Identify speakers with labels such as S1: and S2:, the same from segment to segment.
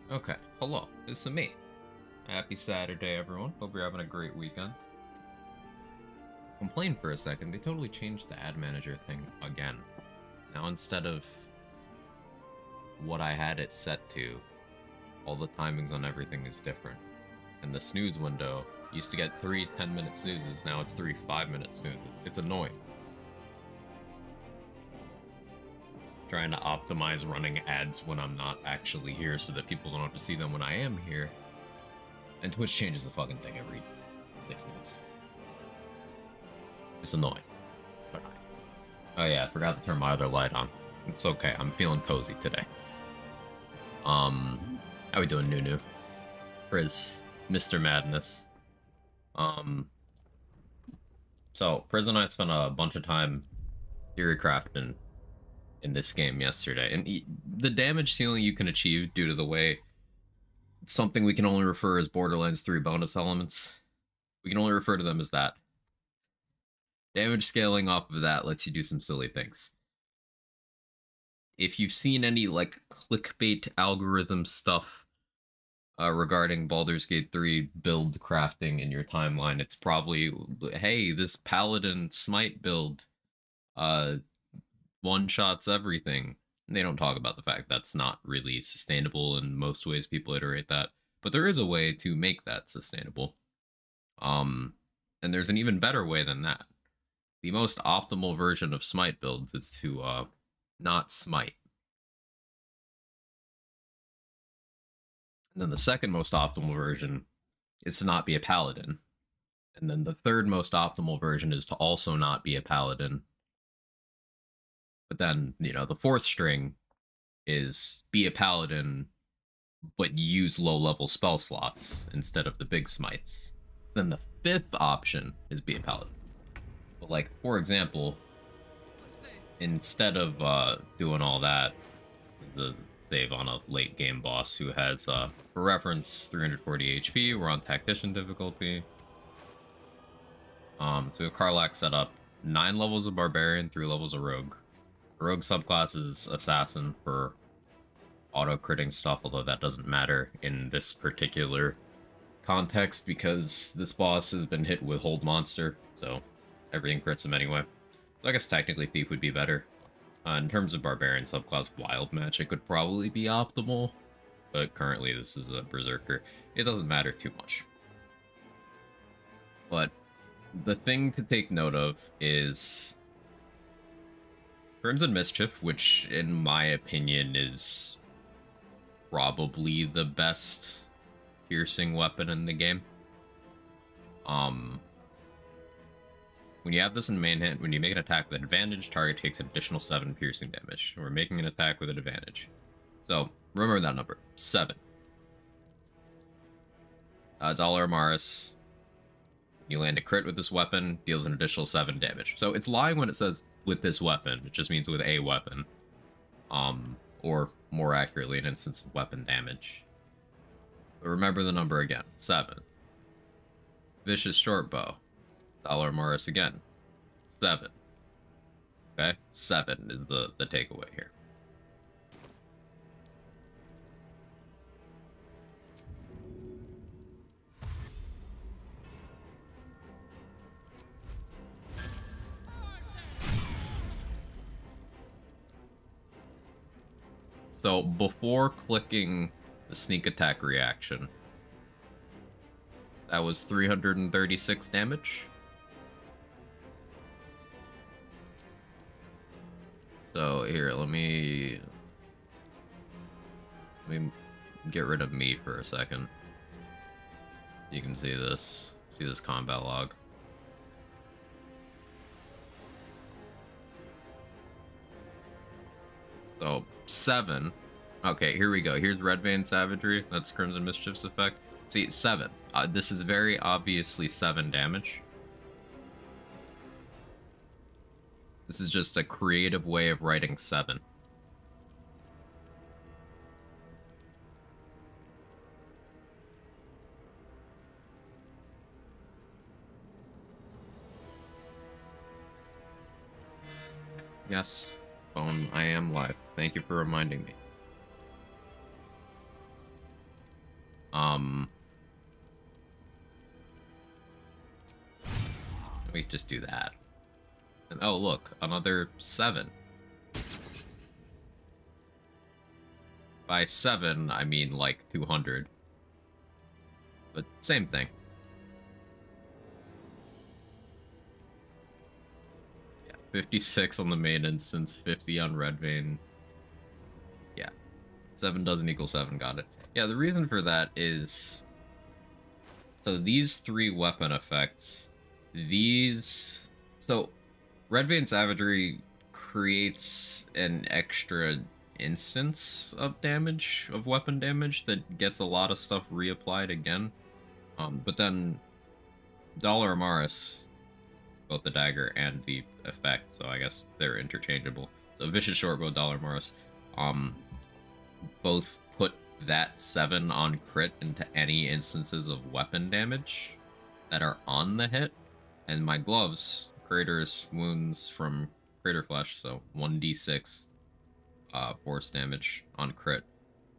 S1: Okay, hello, it's me. Happy Saturday, everyone. Hope you're having a great weekend. Complain for a second, they totally changed the ad manager thing again. Now instead of what I had it set to, all the timings on everything is different. And the snooze window used to get 3 10-minute snoozes, now it's 3 5-minute snoozes. It's annoying. Trying to optimize running ads when I'm not actually here so that people don't have to see them when I am here. And Twitch changes the fucking thing every 6 months. It's annoying. Oh yeah, I forgot to turn my other light on. It's okay, I'm feeling cozy today. How we doing, Nunu? Priz, Mr. Madness. So, Priz and I spent a bunch of time theory crafting in this game yesterday, and the damage ceiling you can achieve due to the way something we can only refer as Borderlands 3 bonus elements, we can only refer to them as that. Damage scaling off of that lets you do some silly things. If you've seen any like clickbait algorithm stuff regarding Baldur's Gate 3 build crafting in your timeline, it's probably, hey, this Paladin Smite build one-shots everything. They don't talk about the fact that's not really sustainable in most ways. People iterate that, but there is a way to make that sustainable. And there's an even better way than that. The most optimal version of Smite builds is to not Smite. And then the second most optimal version is to not be a Paladin. And then the third most optimal version is to also not be a Paladin. But then, you know, the fourth string is be a Paladin, but use low-level spell slots instead of the big smites. Then the fifth option is be a Paladin. But, like, for example, instead of doing all that, the save on a late game boss who has, for reference, 340 HP, we're on Tactician difficulty. So we have Karlach set up 9 levels of Barbarian, 3 levels of Rogue. Rogue subclass is Assassin for auto-critting stuff, although that doesn't matter in this particular context because this boss has been hit with Hold Monster, so everything crits him anyway. So I guess technically Thief would be better. In terms of Barbarian subclass, Wild Magic would probably be optimal, but currently this is a Berserker. It doesn't matter too much. But the thing to take note of is Crimson Mischief, which in my opinion is probably the best piercing weapon in the game. When you have this in main hand, when you make an attack with advantage, target takes additional 7 piercing damage. We're making an attack with an advantage. So, remember that number, 7. Dollar Amaris, you land a crit with this weapon, deals an additional 7 damage. So it's lying when it says with this weapon, it just means with a weapon. Or more accurately, an instance of weapon damage. But remember the number again, 7. Vicious Short Bow, Dollar Morris again, 7. Okay, 7 is the takeaway here. So before clicking the sneak attack reaction, that was 336 damage. So here, let me get rid of me for a second. You can see this combat log. So 7. Okay, here we go. Here's Red Vein Savagery. That's Crimson Mischief's effect. See, 7. This is very obviously 7 damage. This is just a creative way of writing 7. Yes, Bone, I am live. Thank you for reminding me. Um, we just do that. And oh, look, another 7. By 7, I mean like 200. But same thing. Yeah, 56 on the main instance, 50 on Red Vein. Yeah, 7 doesn't equal 7, got it. Yeah, the reason for that is... So these 3 weapon effects, these... So, Red Vein Savagery creates an extra instance of damage, of weapon damage, that gets a lot of stuff reapplied again. But then Dahlia Amaris, both the dagger and the effect, so I guess they're interchangeable. So Vicious Shortbow, Dahlia Amaris, both put that 7 on crit into any instances of weapon damage that are on the hit. And my gloves, Crater's wounds from Crater Flesh, so 1d6 force damage on crit.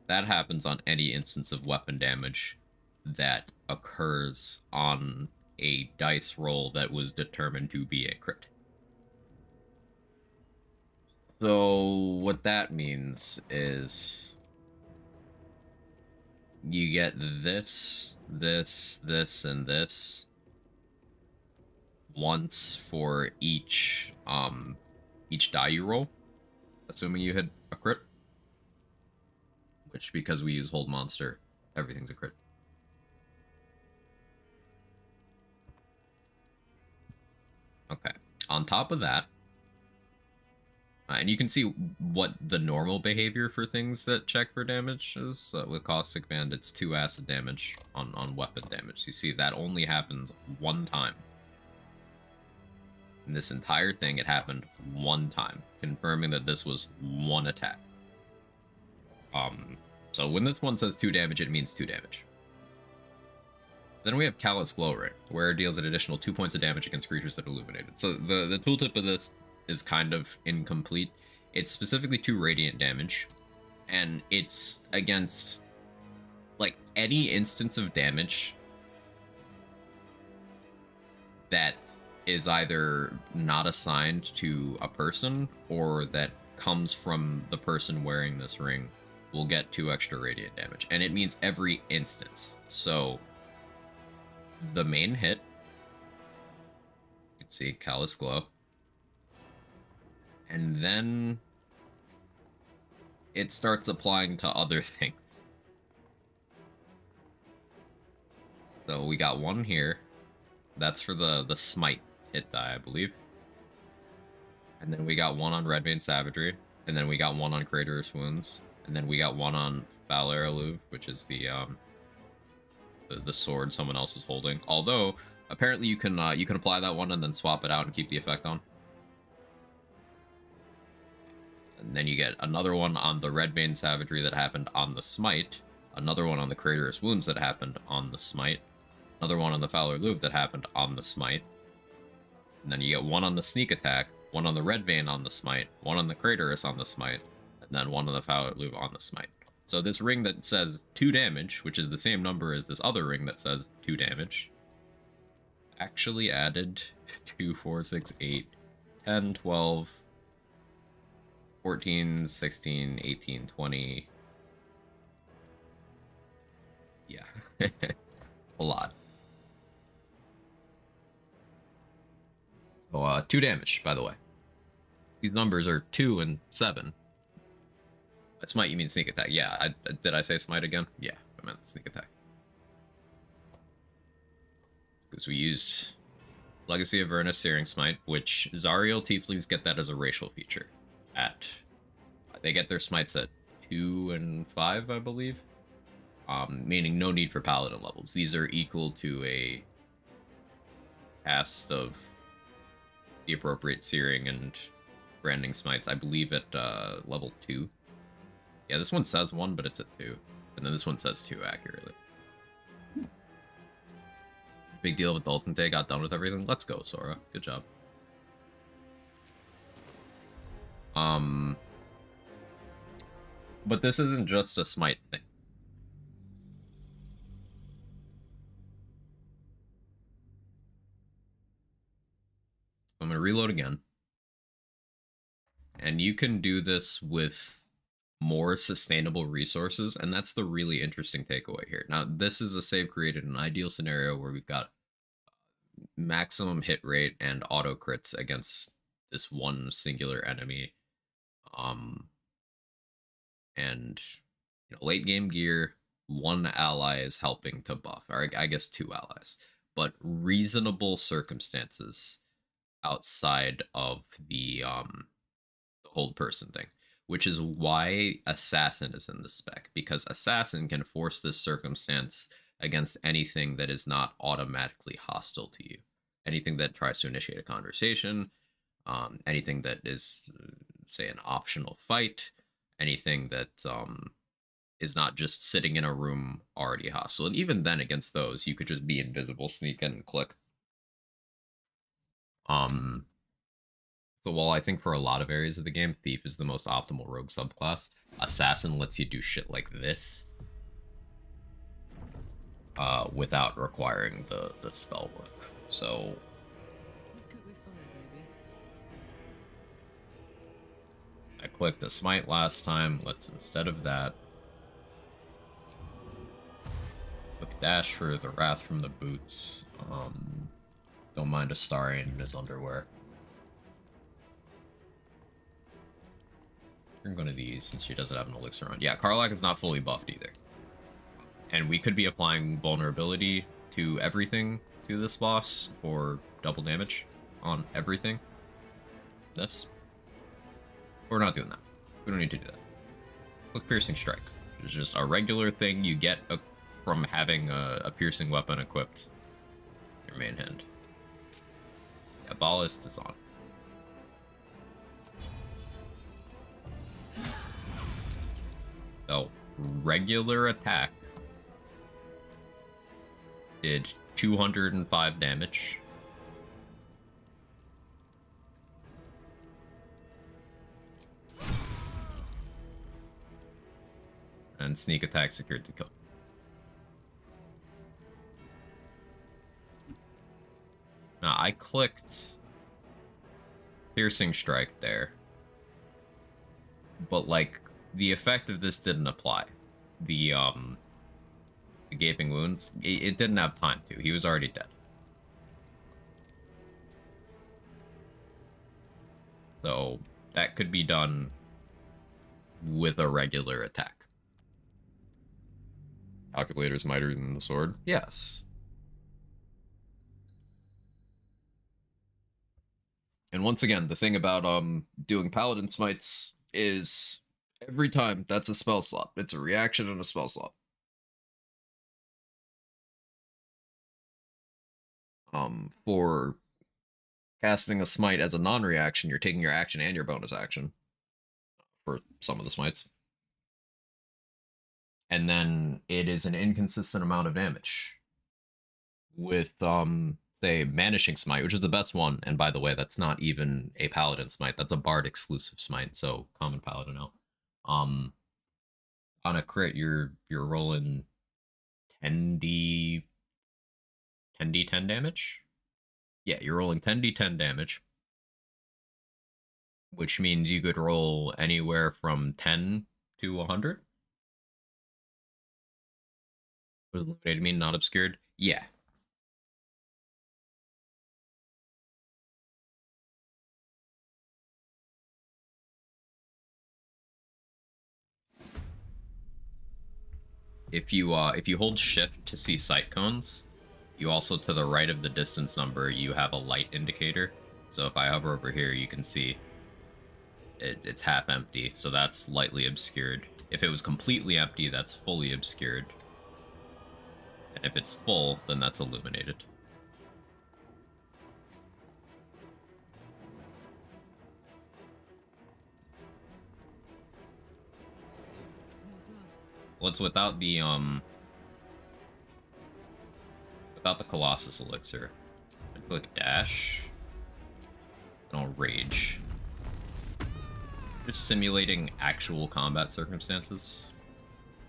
S1: That happens on any instance of weapon damage that occurs on a dice roll that was determined to be a crit. So what that means is you get this, this, this, and this once for each die you roll, assuming you hit a crit. Which, because we use Hold Monster, everything's a crit. Okay. On top of that, and you can see what the normal behavior for things that check for damage is. With Caustic Band, it's 2 acid damage on weapon damage. You see, that only happens 1 time. In this entire thing, it happened 1 time, confirming that this was 1 attack. So when this one says 2 damage, it means 2 damage. Then we have Callous Glow Ring, where it deals an additional 2 points of damage against creatures that are illuminated. So the tooltip of this is kind of incomplete. It's specifically 2 radiant damage, and it's against, like, any instance of damage that is either not assigned to a person or that comes from the person wearing this ring will get 2 extra radiant damage. And it means every instance. So the main hit, you can see Callous Glow, and then it starts applying to other things. So we got 1 here. That's for the smite hit die, I believe. And then we got 1 on Red Vein Savagery. And then we got 1 on Crater's Wounds. And then we got 1 on Valor Eluve, which is the sword someone else is holding. Although, apparently you can apply that one and then swap it out and keep the effect on. And then you get another one on the Red Vein Savagery that happened on the Smite. Another one on the Crater's Wounds that happened on the Smite. Another one on the Valor Eluve that happened on the Smite. And then you get 1 on the Sneak Attack, 1 on the Red Vein on the Smite, 1 on the Craterus on the Smite, and then 1 on the Valor Eluve on the Smite. So this ring that says 2 damage, which is the same number as this other ring that says 2 damage, actually added 2, 4, 6, 8, 10, 12, 14, 16, 18, 20. Yeah, a lot. So, 2 damage, by the way. These numbers are 2 and 7. By smite, you mean sneak attack. Yeah, did I say smite again? Yeah, I meant sneak attack. Because we used Legacy of Avernus Searing Smite, which Zariel Tieflings get that as a racial feature. They get their smites at 2 and 5, I believe. Meaning no need for paladin levels. These are equal to a cast of the appropriate searing and branding smites, I believe, at level 2. Yeah, this one says 1, but it's at 2. And then this one says 2 accurately. Big deal with Dalton Day, got done with everything. Let's go, Sora. Good job. But this isn't just a smite thing. gonna reload again. And you can do this with more sustainable resources, and that's the really interesting takeaway here. Now, this is a save created in an ideal scenario where we've got maximum hit rate and auto crits against this one singular enemy. And late game gear, one ally is helping to buff, or I guess two allies, but reasonable circumstances outside of the hold person thing, which is why Assassin is in the spec, because Assassin can force this circumstance against anything that is not automatically hostile to you. Anything that tries to initiate a conversation, anything that is, say, an optional fight, anything that is not just sitting in a room already hostile. And even then, against those, you could just be invisible, sneak in, and click. So while I think for a lot of areas of the game, Thief is the most optimal rogue subclass, Assassin lets you do shit like this without requiring the spell work. So I clicked the smite last time. Let's, instead of that, click dash for the Wrath from the Boots. Don't mind Astarion in his underwear. Drink one of these since she doesn't have an elixir on. Yeah, Karlach is not fully buffed either. And we could be applying vulnerability to everything to this boss for double damage on everything. This. We're not doing that. We don't need to do that. Click Piercing Strike, which is just a regular thing you get from having a piercing weapon equipped in your main hand. Yeah, Ballast is on. So, regular attack did 205 damage. And sneak attack secured to kill. Now, I clicked Piercing Strike there, but like the effect of this didn't apply. The Gaping Wounds, it didn't have time to. He was already dead. So that could be done with a regular attack. Calculator's mightier than the sword? Yes. And once again, the thing about doing Paladin Smites is every time that's a spell slot. It's a reaction and a spell slot. For casting a smite as a non-reaction, you're taking your action and your bonus action for some of the smites. And then it is an inconsistent amount of damage. With, say, Banishing Smite, which is the best one, and by the way, that's not even a Paladin Smite, that's a Bard exclusive smite, so common Paladin out. On a crit, you're rolling 10d10 damage? Yeah, you're rolling 10d10 damage, which means you could roll anywhere from 10 to 100. What does illuminated mean? Not obscured? Yeah. If you hold shift to see sight cones, you also, to the right of the distance number, you have a light indicator. So if I hover over here, you can see it's half empty, so that's lightly obscured. If it was completely empty, that's fully obscured. And if it's full, then that's illuminated. Well, it's without the Colossus elixir. I click dash, and I'll rage. Just simulating actual combat circumstances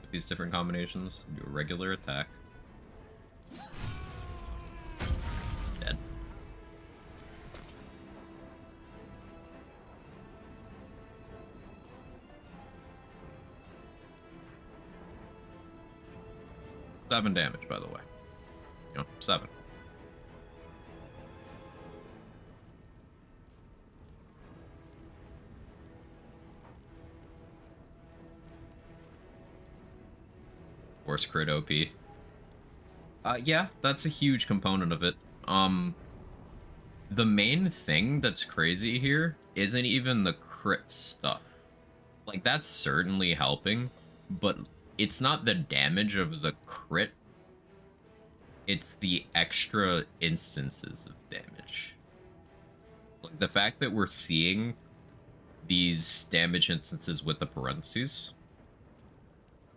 S1: with these different combinations. Do a regular attack. Dead. 7 damage, by the way. You know, 7. Force crit OP. Yeah, that's a huge component of it. The main thing that's crazy here isn't even the crit stuff. Like, that's certainly helping, but it's not the damage of the crit. It's the extra instances of damage. Like, the fact that we're seeing these damage instances with the parentheses,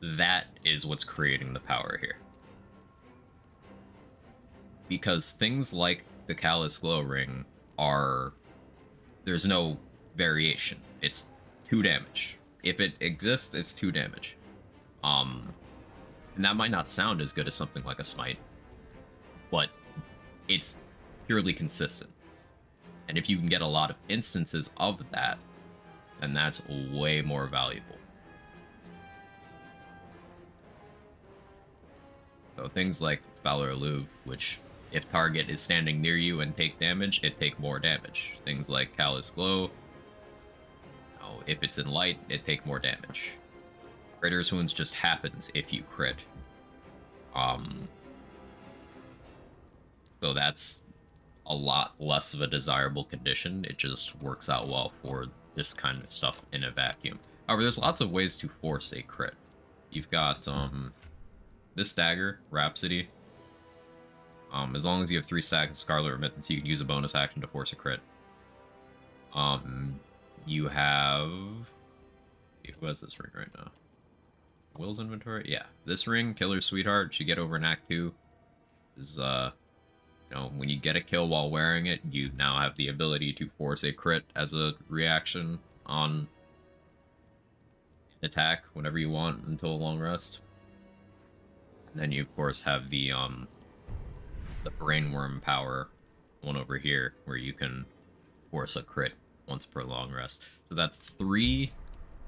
S1: that is what's creating the power here. Because things like the Callous Glow Ring are... there's no variation. It's 2 damage. If it exists, it's 2 damage. And that might not sound as good as something like a Smite, but it's purely consistent. And if you can get a lot of instances of that, then that's way more valuable. So things like Valor Eluve, which if target is standing near you and take damage, it take more damage. Things like Callous Glow, if it's in light, it take more damage. Critter's Wounds just happens if you crit. So that's a lot less of a desirable condition. It just works out well for this kind of stuff in a vacuum. However, there's lots of ways to force a crit. You've got this dagger, Rhapsody. As long as you have 3 stacks of Scarlet Remittance, you can use a bonus action to force a crit. You have... who has this ring right now? Will's inventory? Yeah. This ring, Killer's Sweetheart, you get over in Act 2. Is, you know, when you get a kill while wearing it, you now have the ability to force a crit as a reaction on an attack whenever you want until a long rest. And then you, of course, have the Brainworm power one over here, where you can force a crit once per long rest. So that's 3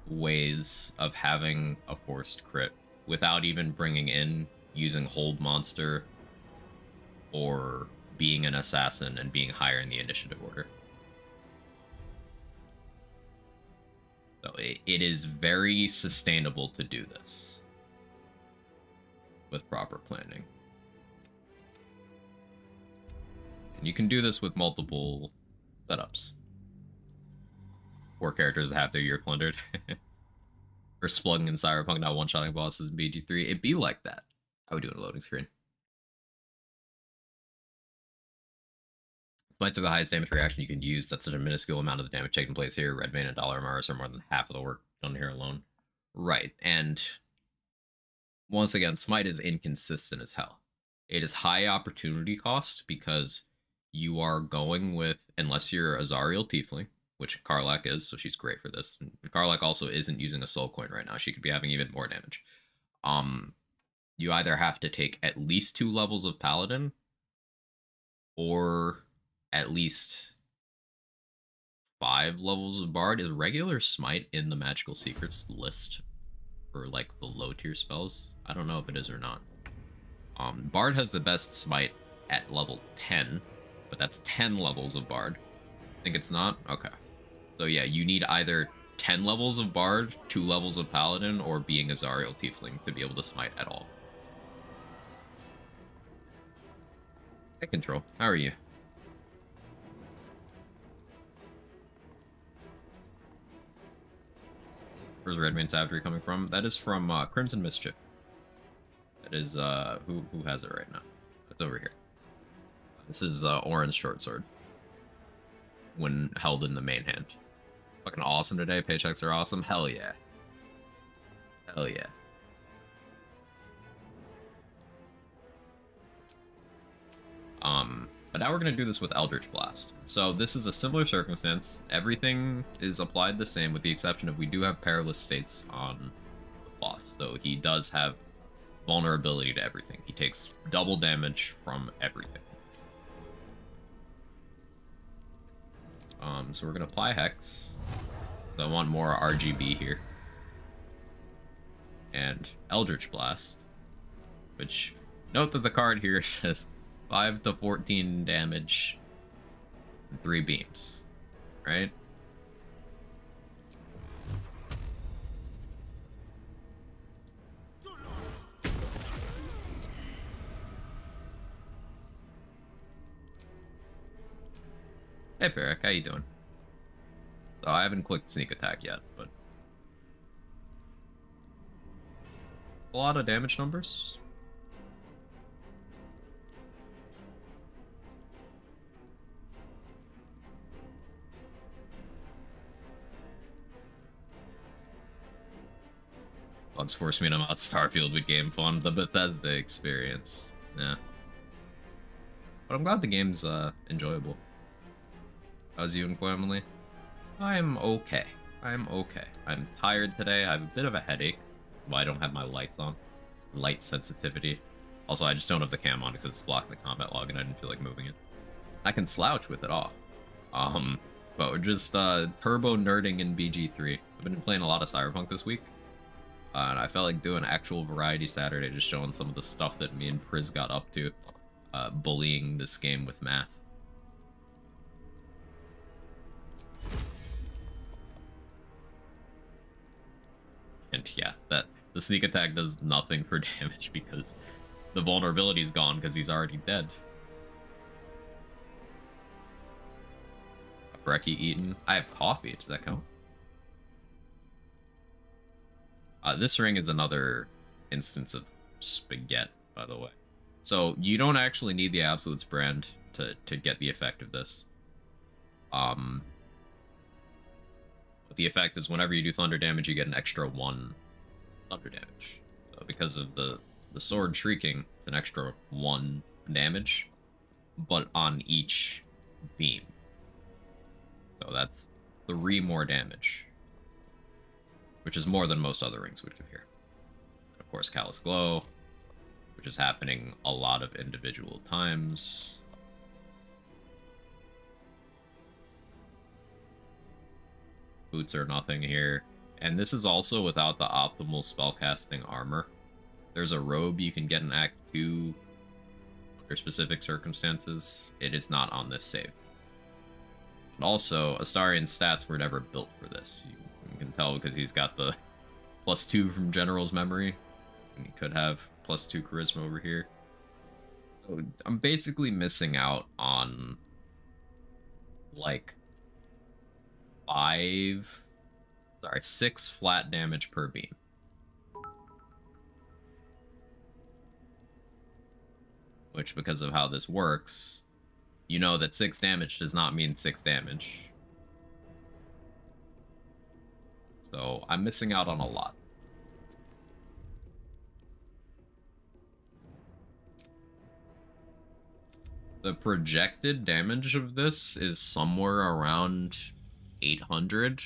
S1: ways of having a forced crit without even bringing in using Hold Monster or being an assassin and being higher in the initiative order. So it is very sustainable to do this with proper planning. And you can do this with multiple setups. 4 characters that have their year plundered. Or Splung and Cyberpunk not one-shotting bosses in BG3. It'd be like that. I would do it on a loading screen. Smites are the highest damage reaction you can use. That's such a minuscule amount of the damage taking place here. Red Vein and Dollar Mars are more than half of the work done here alone. Right, and once again, Smite is inconsistent as hell. It is high opportunity cost because you are going with, unless you're Azariel Tiefling, which Karlach is, so she's great for this. And Karlach also isn't using a soul coin right now. She could be having even more damage. You either have to take at least 2 levels of Paladin, or at least 5 levels of Bard. Is regular Smite in the Magical Secrets list for, like, the low tier spells? I don't know if it is or not. Bard has the best Smite at level 10, but that's 10 levels of Bard. Think it's not? Okay. So yeah, you need either 10 levels of Bard, 2 levels of Paladin, or being a Zariel Tiefling to be able to smite at all. Hey, Control. How are you? Where's Redmane Savagery coming from? That is from Crimson Mischief. That is, who has it right now? It's over here. This is Orin's Shortsword. When held in the main hand. Fucking awesome today. Paychecks are awesome. Hell yeah. Hell yeah. But now we're going to do this with Eldritch Blast. So this is a similar circumstance. Everything is applied the same with the exception of we do have Perilous States on the boss. So he does have vulnerability to everything. He takes double damage from everything. So we're going to apply Hex. So I want more RGB here. And Eldritch Blast. Which, note that the card here says 5 to 14 damage, 3 beams, right? Hey Peric, how you doing? So I haven't clicked sneak attack yet, but a lot of damage numbers. Bugs forced me to mod Starfield with Game Fun, the Bethesda experience. Yeah. But I'm glad the game's enjoyable. How's you and Emily? I'm okay. I'm okay. I'm tired today. I have a bit of a headache. Well, I don't have my lights on. Light sensitivity. Also, I just don't have the cam on because it's blocking the combat log and I didn't feel like moving it. I can slouch with it off. But we're just turbo nerding in BG3. I've been playing a lot of Cyberpunk this week. And I felt like doing actual Variety Saturday, just showing some of the stuff that me and Priz got up to. Bullying this game with math. And yeah, the sneak attack does nothing for damage because the vulnerability is gone because he's already dead. A brekkie eaten. I have coffee. Does that count? This ring is another instance of spaghetti, by the way. So you don't actually need the Absolutes brand to get the effect of this. But the effect is whenever you do thunder damage, you get an extra 1 thunder damage. So because of the sword shrieking, it's an extra 1 damage, but on each beam. So that's 3 more damage, which is more than most other rings would give here. And of course, Callous Glow, which is happening a lot of individual times. Boots are nothing here. And this is also without the optimal spellcasting armor. There's a robe you can get in Act 2 under specific circumstances. It is not on this save. And also, Astarion's stats were never built for this. You can tell because he's got the +2 from General's Memory. And he could have +2 Charisma over here. So I'm basically missing out on like 6 flat damage per beam. Which, because of how this works, you know that 6 damage does not mean 6 damage. So I'm missing out on a lot. The projected damage of this is somewhere around 800.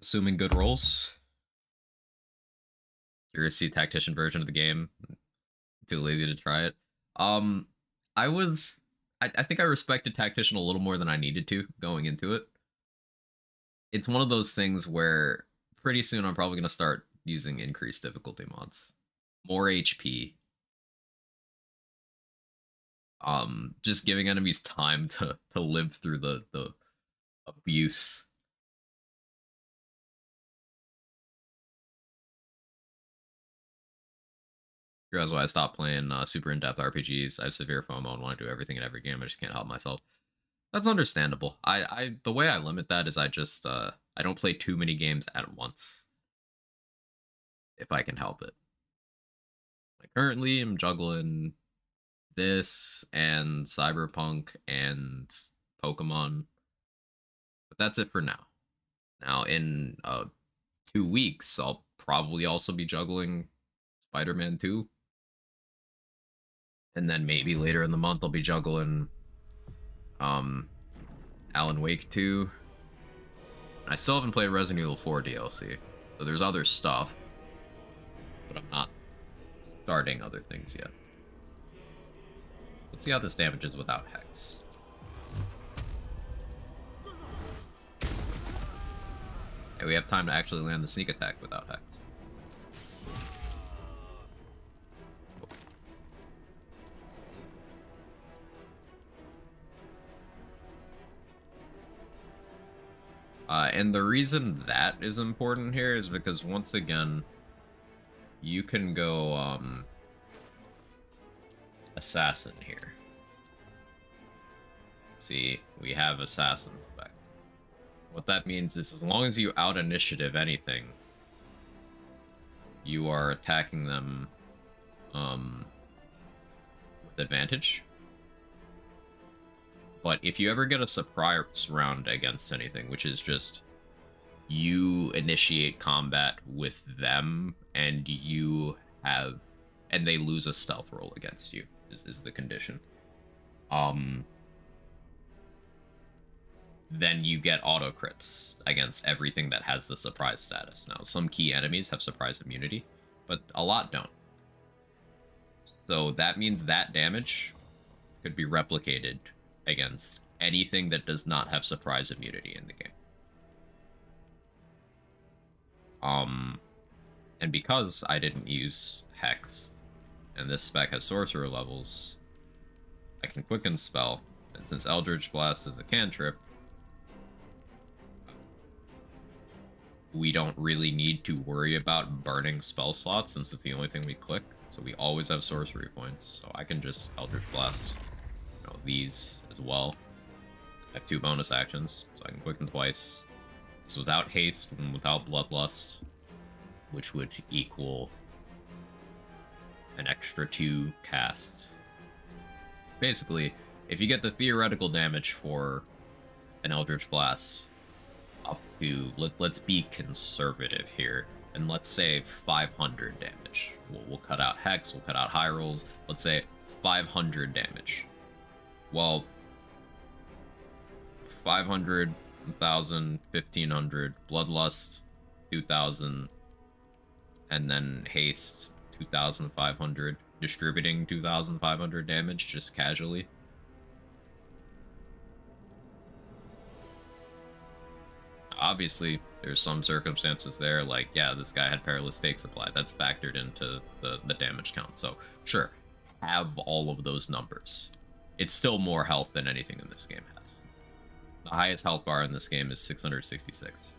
S1: Assuming good rolls. Curious to see tactician version of the game. Too lazy to try it. I think I respected tactician a little more than I needed to going into it. It's one of those things where pretty soon I'm probably going to start using increased difficulty mods. More HP. Just giving enemies time to live through the abuse. That's why I stopped playing super in-depth RPGs. I have severe FOMO and want to do everything in every game. I just can't help myself. That's understandable. The way I limit that is I just I don't play too many games at once. If I can help it. Like currently I'm juggling this and Cyberpunk and Pokemon. But that's it for now. Now in 2 weeks I'll probably also be juggling Spider-Man 2. And then maybe later in the month I'll be juggling Alan Wake 2. I still haven't played Resident Evil 4 DLC. So there's other stuff. But I'm not starting other things yet. Let's see how this damages without Hex. And we have time to actually land the sneak attack without Hex. And the reason that is important here is because, once again, you can go, Assassin here. See, we have Assassin's back. What that means is, as long as you out-initiative anything, you are attacking them, with advantage. But if you ever get a surprise round against anything, which is just you initiate combat with them and they lose a stealth roll against you, is the condition. Then you get auto crits against everything that has the surprise status. Now, some key enemies have surprise immunity, but a lot don't. So that means that damage could be replicated against anything that does not have surprise immunity in the game. And because I didn't use Hex, and this spec has sorcerer levels, I can quicken spell, and since Eldritch Blast is a cantrip, we don't really need to worry about burning spell slots since it's the only thing we click, so we always have sorcery points, so I can just Eldritch Blast, these as well. I have 2 bonus actions, so I can quicken twice. It's without haste and without bloodlust, which would equal an extra 2 casts. Basically, if you get the theoretical damage for an Eldritch Blast up to, let's be conservative here, and let's say 500 damage. We'll cut out Hex, we'll cut out high rolls, let's say 500 damage. Well, 500, 1,000, 1,500, Bloodlust, 2,000, and then Haste, 2,500, distributing 2,500 damage just casually. Obviously, there's some circumstances there, like, yeah, this guy had Perilous Stake Supply. That's factored into the damage count. So, sure, have all of those numbers. It's still more health than anything in this game has. The highest health bar in this game is 666.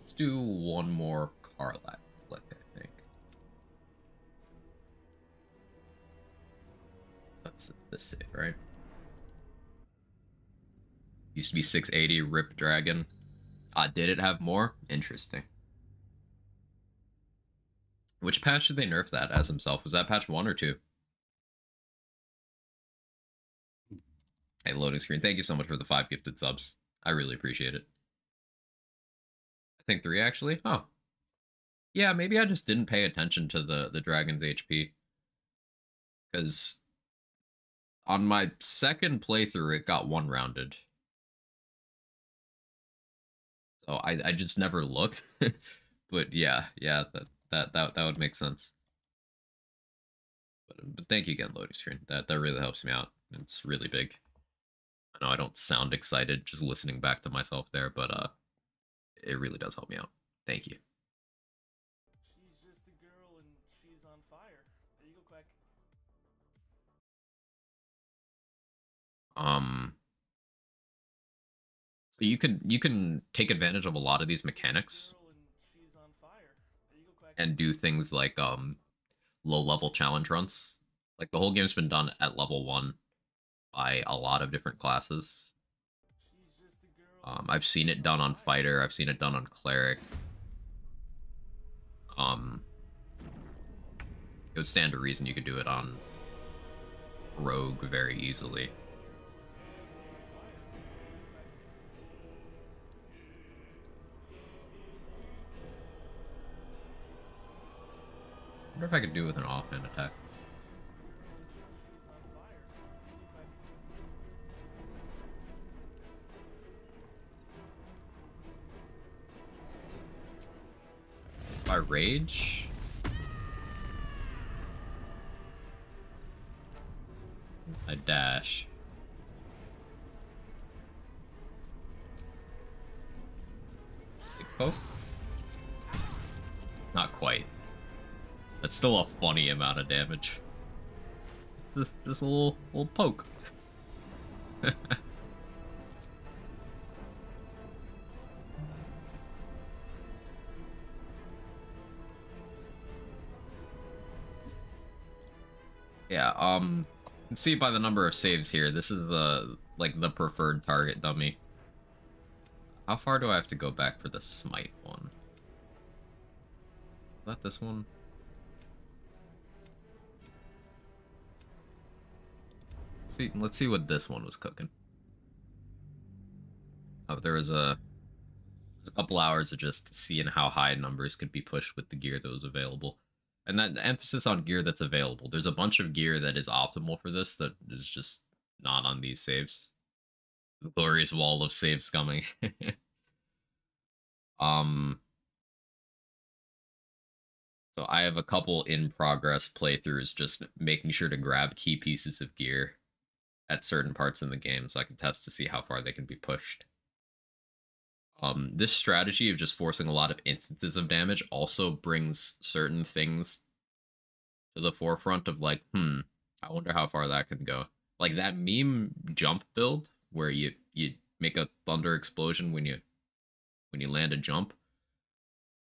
S1: Let's do one more Karlach flick, I think. That's the save, right? Used to be 680 Rip Dragon. Did it have more? Interesting. Which patch did they nerf that as himself? Was that patch 1 or 2? Hey, loading screen. Thank you so much for the 5 gifted subs. I really appreciate it. I think 3 actually. Oh. Yeah, maybe I just didn't pay attention to the dragon's HP. Because on my second playthrough, it got 1-rounded. So I just never looked. But yeah, that would make sense. But thank you again, loading screen. That really helps me out. It's really big. I know I don't sound excited just listening back to myself there, but it really does help me out. Thank you.
S2: She's just a girl and she's on fire. There you go, Quack.
S1: So you can take advantage of a lot of these mechanics and do things like low level challenge runs. Like the whole game's been done at level 1 by a lot of different classes. I've seen it done on fighter, I've seen it done on cleric. It would stand to reason you could do it on rogue very easily. I wonder if I could do it with an offhand attack. By rage? I dash. Big poke? Not quite. That's still a funny amount of damage. Just a little poke. Yeah, you can see by the number of saves here, this is the preferred target dummy. How far do I have to go back for the smite one? Is that this one? Let's see what this one was cooking. Oh, there's a couple hours of just seeing how high numbers could be pushed with the gear that was available. And that emphasis on gear that's available. There's a bunch of gear that is optimal for this that is just not on these saves. The glorious wall of saves coming. So I have a couple in progress playthroughs just making sure to grab key pieces of gear at certain parts in the game so I can test to see how far they can be pushed. This strategy of just forcing a lot of instances of damage also brings certain things to the forefront of like, I wonder how far that can go. Like that meme jump build where you make a thunder explosion when you land a jump.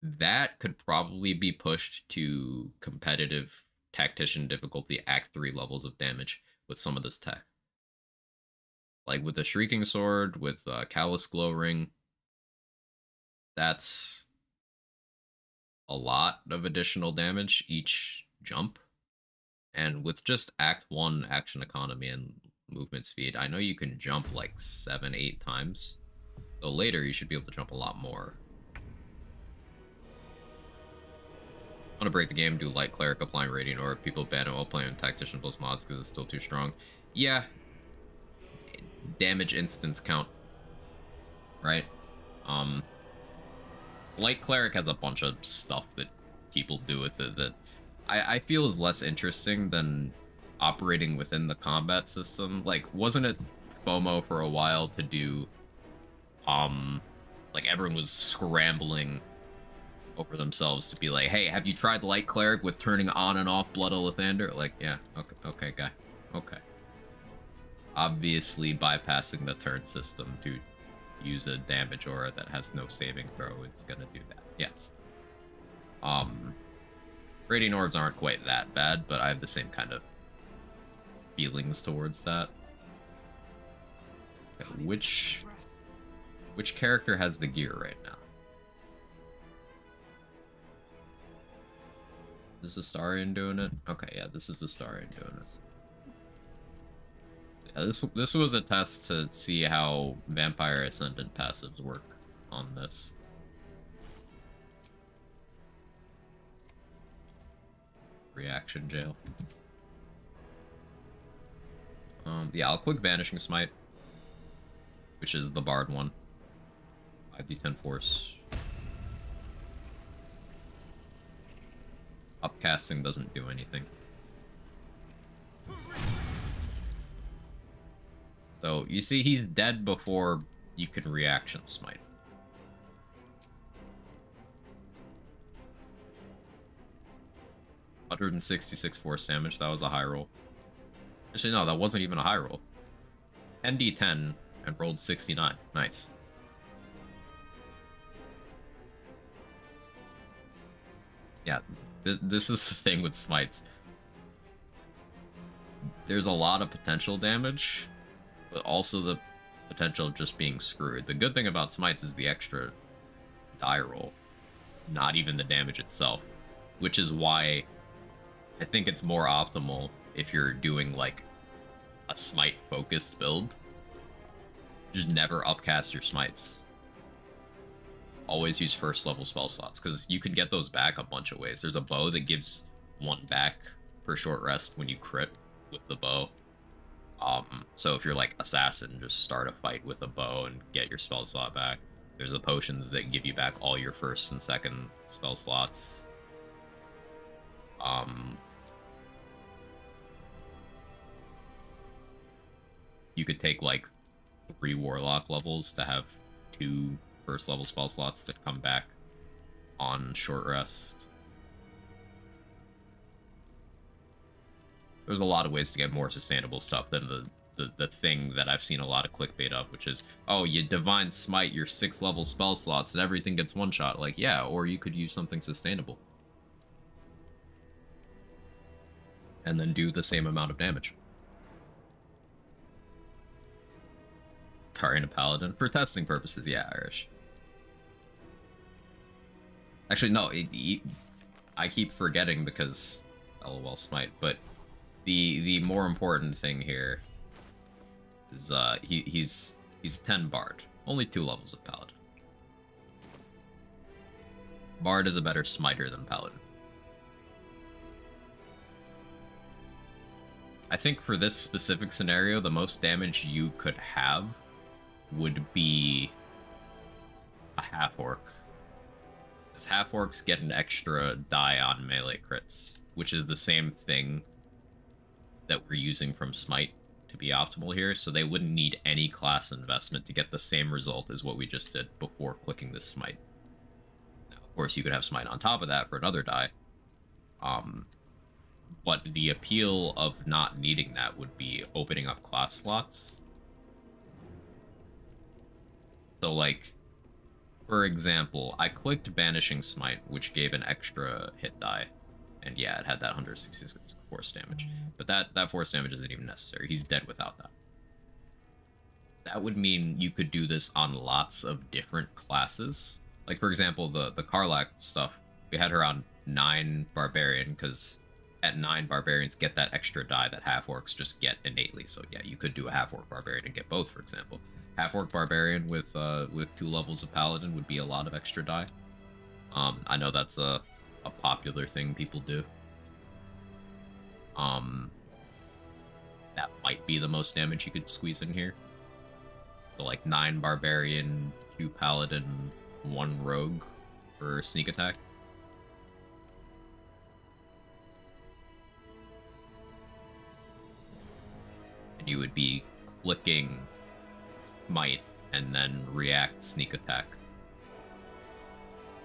S1: That could probably be pushed to competitive tactician difficulty Act 3 levels of damage with some of this tech. Like with the Shrieking Sword, with Callous Glow Ring, that's a lot of additional damage each jump. And with just Act 1 action economy and movement speed, I know you can jump like 7-8 times. So later you should be able to jump a lot more. I want to break the game, do Light Cleric, applying Radiant Orb. People ban it while playing Tactician plus mods because it's still too strong. Yeah. Damage instance count. Right? Light Cleric has a bunch of stuff that people do with it that I feel is less interesting than operating within the combat system. Like, wasn't it FOMO for a while to do, like everyone was scrambling over themselves to be like, hey, have you tried Light Cleric with turning on and off Blood Olathander? Like, yeah, okay, guy. Okay. Obviously bypassing the turn system to use a damage aura that has no saving throw is gonna do that. Yes. Radiant Orbs aren't quite that bad, but I have the same kind of feelings towards that. Which character has the gear right now? Is Astarion doing it? Okay, yeah, this is Astarion doing it. Yeah, this was a test to see how Vampire Ascendant passives work on this. Reaction jail. Yeah, I'll click Vanishing Smite, which is the Bard one. 5d10 force. Upcasting doesn't do anything. So, you see, he's dead before you can reaction smite. $166 force damage, that was a high roll. Actually, no, that wasn't even a high roll. 10d10 and rolled 69. Nice. Yeah, this is the thing with smites. There's a lot of potential damage, but also the potential of just being screwed. The good thing about smites is the extra die roll, not even the damage itself, which is why I think it's more optimal if you're doing like a smite focused build. Just never upcast your smites. Always use first level spell slots, because you can get those back a bunch of ways. There's a bow that gives 1 back per short rest when you crit with the bow. So if you're like assassin, just start a fight with a bow and get your spell slot back. There's the potions that give you back all your first and second spell slots. you could take like 3 Warlock levels to have 2 first level spell slots that come back on short rest. There's a lot of ways to get more sustainable stuff than the thing that I've seen a lot of clickbait of, which is, oh, you Divine Smite your 6 level spell slots and everything gets one shot. Like, yeah, or you could use something sustainable. And then do the same amount of damage. Tarring a Paladin for testing purposes, yeah, Irish. Actually, no, I keep forgetting because LOL Smite, but the more important thing here is he's 10 Bard, only 2 levels of Paladin. Bard is a better smiter than Paladin. I think for this specific scenario, the most damage you could have would be a half-orc. Because half-orcs get an extra die on melee crits, which is the same thing that we're using from Smite to be optimal here, so they wouldn't need any class investment to get the same result as what we just did before clicking this Smite. Now, of course, you could have Smite on top of that for another die. But the appeal of not needing that would be opening up class slots. So, like, for example, I clicked Banishing Smite, which gave an extra hit die. And yeah, it had that 166 force damage. But that force damage isn't even necessary. He's dead without that. That would mean you could do this on lots of different classes. Like, for example, the Karlach stuff, we had her on 9 Barbarian, because at 9 Barbarians get that extra die that half-orcs just get innately. So yeah, you could do a half-orc Barbarian and get both, for example. Half-orc Barbarian with 2 levels of Paladin would be a lot of extra die. I know that's a popular thing people do. That might be the most damage you could squeeze in here. So like 9 Barbarian, 2 Paladin, 1 Rogue for sneak attack. And you would be clicking Smite and then react sneak attack.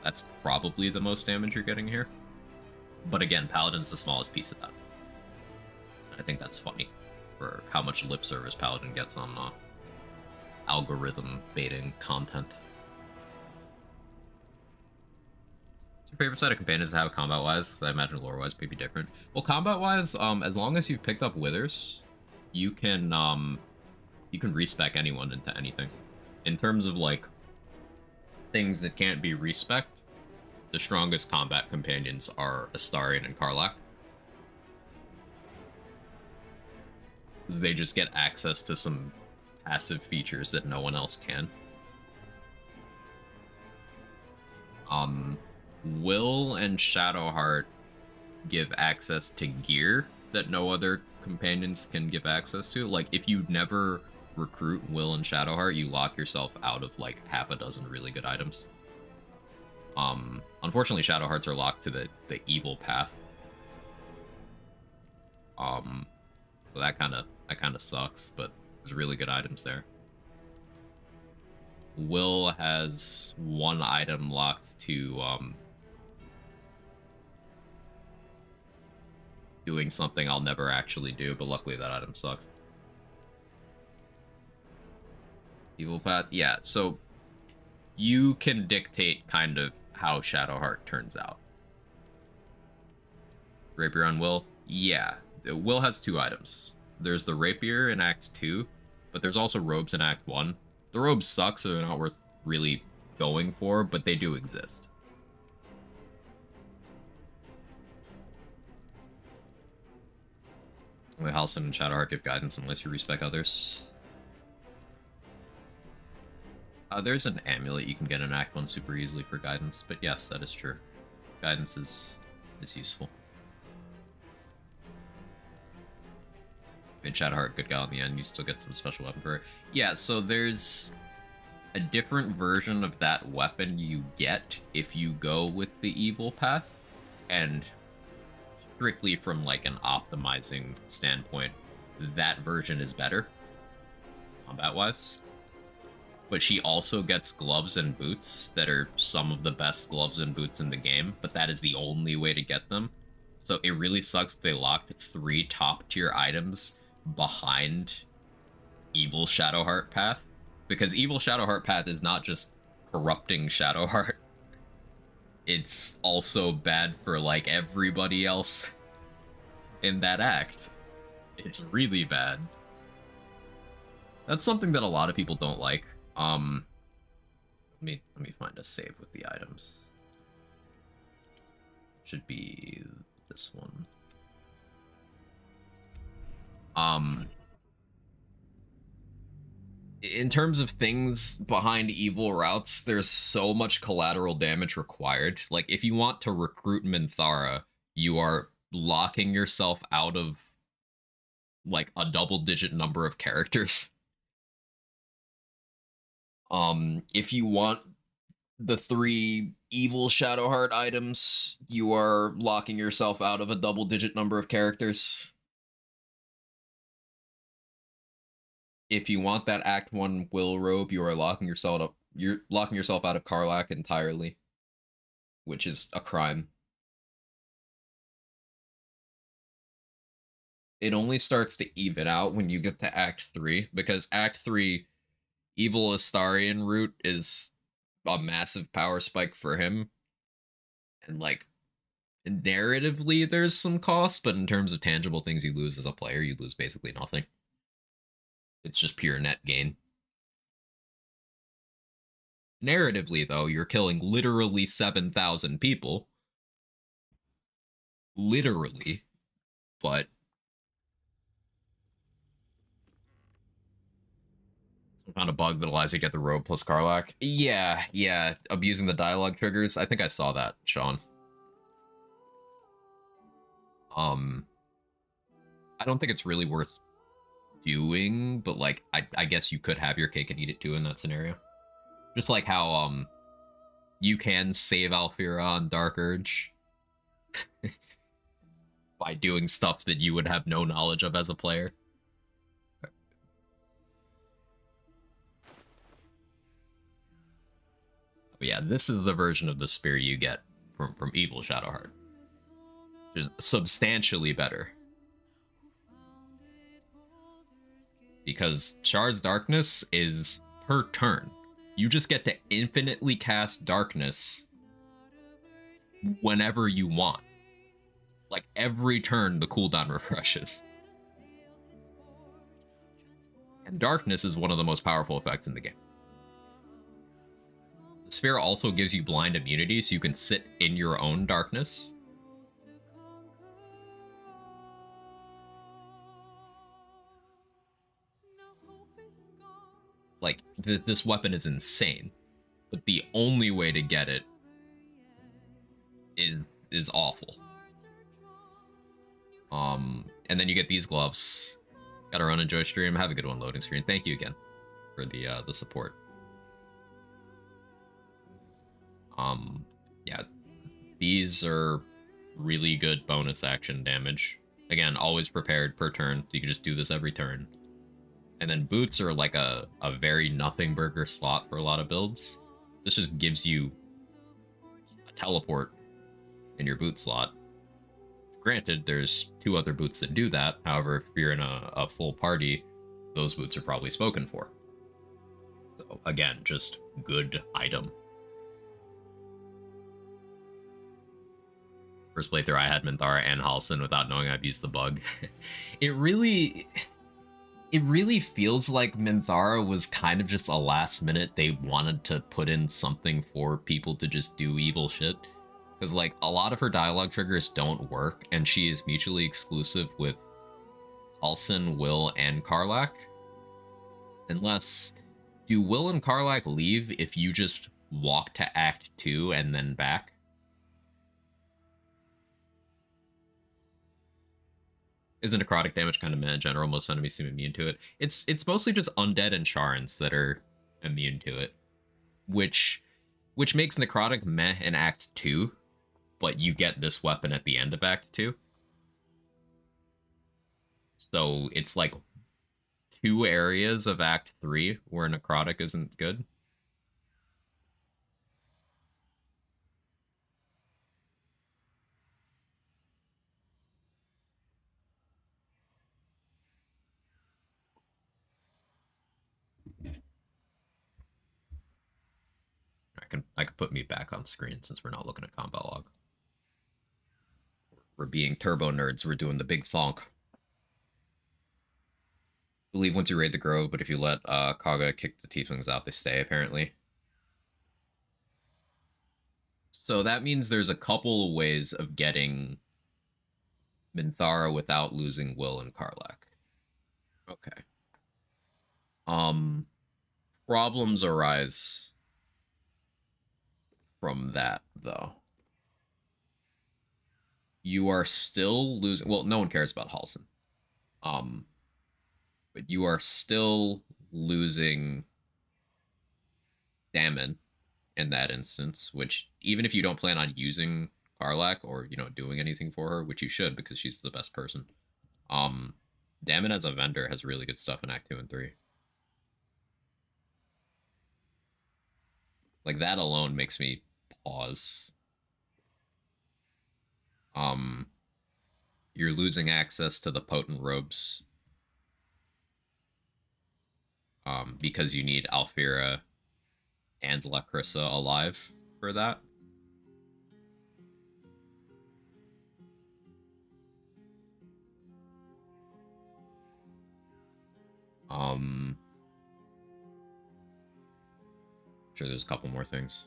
S1: That's probably the most damage you're getting here. But again, Paladin's the smallest piece of that. I think that's funny for how much lip service Paladin gets on algorithm baiting content. What's your favorite set of companions to have combat-wise? Because I imagine lore-wise may be different. Well, combat-wise, as long as you've picked up Withers, you can respec anyone into anything. In terms of, like, things that can't be respec, the strongest combat companions are Astarion and Karlach. They just get access to some passive features that no one else can. Will and Shadowheart give access to gear that no other companions can give access to. Like, if you never recruit Will and Shadowheart, you lock yourself out of like half a dozen really good items. Unfortunately, Shadowhearts are locked to the evil path. So that kind of sucks, but there's really good items there. Will has 1 item locked to doing something I'll never actually do, but luckily that item sucks. Evil path, yeah, so you can dictate kind of how Shadowheart turns out. Rapier on Will? Yeah. Will has 2 items. There's the Rapier in Act 2, but there's also Robes in Act 1. The Robes suck, so they're not worth really going for, but they do exist. Wait, Halsin and Shadowheart give guidance unless you respec others. There's an amulet you can get in Act 1 super easily for guidance, but yes, that is true. Guidance is useful. And Shadowheart, good guy in the end, you still get some special weapon for it. Yeah, so there's a different version of that weapon you get if you go with the evil path, and strictly from like an optimizing standpoint, that version is better. combat-wise. But she also gets gloves and boots that are some of the best gloves and boots in the game, but that is the only way to get them. So it really sucks they locked 3 top-tier items behind Evil Shadowheart Path, because Evil Shadowheart Path is not just corrupting Shadowheart, it's also bad for, like, everybody else in that act. It's really bad. That's something that a lot of people don't like. Let me find a save with the items. Should be this one. In terms of things behind evil routes, there's so much collateral damage required. Like, if you want to recruit Minthara, you are locking yourself out of, like, a double-digit number of characters. If you want the 3 evil Shadowheart items, you are locking yourself out of a double-digit number of characters. If you want that Act 1 Will Robe, you are locking yourself up. You're locking yourself out of Karlach entirely, which is a crime. It only starts to even out when you get to Act 3, because Act 3, Evil Astarion route is a massive power spike for him. And, like, narratively, there's some cost, but in terms of tangible things you lose as a player, you lose basically nothing. It's just pure net gain. Narratively, though, you're killing literally 7,000 people. Literally. But some kind of bug that allows you to get the robe plus Karlach. Yeah. Abusing the dialogue triggers. I think I saw that, Sean. I don't think it's really worth doing, but, like, I guess you could have your cake and eat it too in that scenario. Just like how you can save Alfira on Dark Urge by doing stuff that you would have no knowledge of as a player. But yeah, this is the version of the spear you get from Evil Shadowheart, which is substantially better. Because Shard's Darkness is per turn. You just get to infinitely cast Darkness whenever you want. Like, every turn the cooldown refreshes. And Darkness is one of the most powerful effects in the game. The sphere also gives you blind immunity, so you can sit in your own darkness. Like, this weapon is insane, but the only way to get it is awful. And then you get these gloves. Gotta run, enjoy stream. Have a good one, loading screen. Thank you again for the support. Yeah, these are really good bonus action damage. Again, always prepared per turn, so you can just do this every turn. And then boots are like a very nothing burger slot for a lot of builds. This just gives you a teleport in your boot slot. Granted, there's 2 other boots that do that. However, if you're in a full party, those boots are probably spoken for. So again, just good item. First playthrough, I had Minthara and Halsin without knowing I've used the bug. It really feels like Minthara was kind of just a last minute. They wanted to put in something for people to just do evil shit. Because, like, a lot of her dialogue triggers don't work, and she is mutually exclusive with Halsin, Will, and Karlach. Unless, do Will and Karlach leave if you just walk to Act 2 and then back? Isn't necrotic damage kind of meh in general? Most enemies seem immune to it. It's mostly just undead and Charns that are immune to it, which makes necrotic meh in Act 2, but you get this weapon at the end of Act 2. So it's like 2 areas of Act 3 where Necrotic isn't good. I can put me back on screen since we're not looking at combat log. We're being turbo nerds. We're doing the big thonk. Leave once you raid the grove, but if you let Kaga kick the tieflings out, they stay apparently. So that means there's a couple of ways of getting Minthara without losing Will and Karlach. Okay. Problems arise from that, though. You are still losing... Well, no one cares about Halsin. But you are still losing Dammon in that instance, which, even if you don't plan on using Karlach or, you know, doing anything for her, which you should because she's the best person, Dammon as a vendor has really good stuff in Act 2 and 3. Like, that alone makes me pause. You're losing access to the potent robes. Because you need Alfira and Lacrissa alive for that. Sure, there's a couple more things.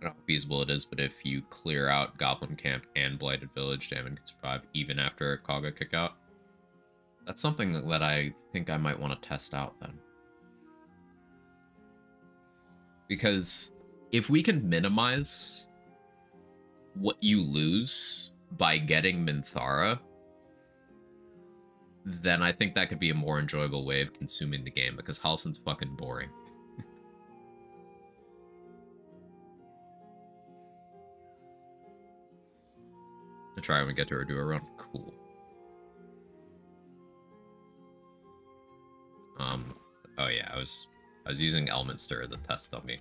S1: I don't know how feasible it is, but if you clear out Goblin Camp and Blighted Village, Dammon can survive even after a Kaga kick out. That's something that I think I might want to test out then. Because if we can minimize what you lose by getting Minthara, then I think that could be a more enjoyable way of consuming the game, because Halsin's fucking boring. To try and get to her do a run. Cool. Oh yeah, I was using Elminster as a test dummy.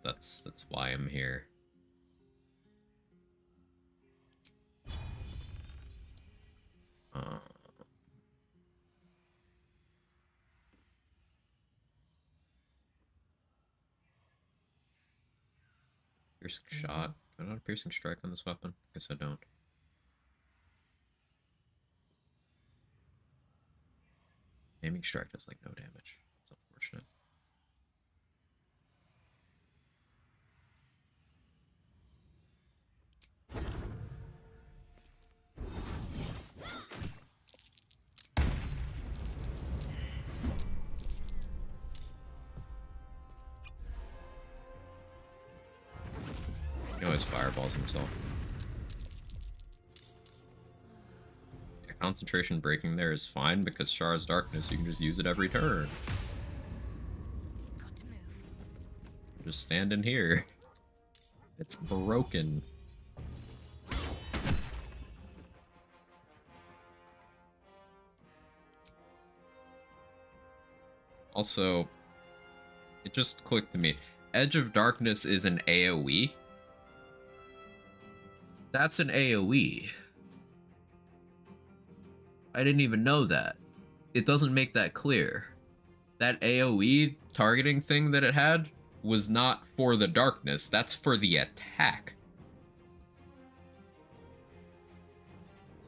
S1: That's why I'm here. Piercing shot. Do I not have piercing strike on this weapon? Guess I don't. Aiming strike does like no damage. It's unfortunate. He always fireballs himself. Yeah, concentration breaking there is fine because Char's Darkness, you can just use it every turn.
S3: Got to move.
S1: Just stand in here. It's broken. Also, it just clicked to me. Edge of Darkness is an AoE. That's an AoE. I didn't even know that. It doesn't make that clear. That AoE targeting thing that it had was not for the darkness. That's for the attack.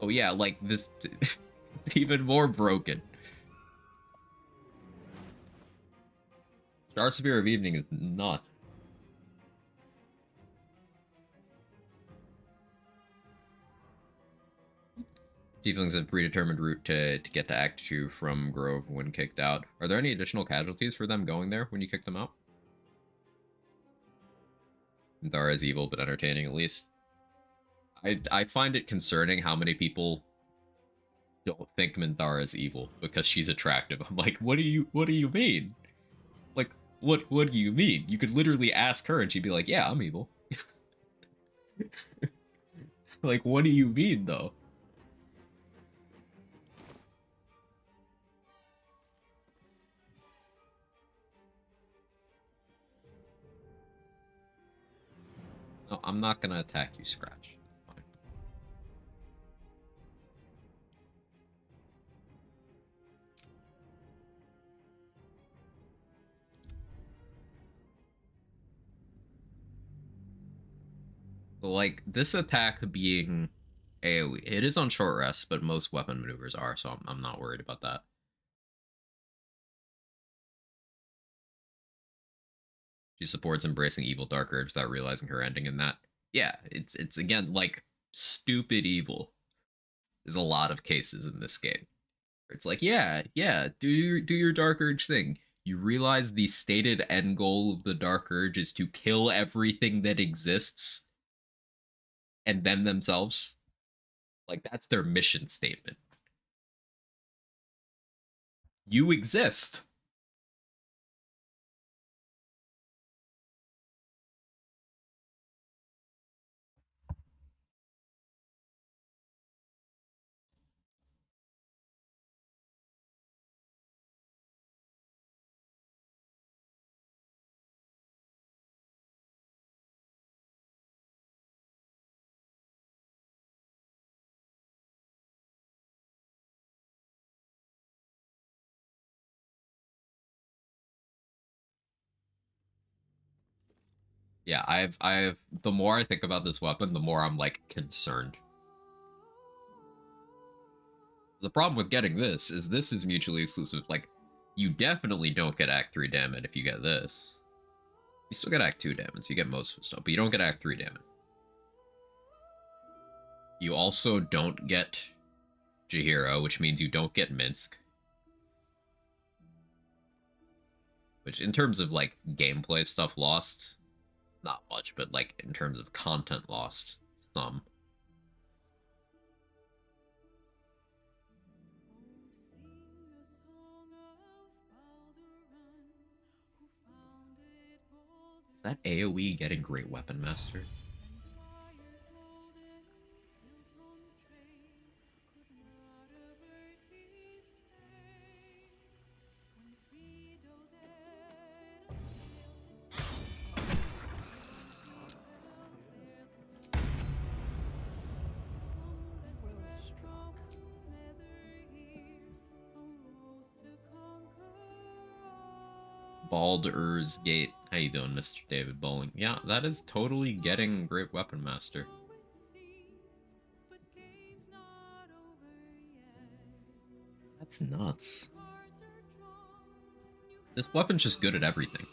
S1: So yeah, like this... it's even more broken. Star Spear of Evening is nuts. Tieflings have a predetermined route to get to Act 2 from Grove when kicked out. Are there any additional casualties for them going there when you kick them out? Minthara is evil, but entertaining at least. I find it concerning how many people don't think Minthara is evil because she's attractive. I'm like, what do you mean? Like, what do you mean? You could literally ask her and she'd be like, yeah, I'm evil. Like, what do you mean, though? not gonna attack you, Scratch. It's fine. So, like, this attack being AoE, it is on short rest, but most weapon maneuvers are, so I'm not worried about that. She supports embracing evil dark urge without realizing her ending in that. Yeah, it's again like stupid evil. There's a lot of cases in this game. It's like, yeah, do your dark urge thing. You realize the stated end goal of the dark urge is to kill everything that exists and them themselves. Like, that's their mission statement. You exist. Yeah, I've the more I think about this weapon, the more I'm like concerned. The problem with getting this is mutually exclusive. Like, you definitely don't get Act 3 damage if you get this. You still get Act 2 damage, so you get most of the stuff, but you don't get Act 3 damage. You also don't get Jaheira, which means you don't get Minsk. Which, in terms of, like, gameplay stuff lost, not much, but, like, in terms of content lost, some. Is that AoE getting Great Weapon Master? Baldur's Gate. How you doing, Mr. David Bowling? Yeah, that is totally getting Great Weapon Master. That's nuts. This weapon's just good at everything.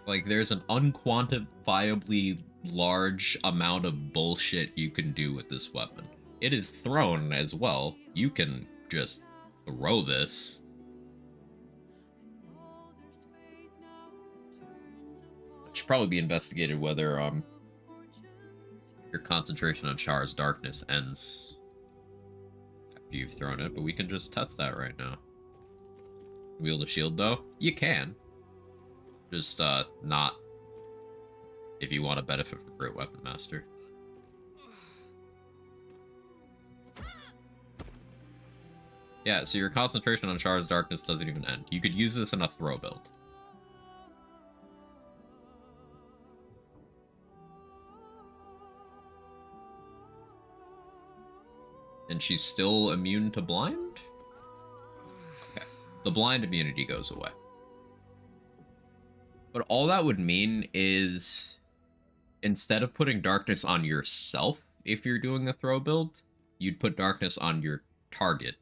S1: Like, there's an unquantifiably large amount of bullshit you can do with this weapon. It is thrown as well. You can just throw this. It should probably be investigated whether your concentration on Char's darkness ends after you've thrown it, but we can just test that right now. Wield a shield though? You can. Just not if you want to benefit from Great Weapon Master. Yeah, so your concentration on Char's darkness doesn't even end. You could use this in a throw build. And she's still immune to blind? Okay. The blind immunity goes away. But all that would mean is, instead of putting darkness on yourself if you're doing a throw build, you'd put darkness on your target.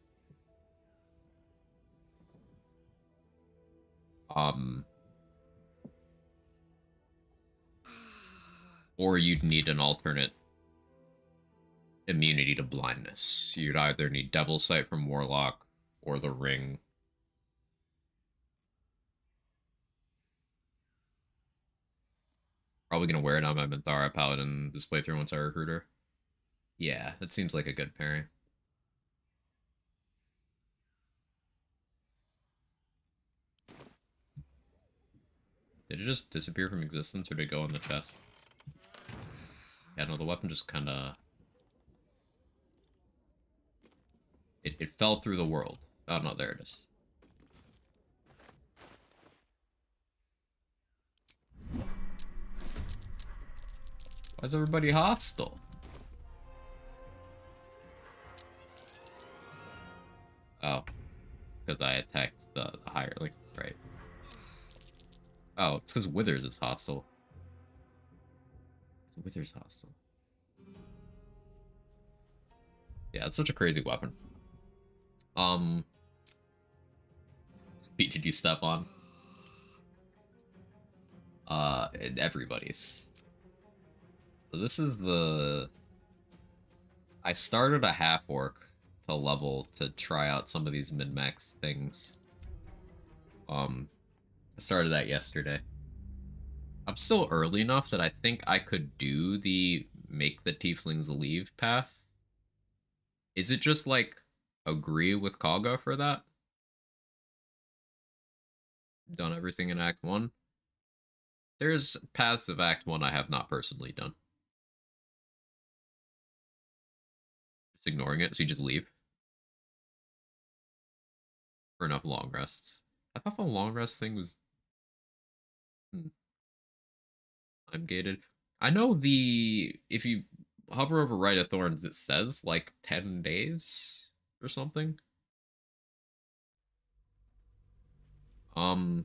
S1: Or you'd need an alternate immunity to blindness. You'd either need Devil Sight from Warlock or the Ring. Probably gonna wear it on my Minthara Paladin this playthrough once I recruit her. Yeah, that seems like a good pairing. Did it just disappear from existence, or did it go in the chest? Yeah, no, the weapon just kinda... It fell through the world. Oh no, there it is. Why is everybody hostile? Oh, because I attacked the hireling, right? Oh, it's because Withers is hostile. Withers hostile. Yeah, it's such a crazy weapon. Speed did you step on? Everybody's. So this is the... I started a half-orc to level to try out some of these min-max things. I started that yesterday. I'm still early enough that I think I could do the make the tieflings leave path. Is it just like agree with Kaga for that? Done everything in Act 1? There's paths of Act 1 I have not personally done. Just ignoring it, so you just leave. For enough long rests. I thought the long rest thing was... time gated. I know if you hover over Rite of Thorns, it says like 10 days or something. But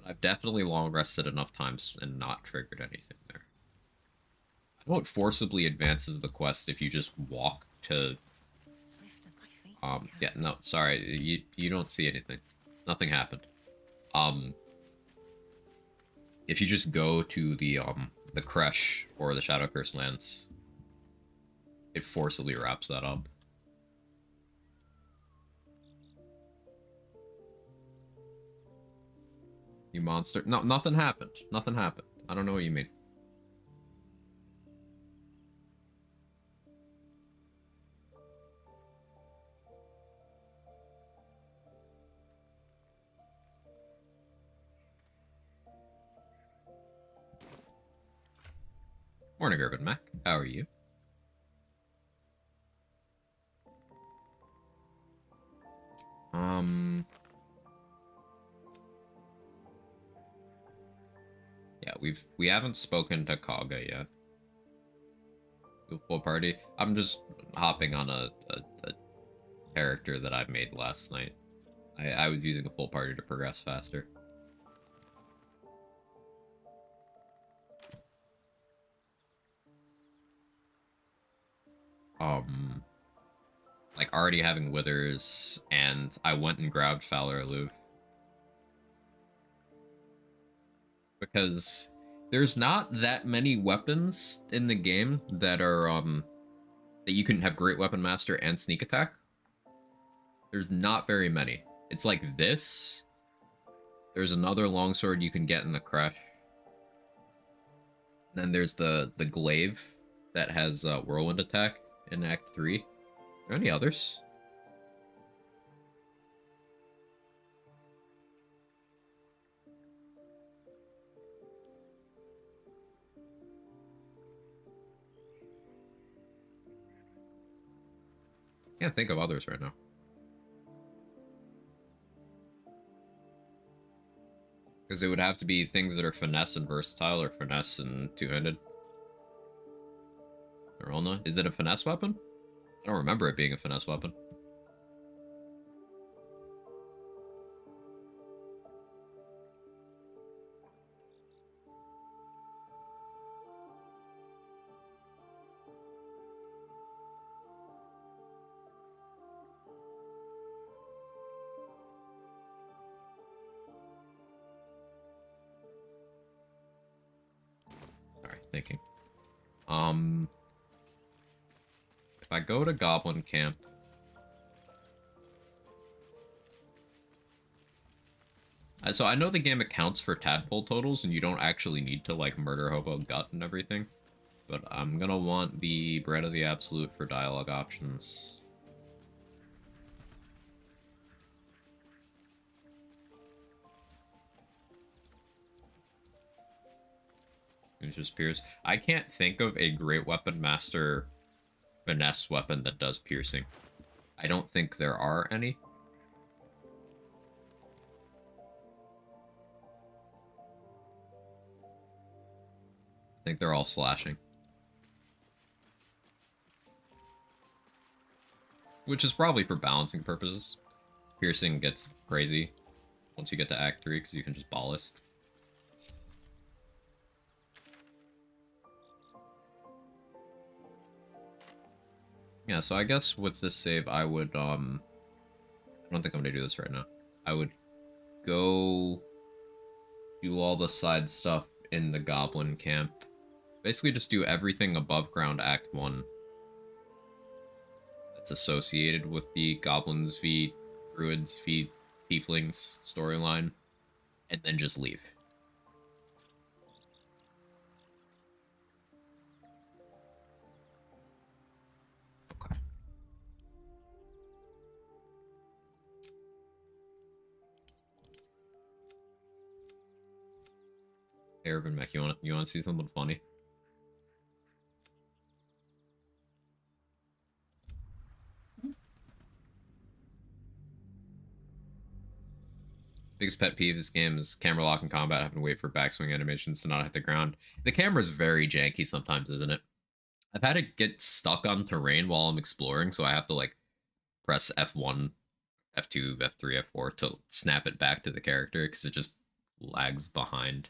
S1: I've definitely long rested enough times and not triggered anything there. I know it forcibly advances the quest if you just walk to... yeah, no, sorry, you don't see anything. Nothing happened. If you just go to the Kresh or the Shadow Curse lands, it forcibly wraps that up. You monster. No, nothing happened. Nothing happened. I don't know what you mean. Morning, Urban Mac. How are you? Yeah, we haven't spoken to Kaga yet. Full party. I'm just hopping on a character that I made last night. I was using a full party to progress faster. Like already having Withers, and I went and grabbed Fowler Aloof. Because there's not that many weapons in the game that are, that you can have Great Weapon Master and Sneak Attack. There's not very many. It's like this. There's another longsword you can get in the Kresh. Then there's the Glaive that has Whirlwind Attack in Act 3. Are there any others? Can't think of others right now. Because it would have to be things that are finesse and versatile, or finesse and two-handed. Arona, is it a finesse weapon? I don't remember it being a finesse weapon. Sorry, thinking. If I go to Goblin Camp, so I know the game accounts for tadpole totals, and you don't actually need to like murder Hobo Gut and everything, but I'm gonna want the Bread of the Absolute for dialogue options. It's just pierce. I can't think of a Great Weapon Master finesse weapon that does piercing. I don't think there are any. think they're all slashing. Which is probably for balancing purposes. Piercing gets crazy once you get to Act 3, because you can just ballast. Yeah, so I guess with this save, I would, I don't think I'm gonna do this right now. I would go do all the side stuff in the Goblin camp. Basically just do everything above ground Act 1 that's associated with the Goblins v Druids v Tieflings storyline, and then just leave. Okay. Hey, Urban Mech, you want to see something funny? Biggest pet peeve of this game is camera lock in combat, having to wait for backswing animations to not hit the ground. The camera's very janky sometimes, isn't it? I've had it get stuck on terrain while I'm exploring, so I have to like press F1, F2, F3, F4 to snap it back to the character because it just lags behind.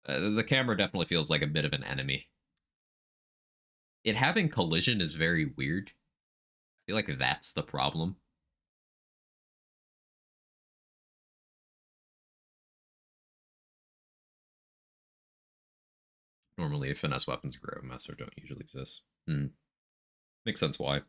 S1: The camera definitely feels like a bit of an enemy. It having collision is very weird. I feel like that's the problem. Normally, finesse weapons Grave Master don't usually exist. Makes sense why.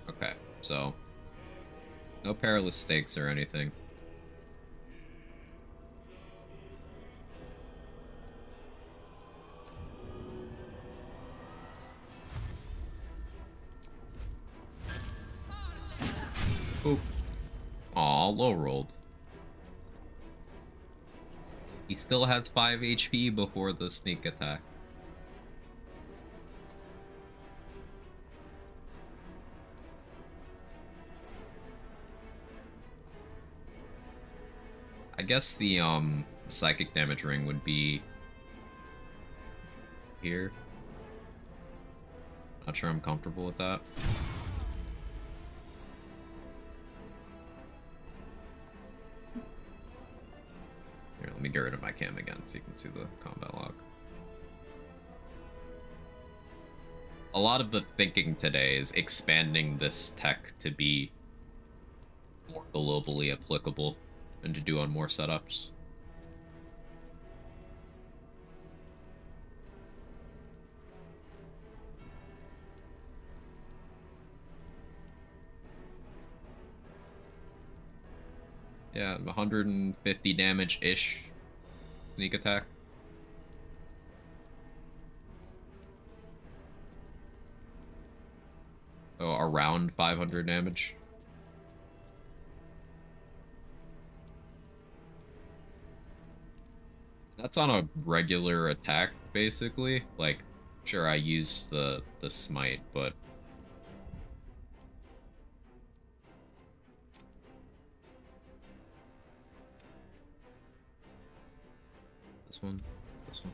S1: Okay, so no perilous stakes or anything. Oop. Aw, low rolled. He still has 5 HP before the sneak attack. I guess the psychic damage ring would be here. Not sure I'm comfortable with that. Here, let me get rid of my cam again so you can see the combat log. A lot of the thinking today is expanding this tech to be more globally applicable and to do on more setups. Yeah, 150 damage-ish sneak attack. Oh, around 500 damage. That's on a regular attack, basically. Like, sure, I use the smite, but this one, what's this one?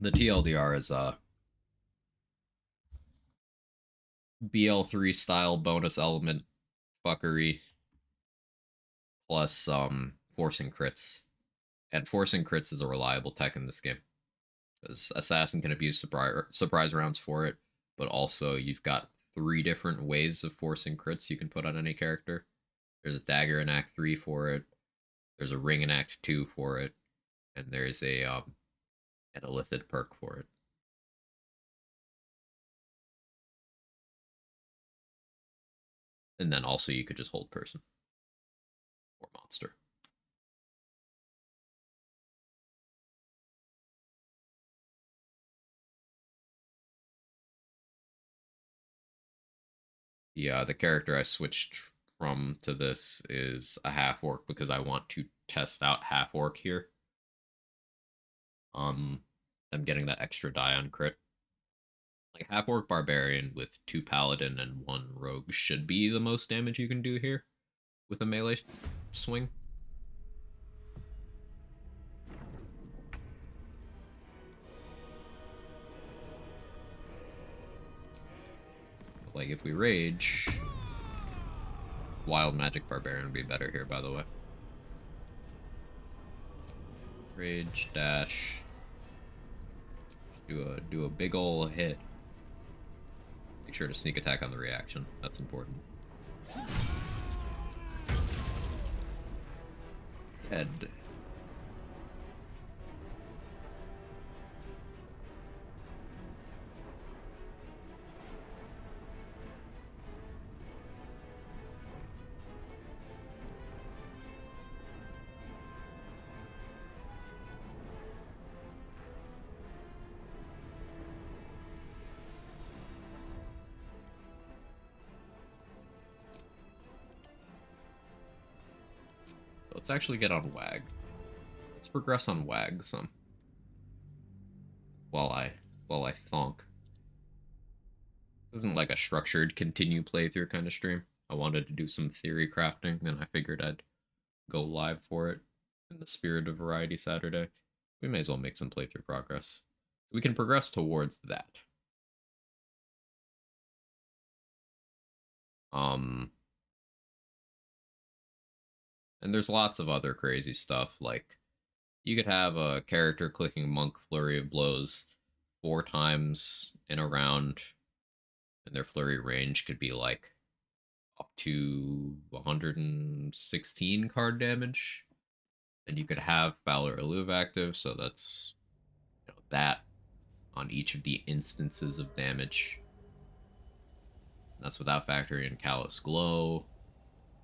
S1: The TLDR is BL3 style bonus element fuckery plus forcing crits. And forcing crits is a reliable tech in this game. Because Assassin can abuse surprise rounds for it, but also you've got 3 different ways of forcing crits you can put on any character. There's a dagger in Act 3 for it, there's a ring in Act 2 for it, and there's a an Illithid perk for it. And then also you could just hold person or monster. Yeah, the character I switched from to this is a half orc because I want to test out half orc here. I'm getting that extra die on crit. Like half orc barbarian with 2 paladin and 1 rogue should be the most damage you can do here with a melee swing. Like if we rage, wild magic barbarian would be better here, by the way. Rage dash. Do a big ol' hit. Make sure to sneak attack on the reaction. That's important. Dead. Let's actually get on WAG. Let's progress on WAG some. While I thonk. This isn't like a structured continue playthrough kind of stream. I wanted to do some theory crafting, and I figured I'd go live for it in the spirit of Variety Saturday. We may as well make some playthrough progress. We can progress towards that. And there's lots of other crazy stuff, like you could have a character clicking Monk Flurry of Blows 4 times in a round, and their flurry range could be like up to 116 card damage. And you could have Valor Eluve active, so that's that on each of the instances of damage. That's without factoring in Callous Glow.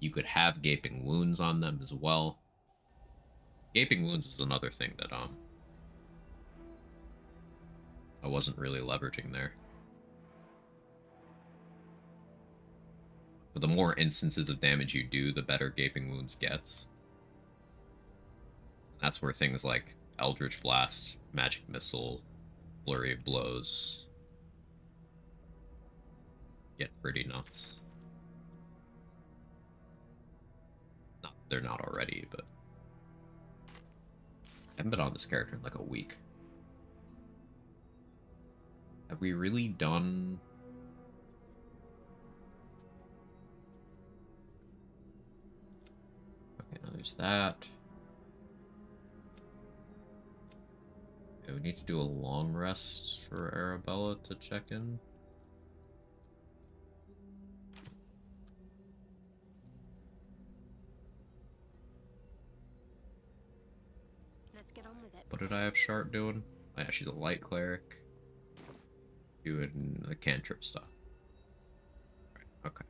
S1: You could have Gaping Wounds on them as well. Gaping Wounds is another thing that I wasn't really leveraging there. But the more instances of damage you do, the better Gaping Wounds gets. That's where things like Eldritch Blast, Magic Missile, Flurry of Blows get pretty nuts. They're not already, but I haven't been on this character in like a week. Have we really done... Okay, now there's that. Okay, we need to do a long rest for Arabella to check in.
S3: Get on with it.
S1: What did I have Shart doing? Oh, yeah, she's a light cleric. Doing the cantrip stuff. Right, okay.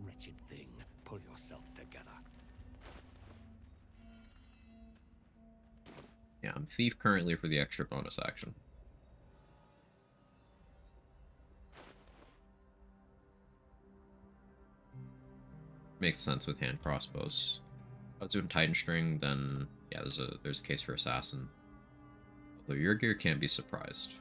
S4: Wretched thing, pull yourself together.
S1: Yeah, I'm Thief currently for the extra bonus action. Makes sense with hand crossbows. I was doing Titan String, then yeah, there's a case for Assassin. Although your gear can't be surprised.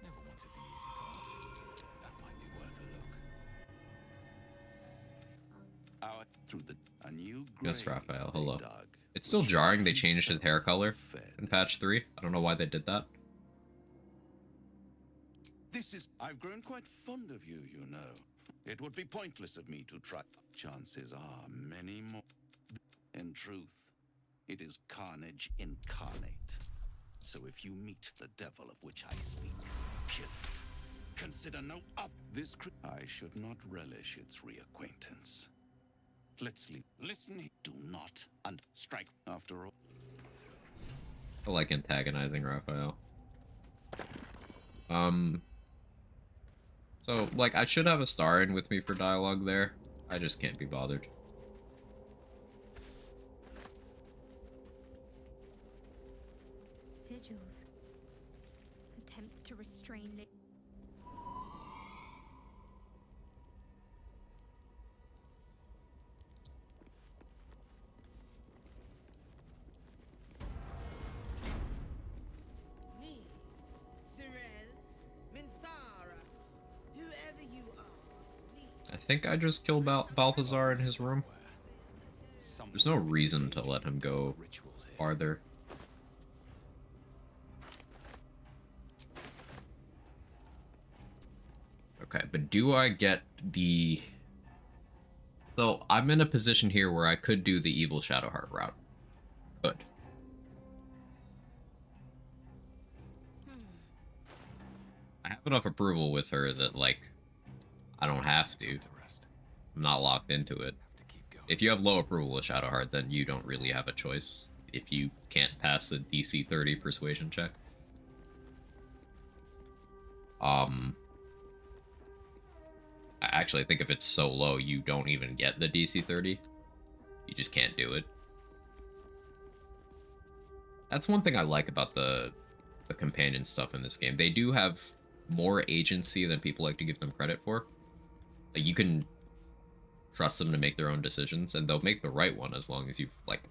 S4: Never wanted the easy path. That might be worth a look. Through a new
S1: Yes,
S4: grave
S1: Raphael,
S4: they
S1: hello.
S4: dug,
S1: It's still
S4: which
S1: jarring they
S4: he
S1: changed his hair color
S4: fed.
S1: in patch 3. I don't know why they did that.
S4: I've grown quite fond of you, you know. It would be pointless of me to try. Chances are many more. In truth, it is carnage incarnate. So if you meet the devil of which I speak, kill it. Consider no up this. I should not relish its reacquaintance. Let's leave. Listen, do not and strike. After all,
S1: I like antagonizing Raphael. So, like, I should have a star in with me for dialogue there. I just can't be bothered.
S3: sigils. Attempts to restrain it.
S5: Me, Zerel, Minthara, whoever you are, me.
S1: I think I just killed Balthazar in his room. There's no reason to let him go farther. Okay, but do I get the... So, I'm in a position here where I could do the Evil Shadowheart route. Could. I have enough approval with her that, like, I don't have to. I'm not locked into it. If you have low approval with Shadowheart, then you don't really have a choice if you can't pass the DC 30 persuasion check. I actually think if it's so low, you don't even get the DC 30. You just can't do it. That's one thing I like about the companion stuff in this game. They do have more agency than people like to give them credit for. Like, you can trust them to make their own decisions, and they'll make the right one as long as you've, like,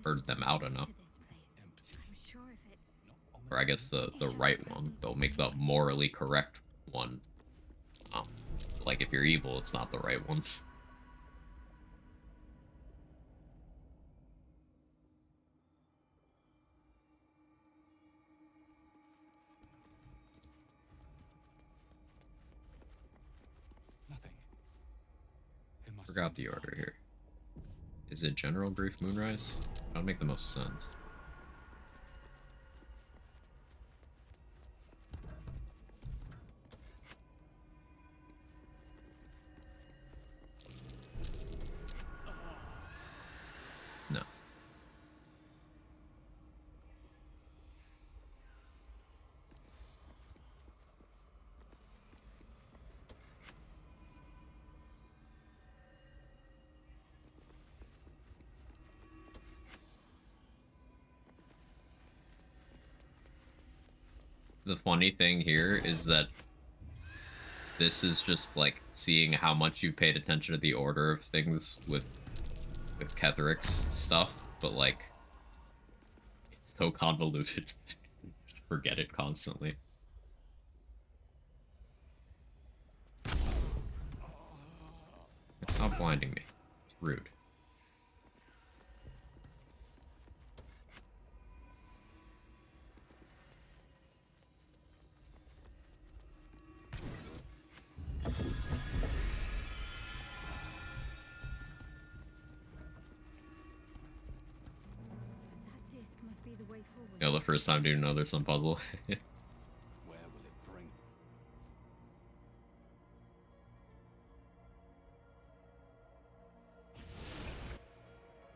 S1: heard them out enough. Or I guess the right one. They'll make the morally correct one. Like, if you're evil, it's not the right one.
S6: Nothing. It must
S1: Forgot
S6: be
S1: the
S6: inside.
S1: order here. Is it General Grief Moonrise? That'll make the most sense. No. The funny thing here is that this is just like seeing how much you've paid attention to the order of things with Ketheric's stuff, but like it's so convoluted. Just forget it constantly. Stop blinding me. It's rude.
S3: That disc must be the way forward.
S1: You know, the first time doing another Sun puzzle.
S6: Where will it bring?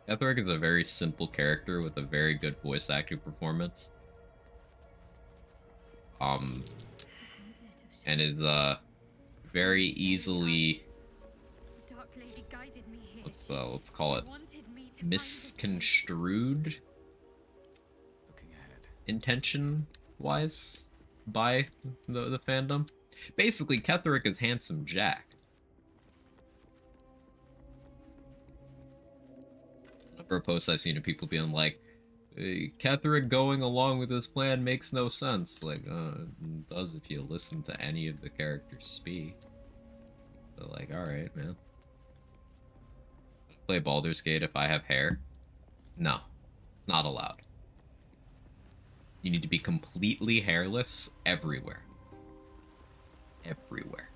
S1: Ketheric is a very simple character with a very good voice acting performance. And is very easily,
S3: The Dark Lady guided me here.
S1: let's call it
S3: She wanted me to find this place.
S1: misconstrued
S6: Looking ahead.
S1: intention wise by the fandom. Basically, Ketheric is Handsome Jack. A number of posts I've seen of people being like, hey, Ketheric going along with this plan makes no sense. Like, it does if you listen to any of the characters speak. So, like, alright, man. Play Baldur's Gate if I have hair? No. Not allowed. You need to be completely hairless everywhere. Everywhere.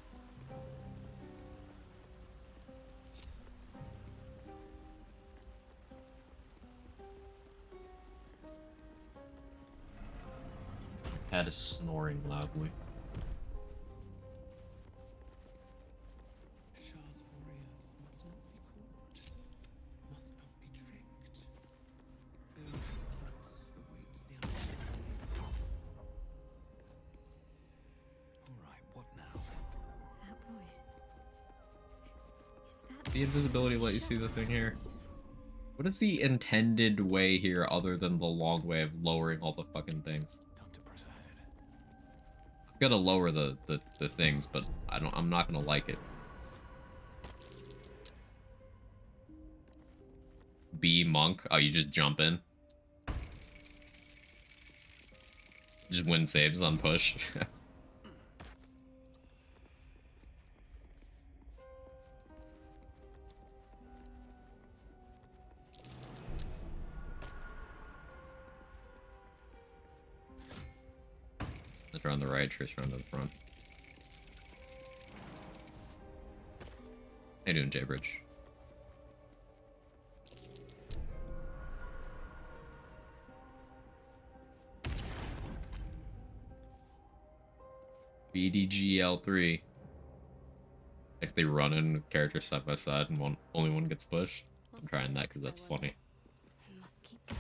S1: Cat is snoring loudly.
S5: Shah's warriors must not be caught, must not be tricked. Only loss awaits the unwary.
S6: Alright, what now?
S3: That voice. Is that
S1: The invisibility let you see the thing here. What is the intended way here other than the long way of lowering all the fucking things?
S6: Time to press ahead.
S1: I'm gonna lower the things, but I'm not gonna like it. B monk. Oh, you just jump in. Just win saves on push. Let's run the right, Trish run to the front. How you doing, J-Bridge? BDGL3. Like they run in with characters side by side and only one gets pushed. I'm trying that because that's funny.
S3: I must keep going.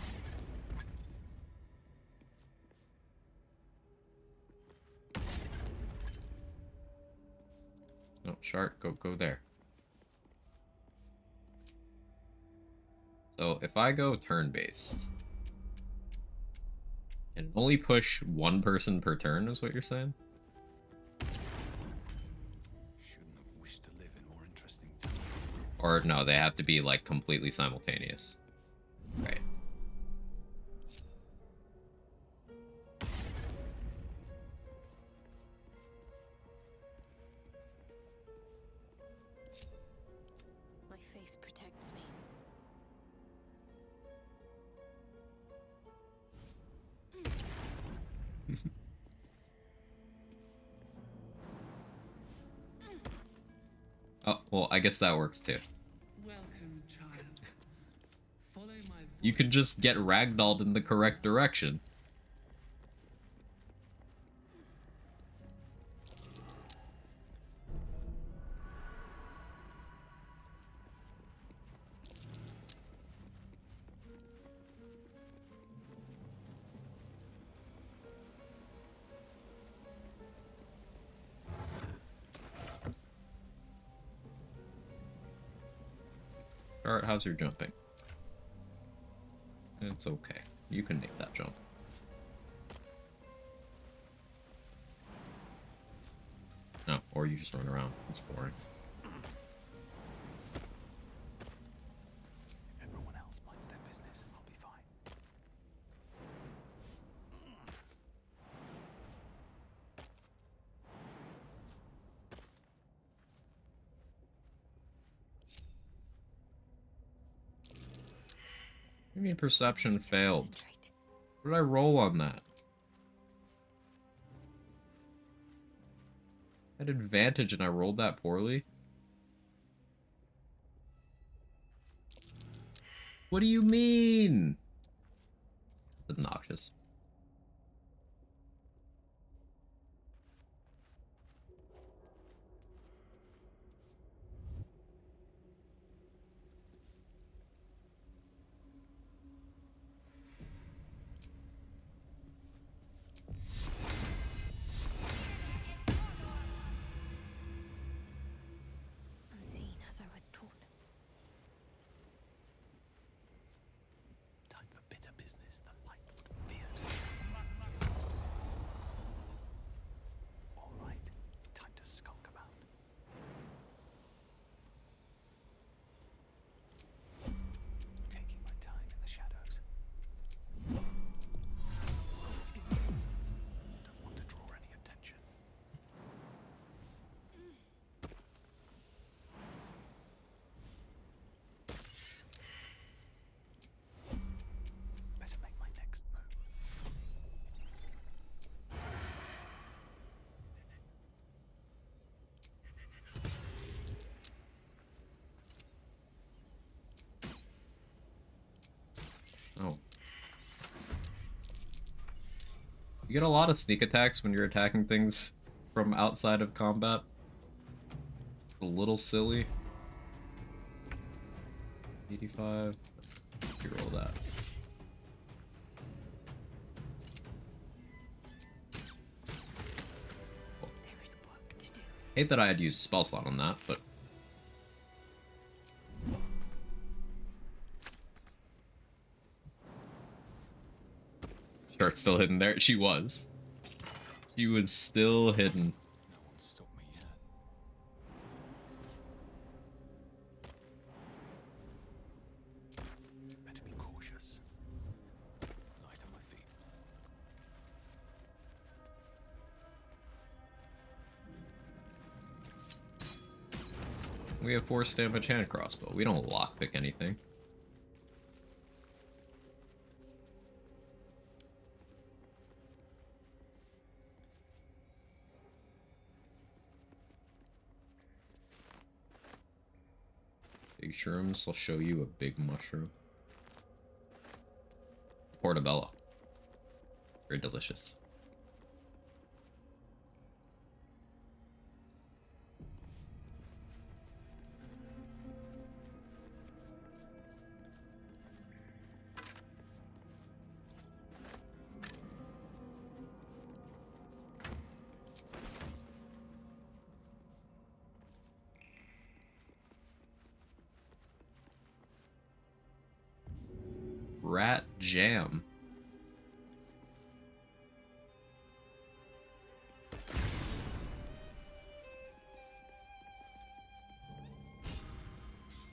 S1: No, Shark, go there. So if I go turn-based, and only push one person per turn is what you're saying?
S6: Shouldn't have wished to live in more interesting times.
S1: Or no, they have to be like completely simultaneous. Right.
S3: My faith protects me.
S1: Oh, well, I guess that works too.
S5: Welcome, child. Follow my
S1: You could just get ragdolled in the correct direction. Alright, how's your jumping? It's okay. You can make that jump. No, or you just run around. It's boring.
S6: If everyone else minds their business, I'll be fine.
S1: What do you mean perception failed?
S3: Concentrate.
S1: What did I roll on that? I had advantage and I rolled that poorly? What do you mean? It's obnoxious.
S3: Unseen as I was taught.
S6: Time for bitter business. The light would feared. All right, time to skulk about. Taking my time in the shadows. Don't want to draw any attention. Better make my next move.
S1: Oh. You get a lot of sneak attacks when you're attacking things from outside of combat. A little silly. 85. You roll that.
S3: There is work to do.
S1: Hate that I had used a spell slot on that, but Chart's still hidden there. She was. She was still hidden.
S6: No one's stopped me yet. Better be cautious. Light on my feet.
S1: We have 4 damage hand crossbow. We don't lockpick anything. Big shrooms. I'll show you a big mushroom. Portobello. Very delicious. Rat jam.
S7: The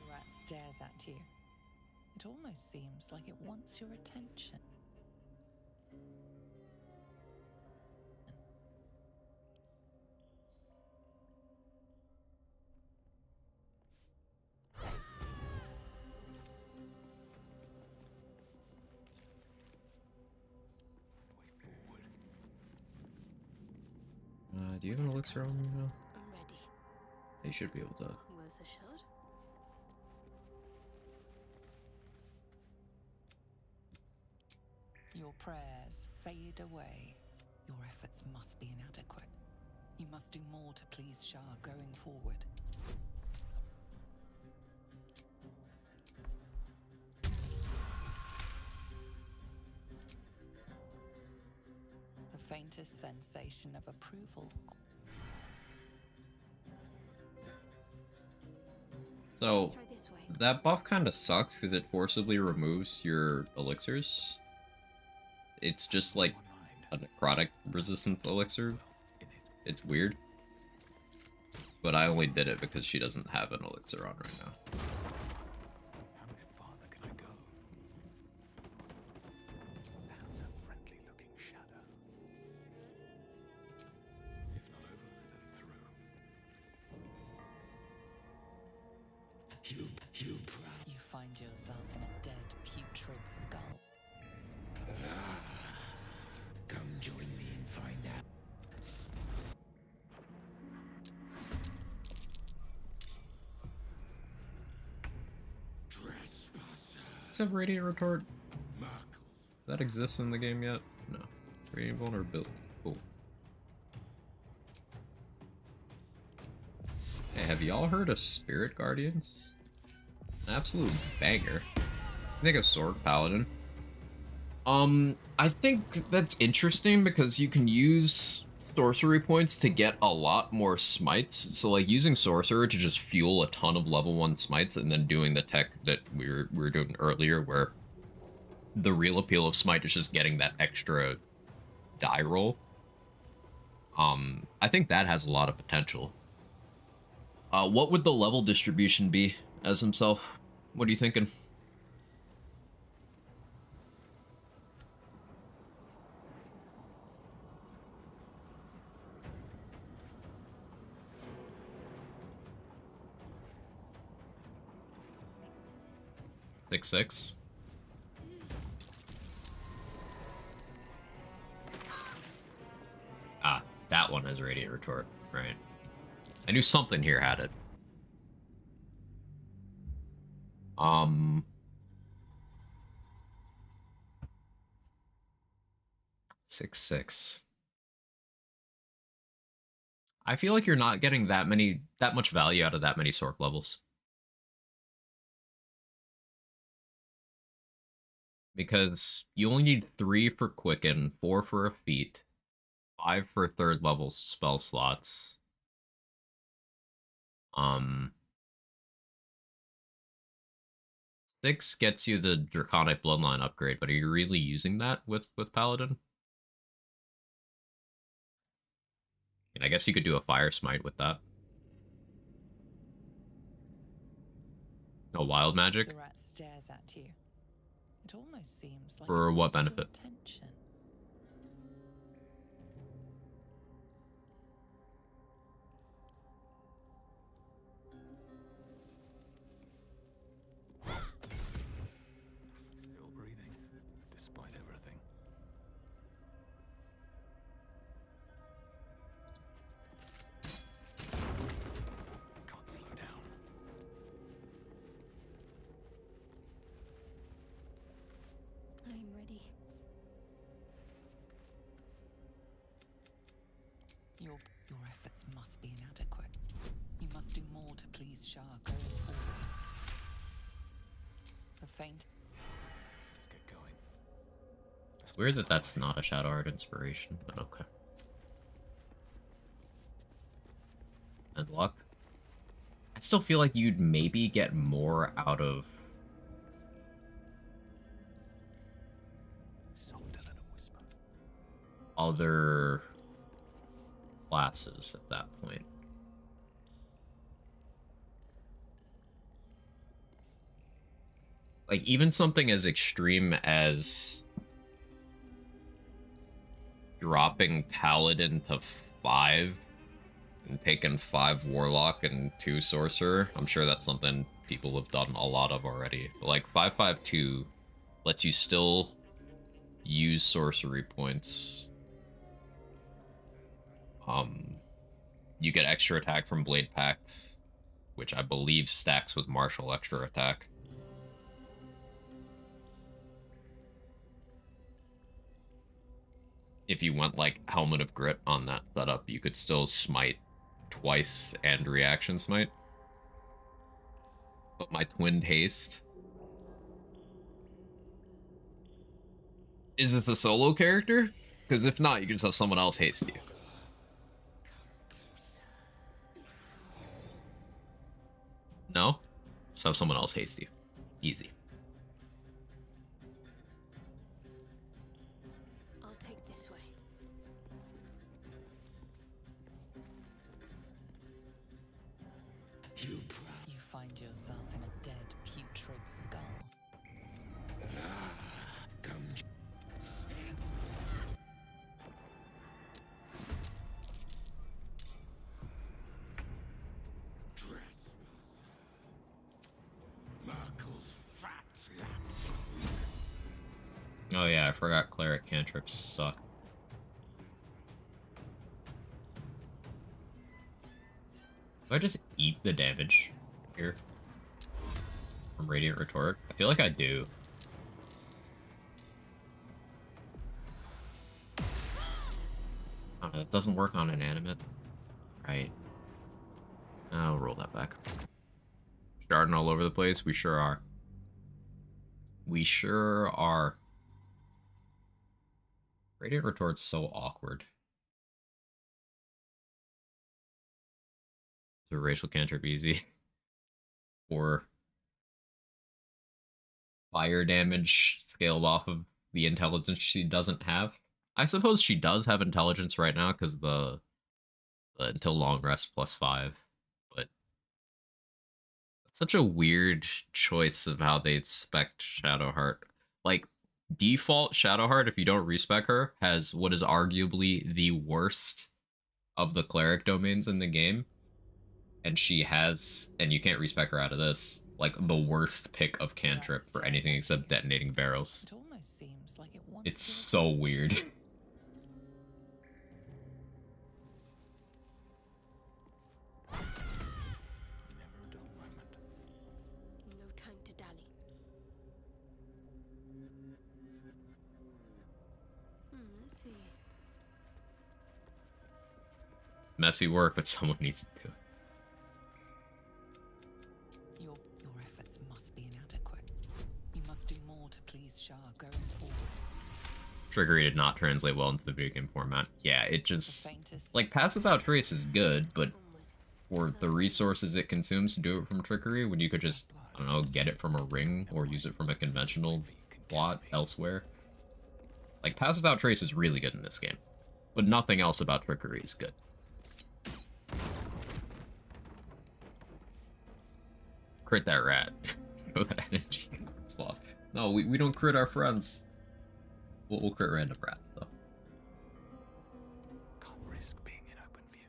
S7: rat stares at you. It almost seems like it wants your attention.
S6: Way forward.
S1: Do you have an elixir on you now?
S8: I'm ready.
S1: You should be able to.
S8: Worth a shot?
S7: Your prayers fade away. Your efforts must be inadequate. You must do more to please Shah going forward. The faintest sensation of approval.
S1: So,
S3: Let's try this way.
S1: that buff kind of sucks because it forcibly removes your elixirs. It's just like
S6: One
S1: a necrotic resistance elixir.
S6: in it.
S1: It's weird. But I only did it because she doesn't have an elixir on right now.
S6: How much farther can I go? That's a friendly looking shadow. If not over, then through.
S7: You find yourself in a dead, putrid skull.
S5: Come join me and find out. Trespasser.
S1: Does it have Radiant Retort?
S5: Markle.
S1: That exists in the game yet? No. Radiant Vulnerability. Cool. Hey, have y'all heard of Spirit Guardians? An absolute banger. I think of Sword Paladin. I think that's interesting because you can use sorcery points to get a lot more smites. So like using sorcerer to just fuel a ton of level 1 smites and then doing the tech that we were doing earlier where the real appeal of smite is just getting that extra die roll. I think that has a lot of potential. What would the level distribution be as himself? What are you thinking? Six. Ah, that one has Radiant Retort, right? I knew something here had it. 6. I feel like you're not getting that much value out of that many Sork levels. Because you only need 3 for Quicken, 4 for a feat, 5 for 3rd level spell slots. 6 gets you the Draconic Bloodline upgrade, but are you really using that with Paladin? And I guess you could do a Fire Smite with that. A Wild Magic?
S7: The rat stares at you. It almost seems like
S1: For
S7: it
S1: what
S7: wants your
S1: benefit?
S7: attention.
S6: Still breathing, despite everything. Can't slow down.
S3: I'm ready.
S7: Your efforts must be inadequate. You must do more to please Shah going forward. The faint.
S6: Let's get going.
S1: It's weird that that's not a Shadow Heart inspiration, but okay. And luck. I still feel like you'd maybe get more out of
S6: Softer than a whisper.
S1: other classes at that point. Like, even something as extreme as dropping Paladin to 5 and taking 5 Warlock and 2 Sorcerer. I'm sure that's something people have done a lot of already. But like 5/5/2 lets you still use sorcery points. You get extra attack from Blade Pact, which I believe stacks with Martial extra attack. If you went like Helmet of Grit on that setup, you could still smite twice and reaction smite. But my Twinned Haste. Is this a solo character? Because if not, you can just have someone else haste you. No? Just have someone else haste you. Easy.
S3: I'll take this way.
S7: You find yourself in a dead, putrid skull.
S1: Oh yeah, I forgot cleric cantrips suck. Do I just eat the damage here from Radiant Retort? I feel like I do. Oh, that doesn't work on inanimate. Right. I'll roll that back. Starting all over the place? We sure are. We sure are. Radiant Retort's so awkward. Is a racial cantrip easy? Or fire damage scaled off of the intelligence she doesn't have? I suppose she does have intelligence right now because the until long rest +5, but that's such a weird choice of how they spec Shadowheart. Like, default Shadowheart, if you don't respec her, has what is arguably the worst of the cleric domains in the game. And she has, and you can't respec her out of this, like the worst pick of cantrip for anything except detonating barrels.
S7: It almost seems like it wants
S1: It's
S7: your
S1: so
S7: attention.
S1: weird.
S6: Never a dull moment.
S3: No time to dally. Let's see.
S1: Messy work, but someone needs to do it.
S7: Your efforts must be inadequate. You must do more to please Shah going forward.
S1: Trickery did not translate well into the video game format. Yeah, it
S7: The
S1: just...
S7: faintest.
S1: Like, Pass Without Trace is good, but
S3: Onward.
S1: for the resources it consumes to do it from Trickery, when you could just I don't know, get it from a ring or use it from a conventional plot elsewhere. Like, Pass Without Trace is really good in this game, but nothing else about Trickery is good. Crit that rat. Go that energy. No, we don't crit our friends. We'll crit random rats, though.
S6: Can't risk being in open view.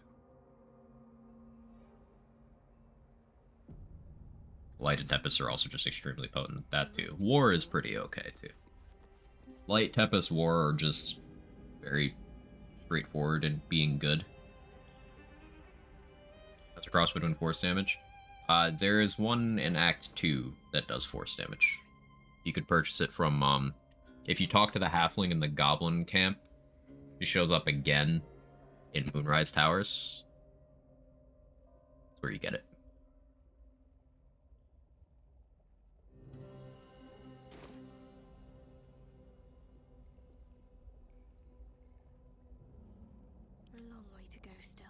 S1: Light and Tempest are also just extremely potent. That too. War is pretty okay too. Light, Tempest, War are just very straightforward in being good. That's a cross between force damage. There is one in Act 2 that does force damage. You could purchase it from, if you talk to the halfling in the goblin camp, he shows up again in Moonrise Towers. That's where you get it.
S3: A long way to go still.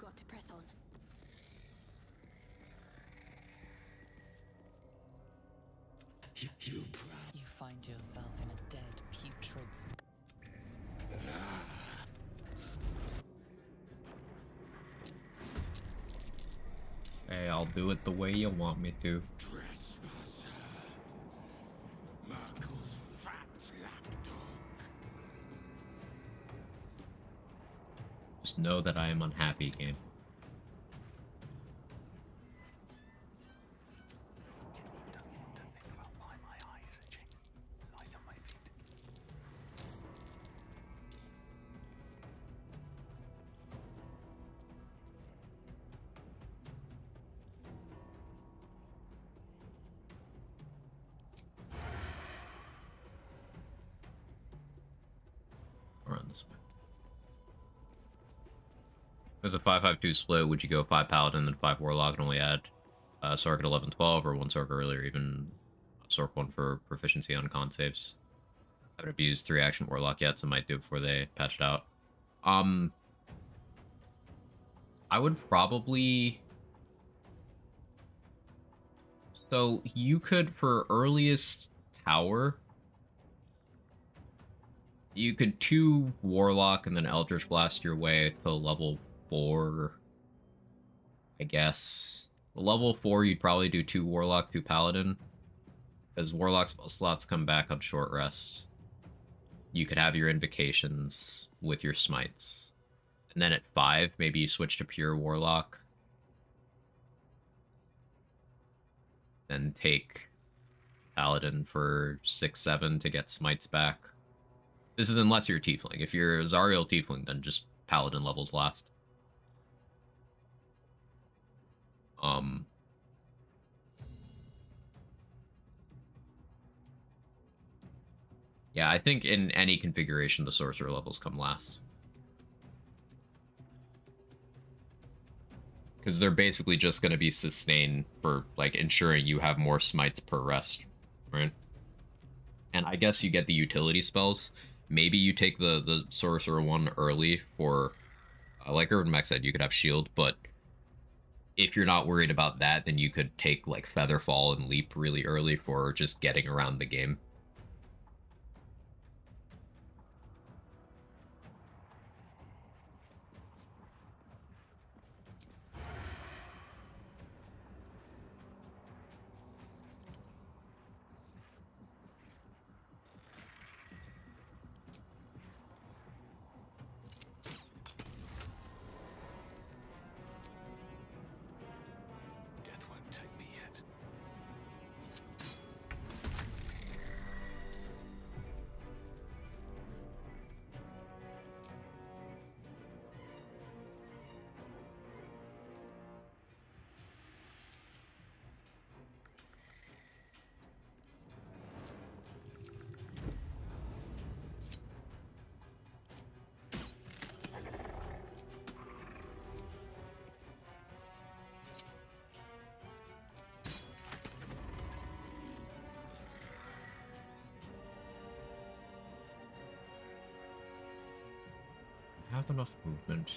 S3: Got to press on.
S7: You find yourself in a dead, putrid
S1: Hey, I'll do it the way you want me to.
S4: Trespasser. Merkel's fat lapdog.
S1: Just know that I am unhappy, game.
S6: Don't want to think about why my eye is itching. Light on my feet.
S1: Around this way. With a 5-5-2 split, would you go 5 Paladin and 5 Warlock and only add Sork at 11-12 or 1 Sork early or even Sork 1 for proficiency on con saves? I haven't abused 3 action Warlock yet, so might do it before they patch it out. I would probably... So you could, for earliest power, you could 2 Warlock and then Eldritch Blast your way to level 4, I guess. Level 4, you'd probably do 2 Warlock, 2 Paladin, because Warlock spell slots come back on short rest. You could have your Invocations with your Smites. And then at 5, maybe you switch to pure Warlock. Then take Paladin for 6-7 to get Smites back. This is unless you're a Tiefling. If you're a Zariel Tiefling, then just Paladin levels last. Yeah, I think in any configuration, the Sorcerer levels come last. Because they're basically just going to be sustained for, like, ensuring you have more Smites per rest, right? And I guess you get the utility spells. Maybe you take the Sorcerer one early for, like Urban Mech said, you could have Shield, but if you're not worried about that, then you could take, like, Featherfall and Leap really early for just getting around the game.
S6: Death won't take me yet.
S1: have enough movement.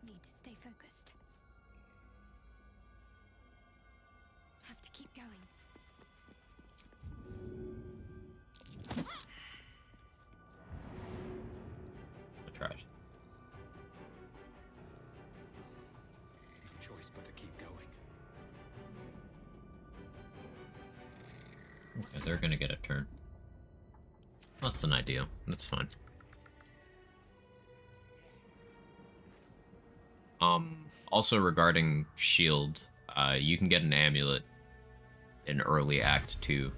S3: Need to stay focused. Have to keep going.
S1: The trash.
S6: No choice but to keep going.
S1: Okay, they're gonna get a turn. Less than ideal. That's fine. Also regarding shield, you can get an amulet in early Act 2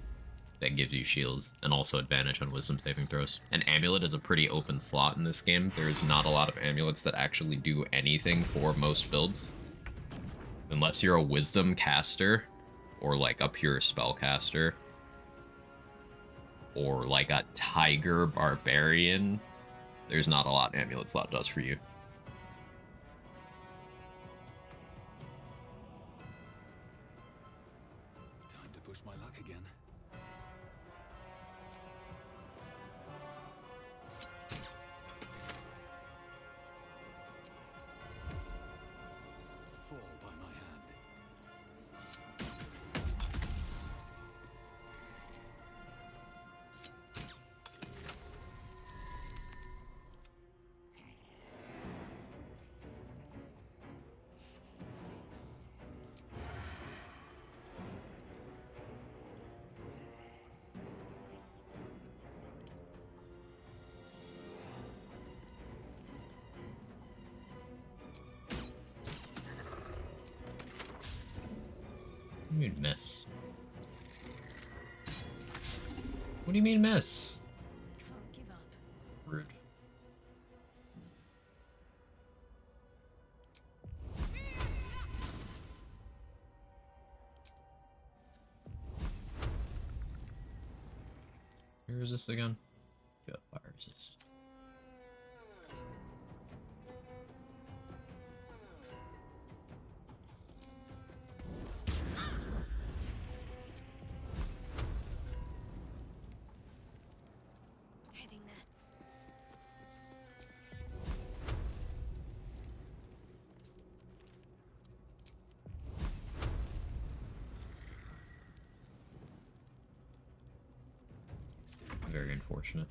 S1: that gives you shields and also advantage on wisdom saving throws. An amulet is a pretty open slot in this game. There's not a lot of amulets that actually do anything for most builds. Unless you're a wisdom caster, or like a pure spellcaster, or like a tiger barbarian, there's not a lot amulet slot does for you.
S6: Time to push my luck again. Fall by my hand.
S1: What do you mean miss? What do you mean miss?
S3: Can't give up.
S1: Rude. Where is this again? Got fire resist.
S3: Heading there.
S1: Very unfortunate.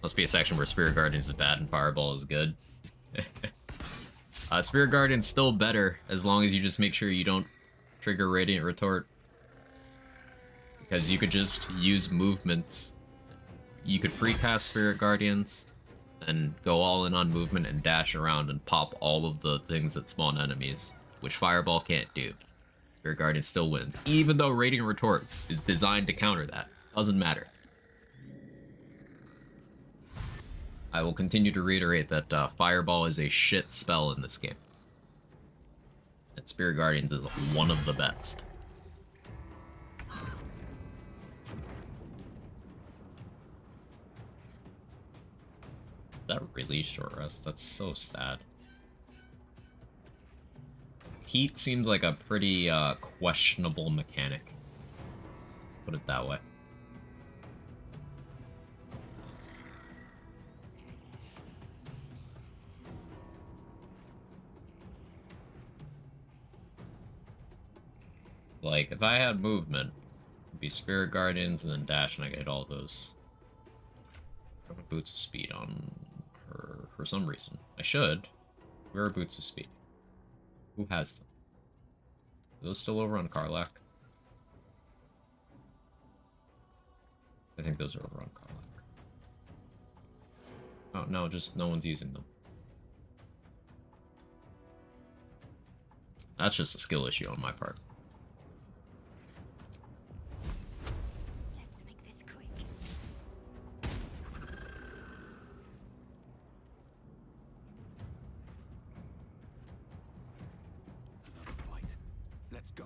S1: Must be a section where Spirit Guardians is bad and Fireball is good. Spirit Guardian's still better as long as you just make sure you don't trigger Radiant Retort. Because you could just use movements. You could precast Spirit Guardians and go all in on movement and dash around and pop all of the things that spawn enemies, which Fireball can't do. Spirit Guardian still wins, even though Radiant Retort is designed to counter that. Doesn't matter. I will continue to reiterate that Fireball is a shit spell in this game. And Spirit Guardians is one of the best. That really short rest? That's so sad. Heat seems like a pretty questionable mechanic. Put it that way. Like, if I had movement, it'd be Spirit Guardians and then dash and I get all those. I have Boots of Speed on her for some reason. I should. Where are Boots of Speed? Who has them? Are those still over on Karlach? I think those are over on Karlach. Oh, no, just no one's using them. That's just a skill issue on my part.
S3: Let's make this quick.
S6: Another fight. Let's go.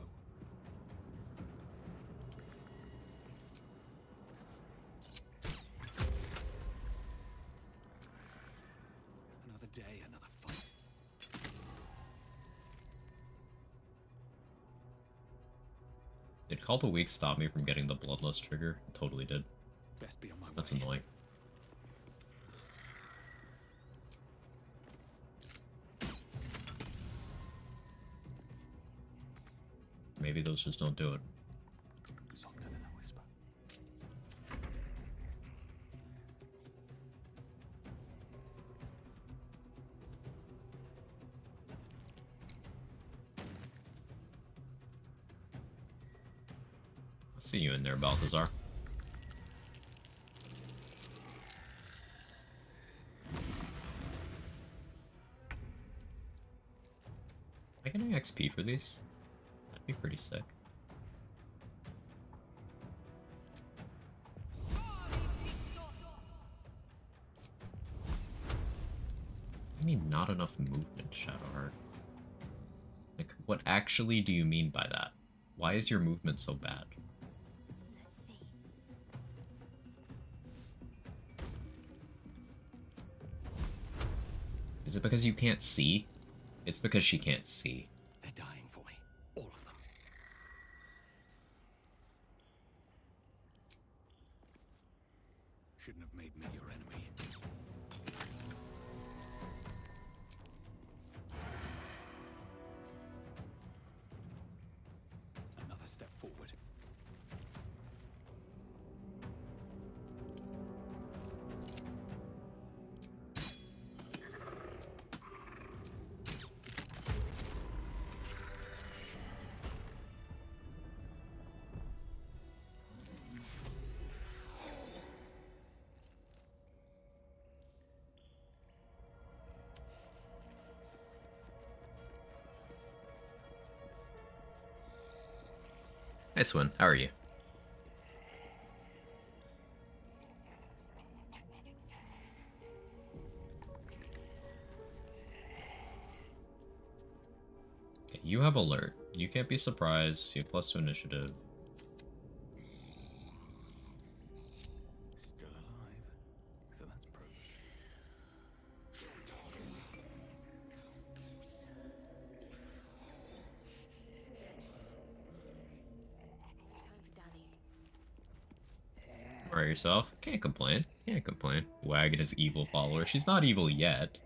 S6: Another day, another fight.
S1: Did Call the Weak stop me from getting the Bloodlust trigger? It totally did.
S6: Best be on my
S1: That's
S6: way.
S1: annoying. Maybe those just don't do it.
S6: Softer than a whisper.
S1: I'll see you in there, Balthazar. Am I getting XP for these? That'd be pretty sick. I mean, not enough movement, Shadowheart. Like, what actually do you mean by that? Why is your movement so bad?
S3: Let's see.
S1: Is it because you can't see? It's because she can't see.
S6: They're dying for me. All of them. Shouldn't have made me your enemy. Another step forward.
S1: Hi, Swin. How are you? Okay, you have alert. You can't be surprised. You have +2 initiative.
S6: Still alive. So that's proof.
S3: Time for Danny.
S1: Alright yourself. Can't complain. Can't complain. Wagon is evil follower. She's not evil yet.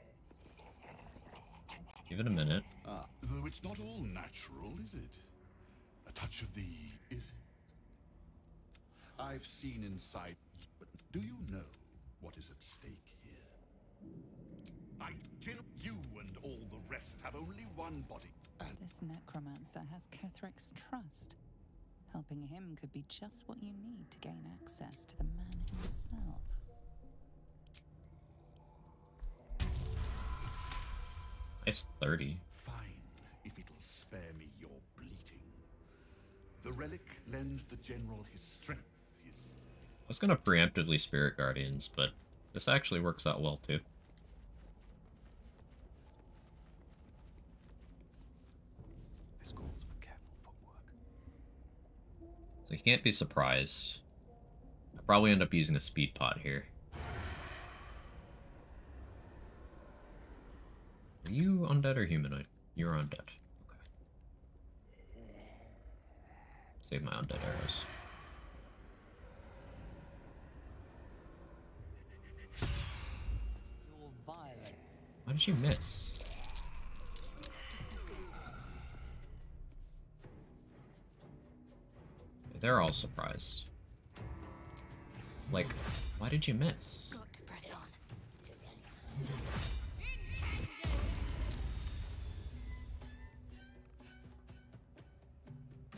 S1: Give it a minute.
S8: Ah, though it's not all natural, is it? A touch of the... is it? I've seen inside, but do you know what is at stake here? You and all the rest have only one body, and
S7: This necromancer has Ketherick's trust. Helping him could be just what you need to gain access to the man himself.
S1: It's 30.
S8: fine if it'll spare me your bleating. The relic lends the general his strength, his...
S1: I was gonna preemptively Spirit Guardians, but this actually works out well too.
S6: This calls for careful footwork.
S1: So you can't be surprised. I'll probably end up using a speed pot here. Are you undead or humanoid? You're undead. Okay. Save my undead arrows.
S7: You're violent.
S1: Why did you miss? They're all surprised. Like, why did you miss?
S3: Got to press on.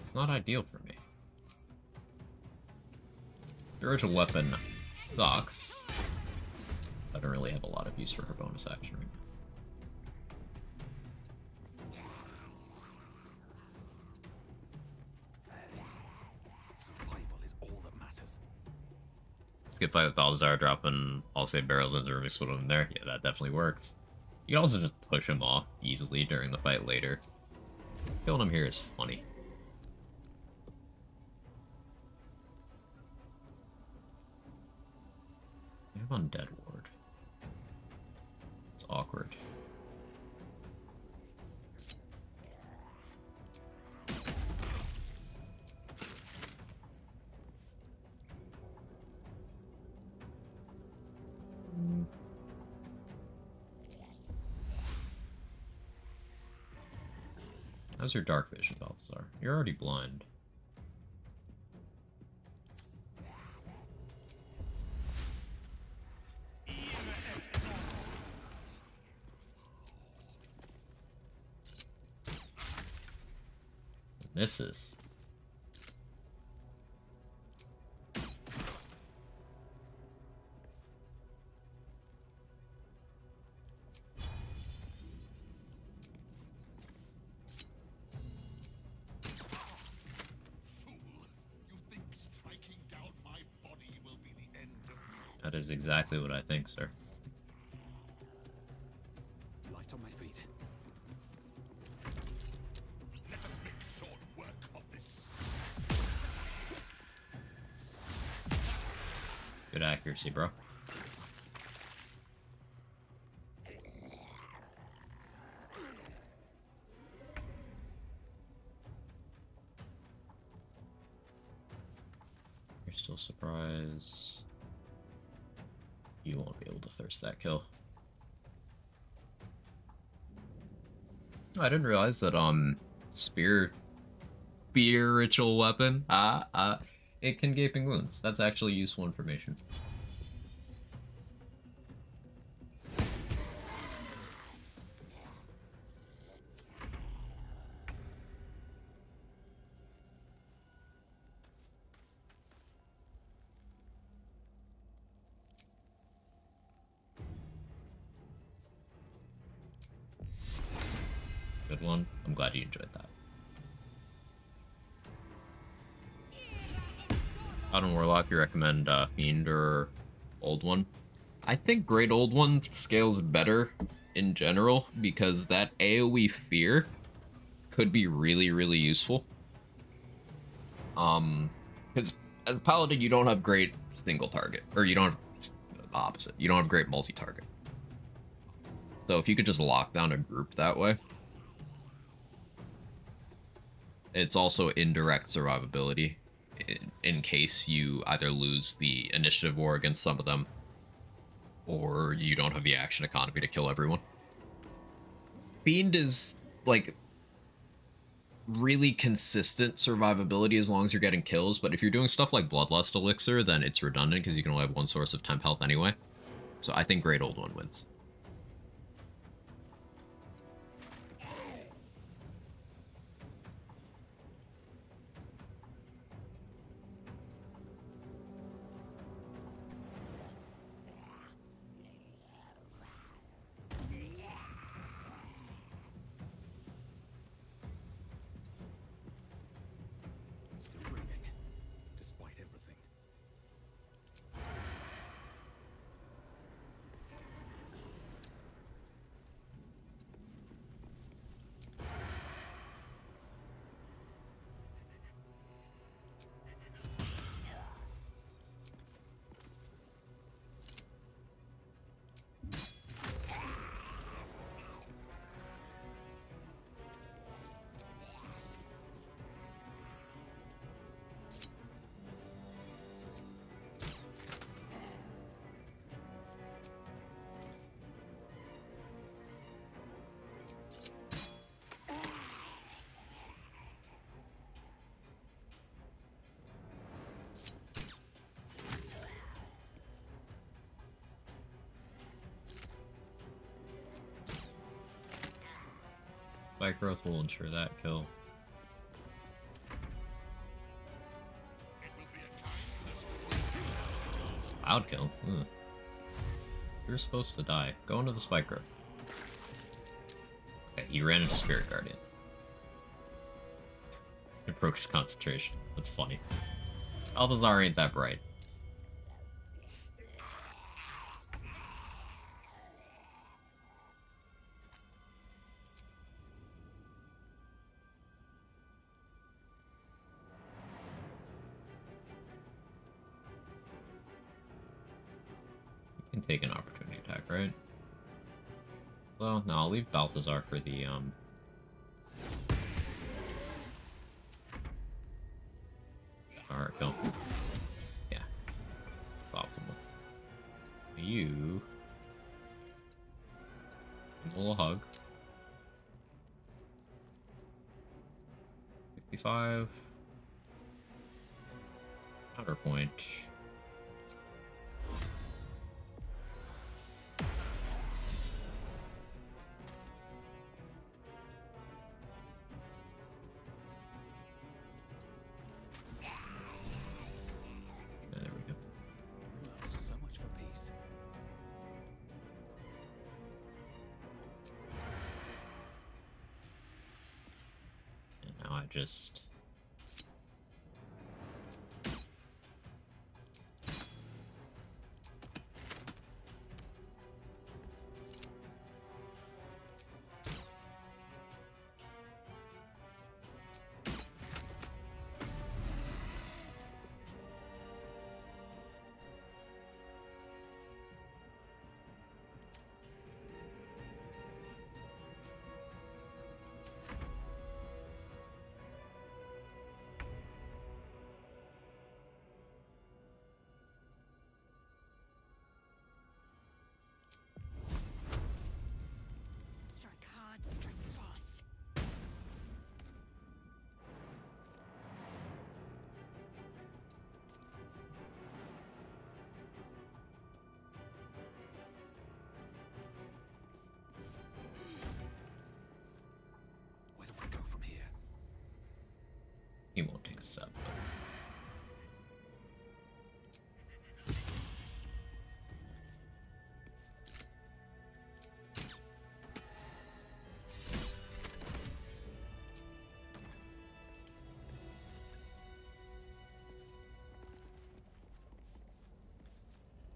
S1: It's not ideal for me. Spiritual weapon sucks. I don't really have a lot of use for her bonus action right now.
S6: Survival is all that matters.
S1: Skip fight with Balthazar, dropping all save barrels into her mix with him there. Yeah, that definitely works. You can also just push him off easily during the fight later. Killing him here is funny. I have Undead Ward. It's awkward. How's your dark vision, Balthazar? You're already blind. Misses. That is exactly what I think, sir.
S6: Light on my feet. Let us make short work of this.
S1: Good accuracy, bro. You're still surprised. You won't be able to thirst that kill. I didn't realize that spiritual weapon it can gaping wounds. That's actually useful information. Good one. I'm glad you enjoyed that. Out on Warlock, you recommend Fiend or Old One? I think Great Old One scales better in general because that AoE fear could be really, really useful. Because as a Paladin, you don't have great single target, or you don't have the opposite. You don't have great multi-target. So if you could just lock down a group that way. It's also indirect survivability in case you either lose the initiative war against some of them or you don't have the action economy to kill everyone. Fiend is like really consistent survivability as long as you're getting kills, but if you're doing stuff like Bloodlust Elixir, then it's redundant because you can only have one source of temp health anyway. So I think Great Old One wins.
S6: Still breathing, despite everything.
S1: Spike growth will ensure that kill. Loud kill? Ugh. You're supposed to die. Go into the spike growth. Okay, you ran into Spirit Guardians. Approach concentration. That's funny. Balthazar ain't that bright. Take an opportunity attack, right? Well, no, I'll leave Balthazar for the, Alright, go. Yeah. Optimal. You... A little hug. 65. Counterpoint. There we go.
S6: So much for peace.
S1: And now I just...
S3: Strike hard, strike fast.
S6: Where do I go from here?
S1: He won't take a step.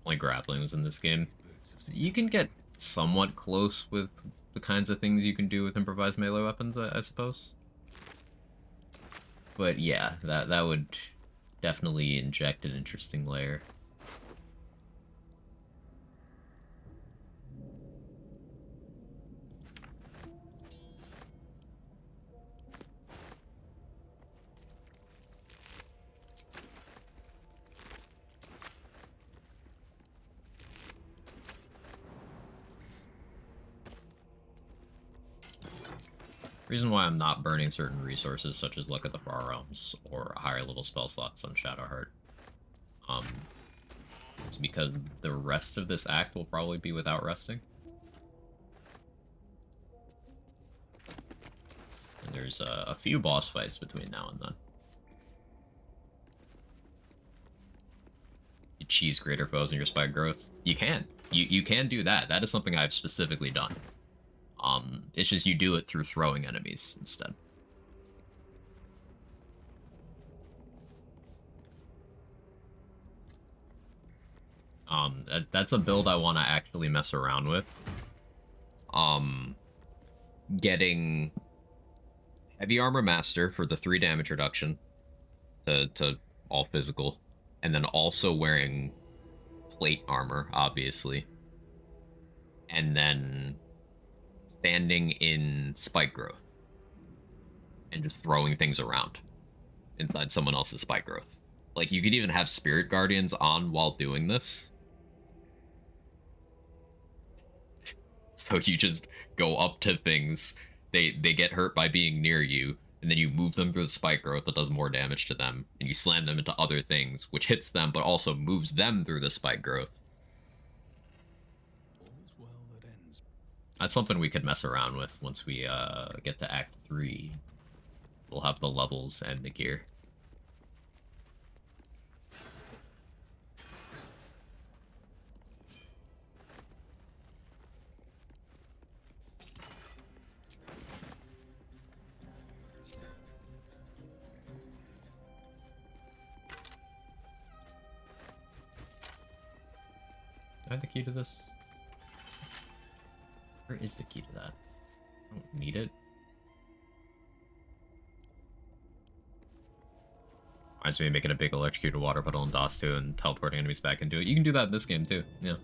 S1: Only grapplings in this game.
S6: Birds have seen
S1: You can get somewhat close with the kinds of things you can do with improvised melee weapons, I suppose. But yeah, that would definitely inject an interesting layer. Reason why I'm not burning certain resources, such as Luck of the Far Realms or higher level spell slots on Shadowheart, it's because the rest of this act will probably be without resting. And there's a few boss fights between now and then. You cheese greater foes in your spike growth. You can. You can do that. That is something I've specifically done. It's just you do it through throwing enemies instead. That's a build I want to actually mess around with. Getting Heavy Armor Master for the 3 damage reduction to all physical, and then also wearing plate armor, obviously. And then standing in spike growth and just throwing things around inside someone else's spike growth. Like, you could even have Spirit Guardians on while doing this. So you just go up to things, they get hurt by being near you, and then you move them through the spike growth that does more damage to them, and you slam them into other things, which hits them but also moves them through the spike growth.
S6: all's well that ends.
S1: That's something we could mess around with once we get to Act 3. We'll have the levels and the gear. Do I have the key to this? Where is the key to that? I don't need it. Reminds me of making a big electrocuted water puddle in DOS 2 and teleporting enemies back into it. You can do that in this game too, yeah.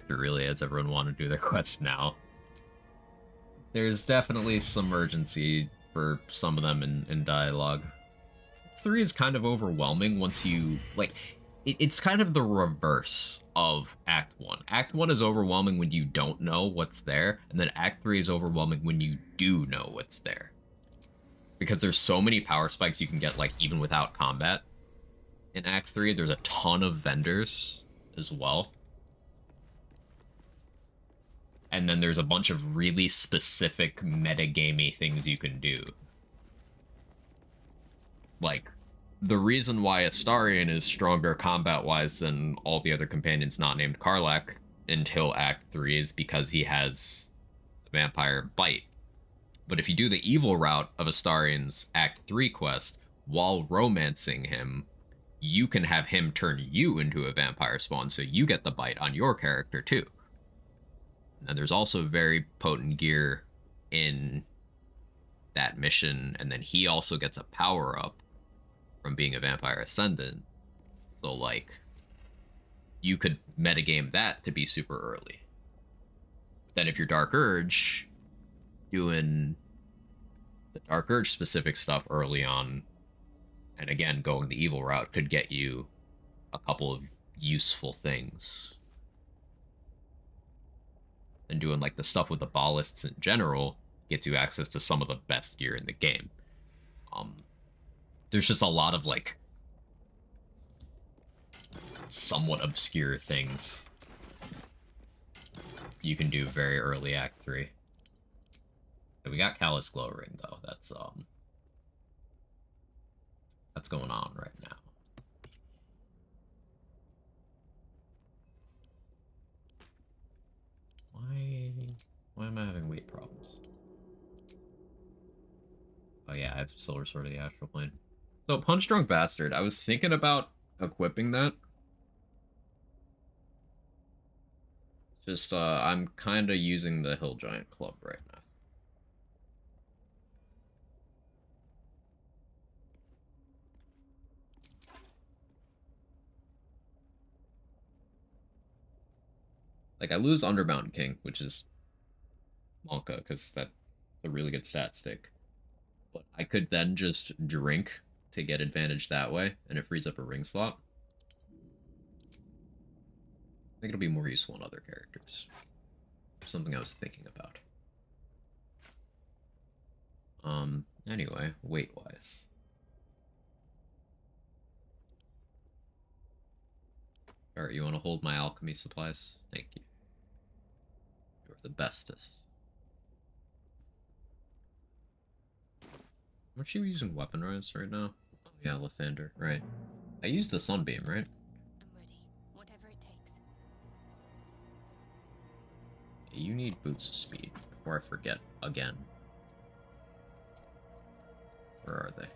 S1: It really is, everyone want to do their quests now. There's definitely some urgency for some of them in dialogue. 3 is kind of overwhelming once you, like, it's kind of the reverse of Act 1. Act 1 is overwhelming when you don't know what's there, and then Act 3 is overwhelming when you do know what's there. Because there's so many power spikes you can get, like, even without combat. In Act 3, there's a ton of vendors as well. And then there's a bunch of really specific metagamey things you can do. Like, the reason why Astarion is stronger combat-wise than all the other companions not named Karlach until Act 3 is because he has a vampire bite. But if you do the evil route of Astarion's Act 3 quest, while romancing him, you can have him turn you into a vampire spawn, so you get the bite on your character too. And there's also very potent gear in that mission, and then he also gets a power-up from being a vampire ascendant. So, like, you could metagame that to be super early. Then if you're Dark Urge, doing the Dark Urge specific stuff early on, and again, going the evil route could get you a couple of useful things. And doing, like, the stuff with the ballists in general gets you access to some of the best gear in the game. There's just a lot of, like, somewhat obscure things you can do very early Act 3. And we got Callous Glow Ring, though. That's going on right now. Why am I having weight problems? Oh yeah, I have Silver Sword of the Astral Plane. So, Punch Drunk Bastard, I was thinking about equipping that. Just, I'm kind of using the Hill Giant Club right now. Like, I lose Underbound King, which is Monka, because that's a really good stat stick. But I could then just drink to get advantage that way, and it frees up a ring slot. I think it'll be more useful in other characters. Something I was thinking about. Anyway, weight-wise. Alright, you want to hold my alchemy supplies? Thank you. You're the bestest. Aren't you using Weapon Rise right now? Oh yeah, Lathander, right. I used the Sunbeam, right?
S3: I'm ready. Whatever it takes.
S1: You need Boots of Speed before I forget again. Where are they?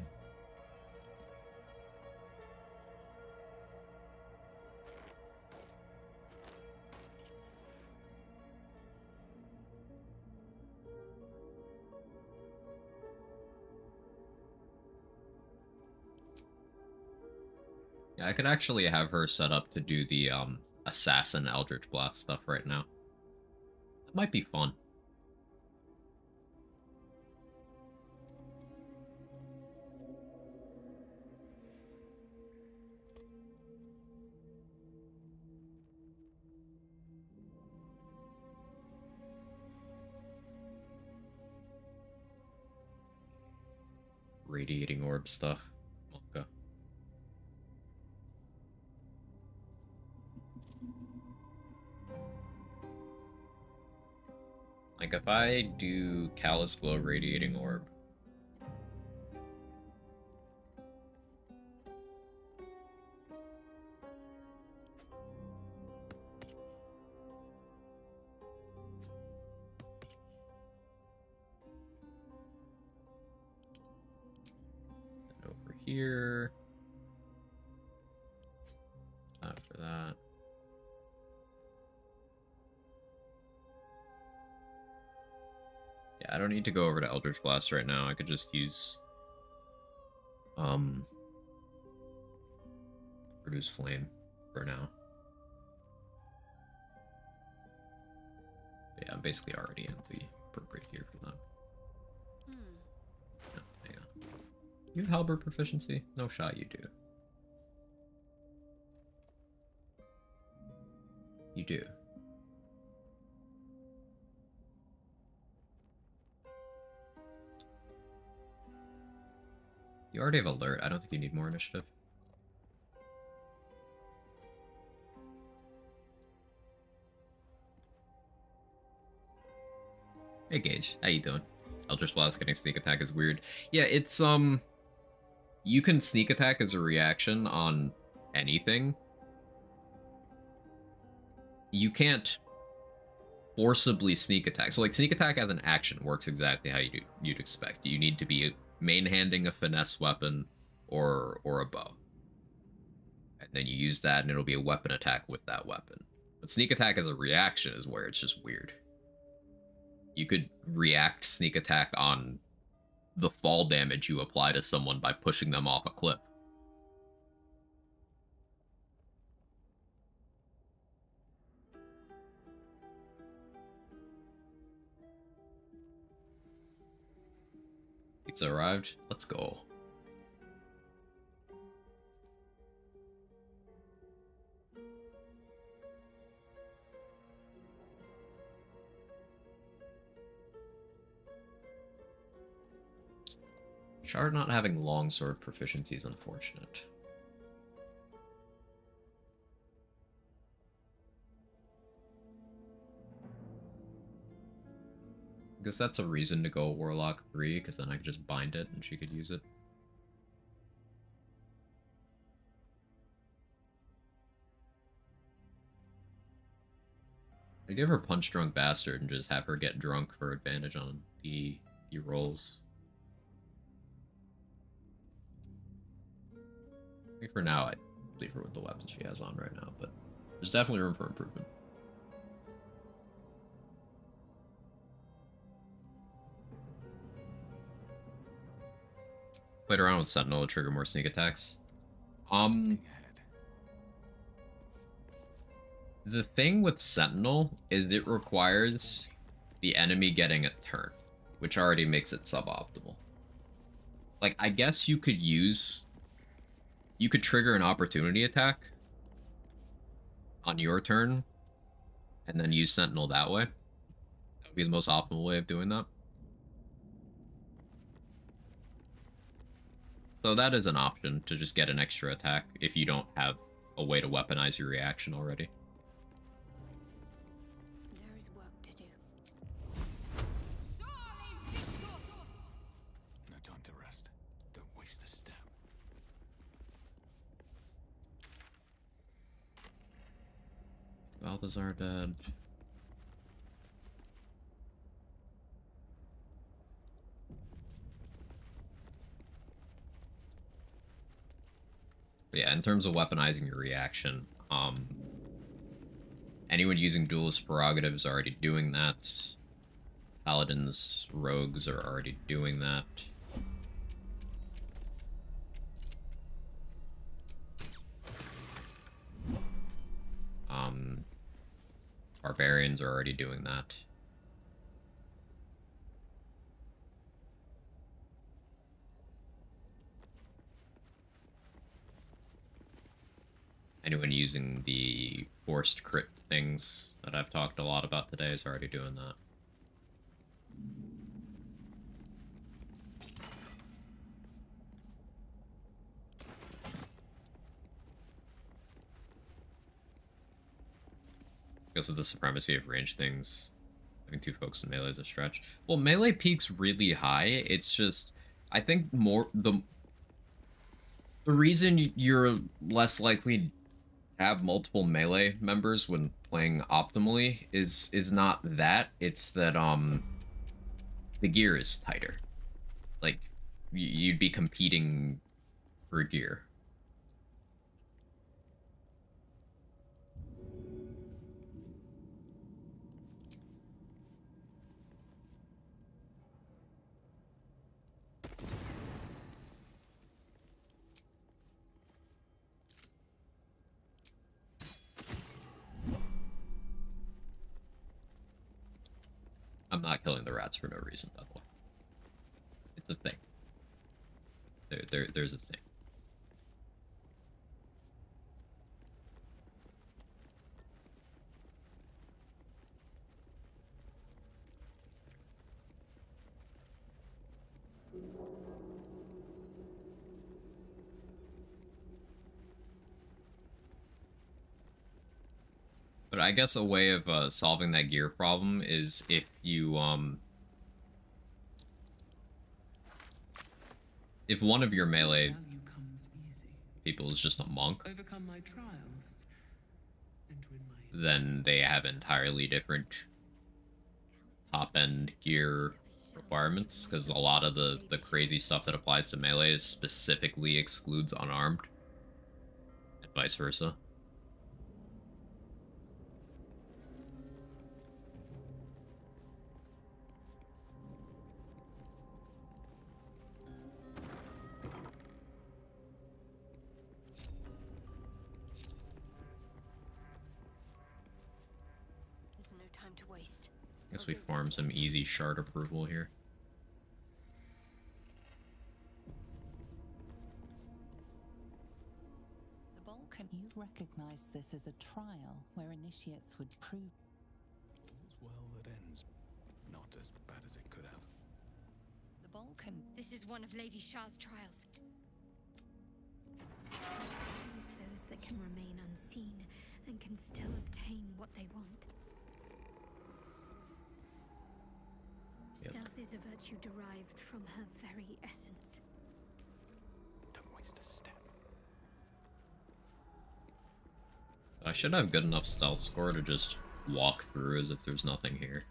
S1: Yeah, I could actually have her set up to do the Assassin Eldritch Blast stuff right now. That might be fun. Radiating Orb stuff. Okay. Like, if I do Callous Glow Radiating Orb, and over here, after that. Yeah, I don't need to go over to Eldritch Blast right now. I could just use Produce Flame for now. But yeah, I'm basically already in the appropriate gear for that. No, hang on. You have Halberd proficiency? No shot you do. You do. You already have alert. I don't think you need more initiative. Hey Gage, how you doing? Eldritch Blast getting sneak attack is weird. Yeah, it's you can sneak attack as a reaction on anything. You can't forcibly sneak attack. So like sneak attack as an action works exactly how you'd expect. You need to be main-handing a finesse weapon or a bow. And then you use that and it'll be a weapon attack with that weapon. But sneak attack as a reaction is where it's just weird. You could react sneak attack on the fall damage you apply to someone by pushing them off a cliff. Pizza arrived. Let's go. Shard not having longsword proficiency is unfortunate. I guess that's a reason to go Warlock 3, because then I could just bind it and she could use it. I give her Punch Drunk Bastard and just have her get drunk for advantage on the rolls. I think for now I'd leave her with the weapons she has on right now, but there's definitely room for improvement. Played around with Sentinel to trigger more sneak attacks. The thing with Sentinel is it requires the enemy getting a turn, which already makes it suboptimal. Like, I guess you could trigger an opportunity attack on your turn and then use Sentinel that way. That would be the most optimal way of doing that. So that is an option, to just get an extra attack if you don't have a way to weaponize your reaction already.
S3: There is work to do.
S6: No time to rest. Don't waste a step.
S1: Balthazar dead. But yeah, in terms of weaponizing your reaction, anyone using duelist prerogatives are already doing that. Paladins, rogues are already doing that. Barbarians are already doing that. Anyone using the forced crit things that I've talked a lot about today is already doing that. Because of the supremacy of range things, having two folks in melee is a stretch. Well, melee peaks really high. It's just, I think more the reason you're less likely to have multiple melee members when playing optimally is not that. It's that the gear is tighter. Like you'd be competing for gear. I'm not killing the rats for no reason, by the way. It's a thing. There's a thing. I guess a way of solving that gear problem is if you if one of your melee
S5: Value comes easy.
S1: people is just a monk,
S5: Overcome my trials and win my
S1: then they have entirely different top-end gear requirements, because a lot of the crazy stuff that applies to melee is specifically excludes unarmed, and vice versa.
S3: There's no time to waste.
S1: Guess we farm some easy shard approval here.
S7: The Vulcan, you recognize this as a trial where initiates would prove.
S6: All's well that ends. Not as bad as it could have.
S7: The Vulcan.
S3: This is one of Lady Shah's trials. Choose those that can remain unseen and can still obtain what they want.
S1: Yep.
S3: Stealth is a virtue derived from her very essence.
S6: Don't waste a step.
S1: I should have good enough stealth score to just walk through as if there's nothing here.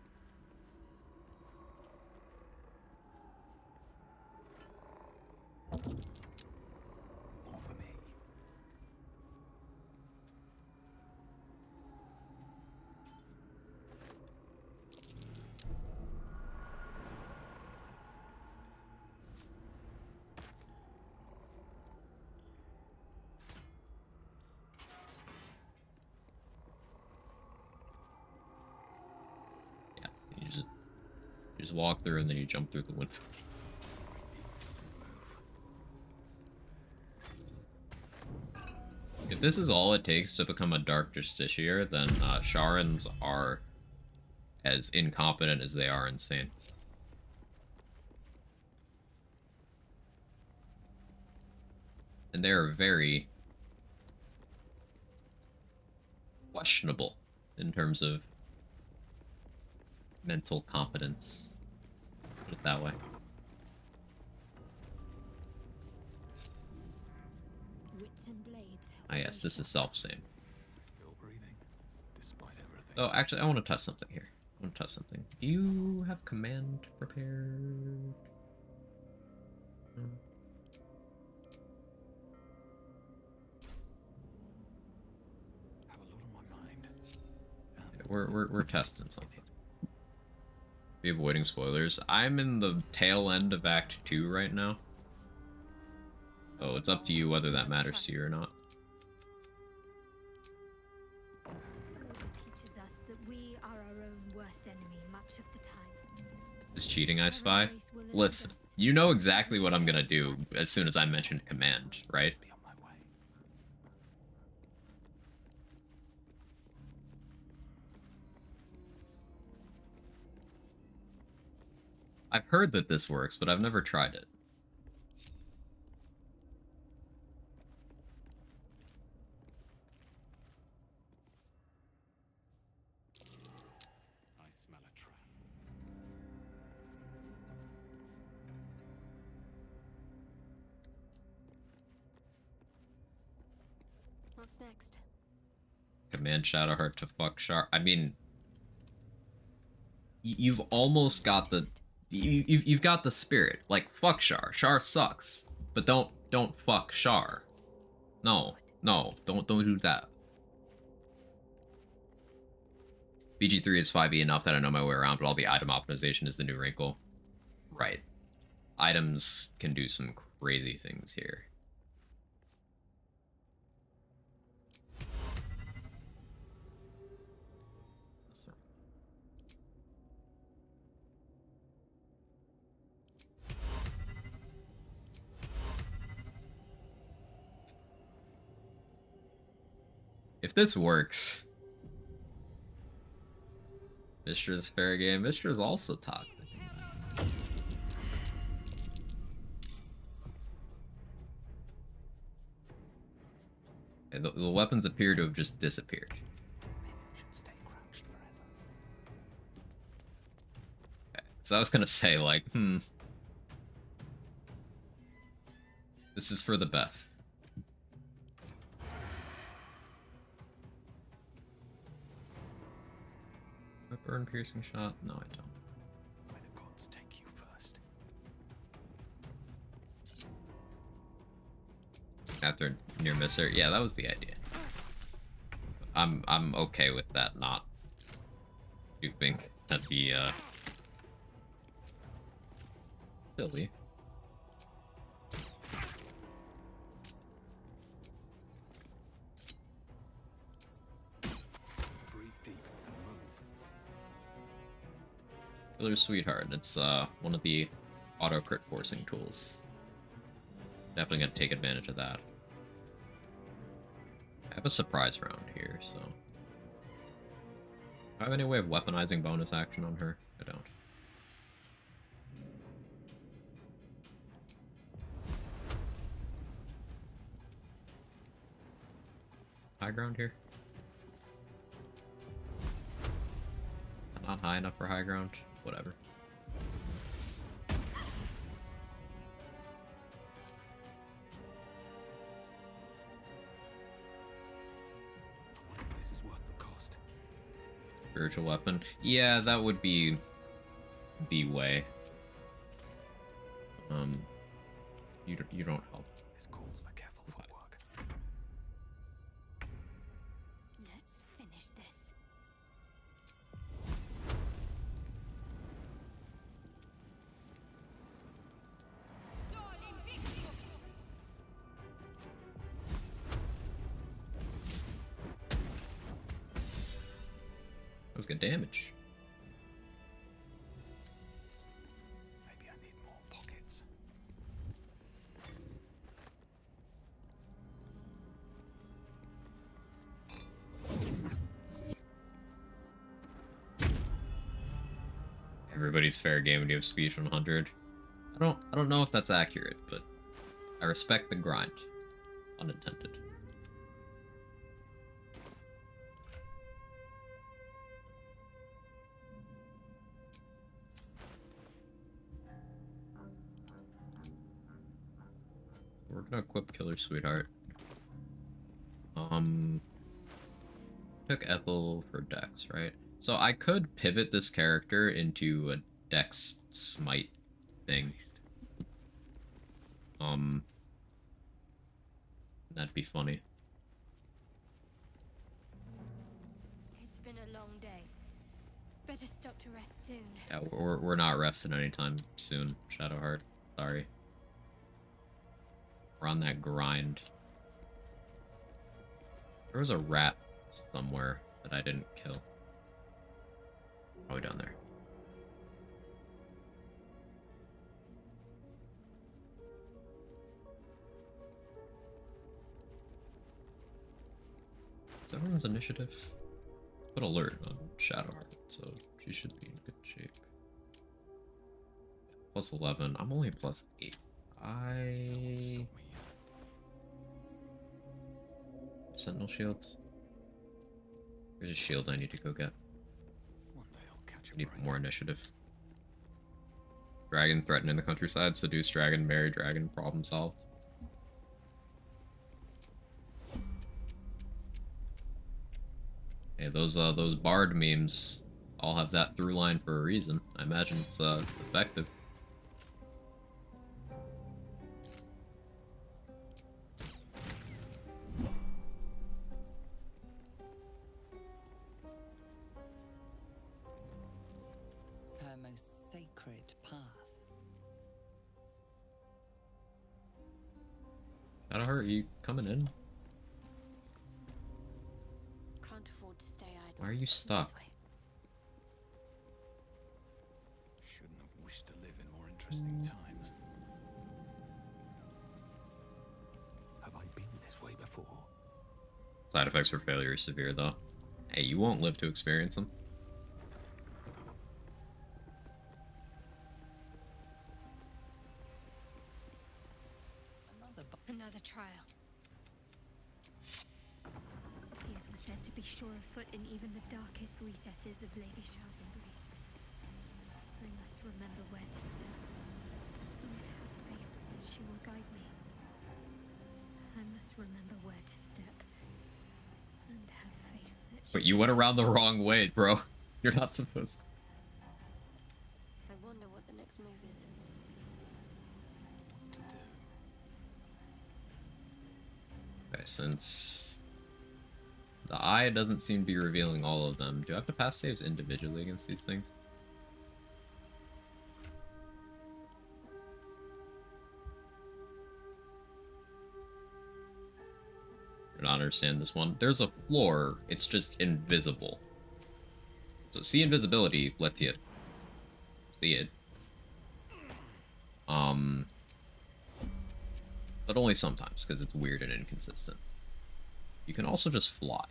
S6: More for me.
S1: Yeah, you just walk through and then you jump through the window. If this is all it takes to become a Dark Justiciar, then Sharans are as incompetent as they are insane. And they are very questionable in terms of mental competence. Put it that way.
S3: Wits and blades.
S1: Ah yes, this is self-same.
S6: Still breathing, despite everything.
S1: Oh, actually, I want to test something here. I want to test something. Do you have command prepared? No.
S6: Have a lot on my mind.
S1: We're testing something. Be avoiding spoilers. I'm in the tail end of Act 2 right now. So it's up to you whether that matters to you or not.
S3: Teaches us that we are our own worst enemy much of the time.
S1: Is cheating, I spy? Listen, you know exactly what I'm gonna do as soon as I mention command, right?
S6: Be on my way.
S1: I've heard that this works, but I've never tried it.
S4: I smell a trap.
S3: What's next?
S1: Command Shadowheart to fuck Shar. I mean, you've almost got the you've got the spirit. Like, fuck Shar. Shar sucks, but don't fuck Shar. No, don't do that. BG3 is 5e enough that I know my way around, but all the item optimization is the new wrinkle. Right. Items can do some crazy things here. If this works, Mistra's fair game. Mistra's also toxic. Okay, the weapons appear to have just disappeared.
S6: Maybe we should stay
S1: So I was gonna say, like, this is for the best. A burn piercing shot? No, I don't.
S6: May the gods take you first.
S1: After near misser, yeah, that was the idea. I'm okay with that not duping. That'd be silly.
S6: Breathe deep and move.
S1: Killer Sweetheart. It's one of the auto crit forcing tools. Definitely gonna take advantage of that. I have a surprise round here, so. Do I have any way of weaponizing bonus action on her? I don't. High ground here? Not high enough for high ground? Whatever.
S6: I wonder if this is worth the cost.
S1: Spiritual weapon. Yeah, that would be the way. You don't help.
S6: This calls for careful footwork.
S3: Let's finish this.
S1: That was good damage.
S6: Maybe I need more pockets.
S1: Everybody's fair game when you have speech 100. I don't know if that's accurate, but I respect the grind. Unintended. We're gonna equip Killer Sweetheart. Took Ethel for Dex, right? So I could pivot this character into a Dex Smite thing. That'd be funny.
S3: It's been a long day. Better stop to rest soon.
S1: Yeah, we're not resting anytime soon, Shadowheart. Sorry. We're on that grind. There was a rat somewhere that I didn't kill. Probably down there. Is everyone's initiative? Put alert on Shadowheart, so she should be in good shape. Plus 11. I'm only plus 8. Sentinel shields. There's a shield I need to go get.
S6: One day I'll catch a
S1: Need
S6: break.
S1: more initiative. Dragon threatened in the countryside. Seduce dragon, marry dragon. Problem solved. Hey, those bard memes all have that through line for a reason. I imagine it's effective.
S7: Her most sacred path.
S1: Shadowheart, are you coming in?
S3: Can't afford to stay idle.
S1: Why are you
S3: This
S1: stuck?
S3: way.
S6: Shouldn't have wished to live in more interesting times. Have I been this way before?
S1: Side effects for failure are severe, though. Hey, you won't live to experience them.
S3: Another trial. These were said to be sure of foot in even the darkest recesses of Lady Charles' embrace. I must remember guide me. I must remember where to step. And have faith that
S1: But you went around the wrong way, bro. You're not supposed to.
S9: I wonder what the next move is.
S5: What to do?
S1: Okay, since the eye doesn't seem to be revealing all of them, do I have to pass saves individually against these things? I don't understand this one. There's a floor, it's just invisible. So see invisibility lets you see it. But only sometimes, because it's weird and inconsistent. You can also just fly.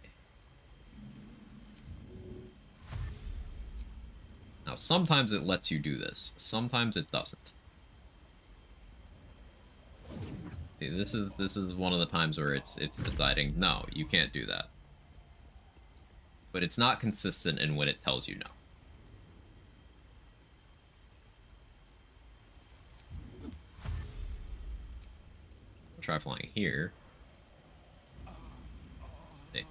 S1: Now, sometimes it lets you do this. Sometimes it doesn't. See, this is one of the times where it's deciding, no, you can't do that. But it's not consistent in when it tells you no. Try flying here. Hey.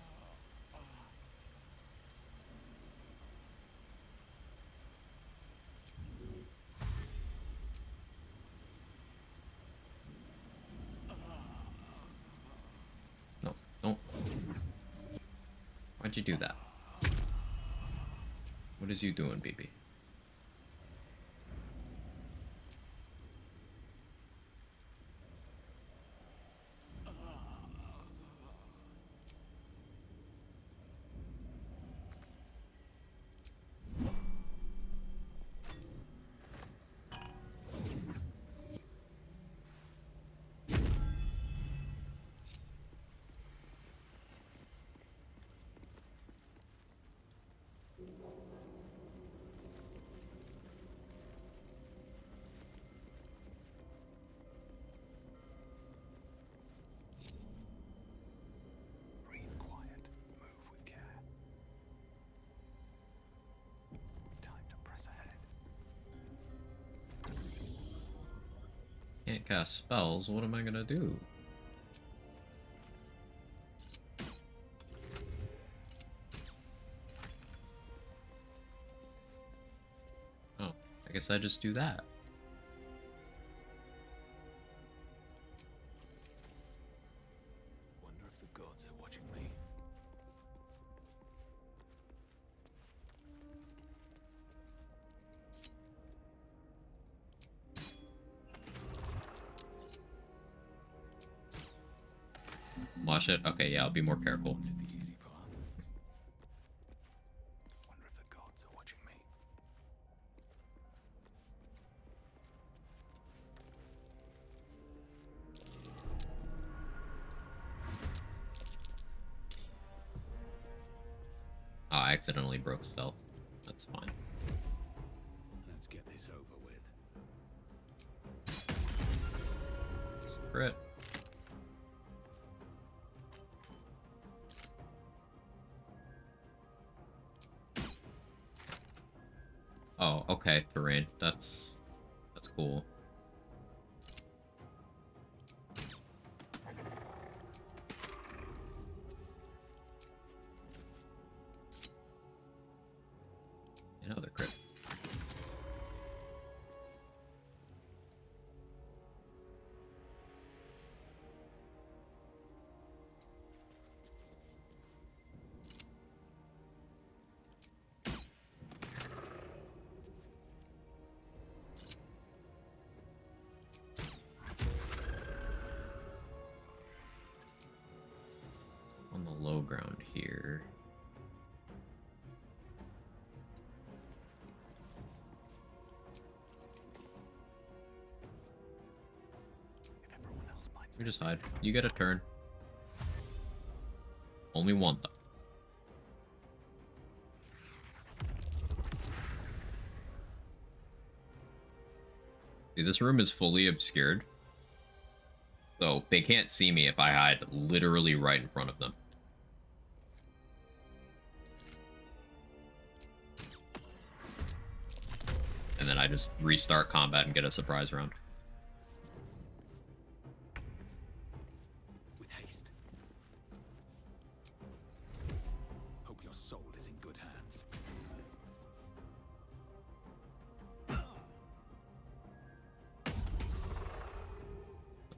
S1: No, don't. Why'd you do that? What is you doing, BB?
S6: Breathe quiet. Move with care. Time to press ahead.
S1: Can't cast spells, what am I gonna do? Oh, I guess I just do that.
S5: Wonder if the gods are watching me.
S1: Watch it? Okay, yeah, I'll be more careful.
S5: Wanted the easy path. Wonder if the gods are watching me.
S1: Oh, I accidentally broke stealth. That's fine.
S5: Let's get this over with.
S1: Crit. Oh, okay, terrain. That's cool. Another crit. On the low ground here.
S5: If everyone else minds
S1: We just
S5: their
S1: hide.
S5: business,
S1: You get a turn. Only one, though. See, this room is fully obscured. So they can't see me if I hide literally right in front of them. And then I just restart combat and get a surprise round.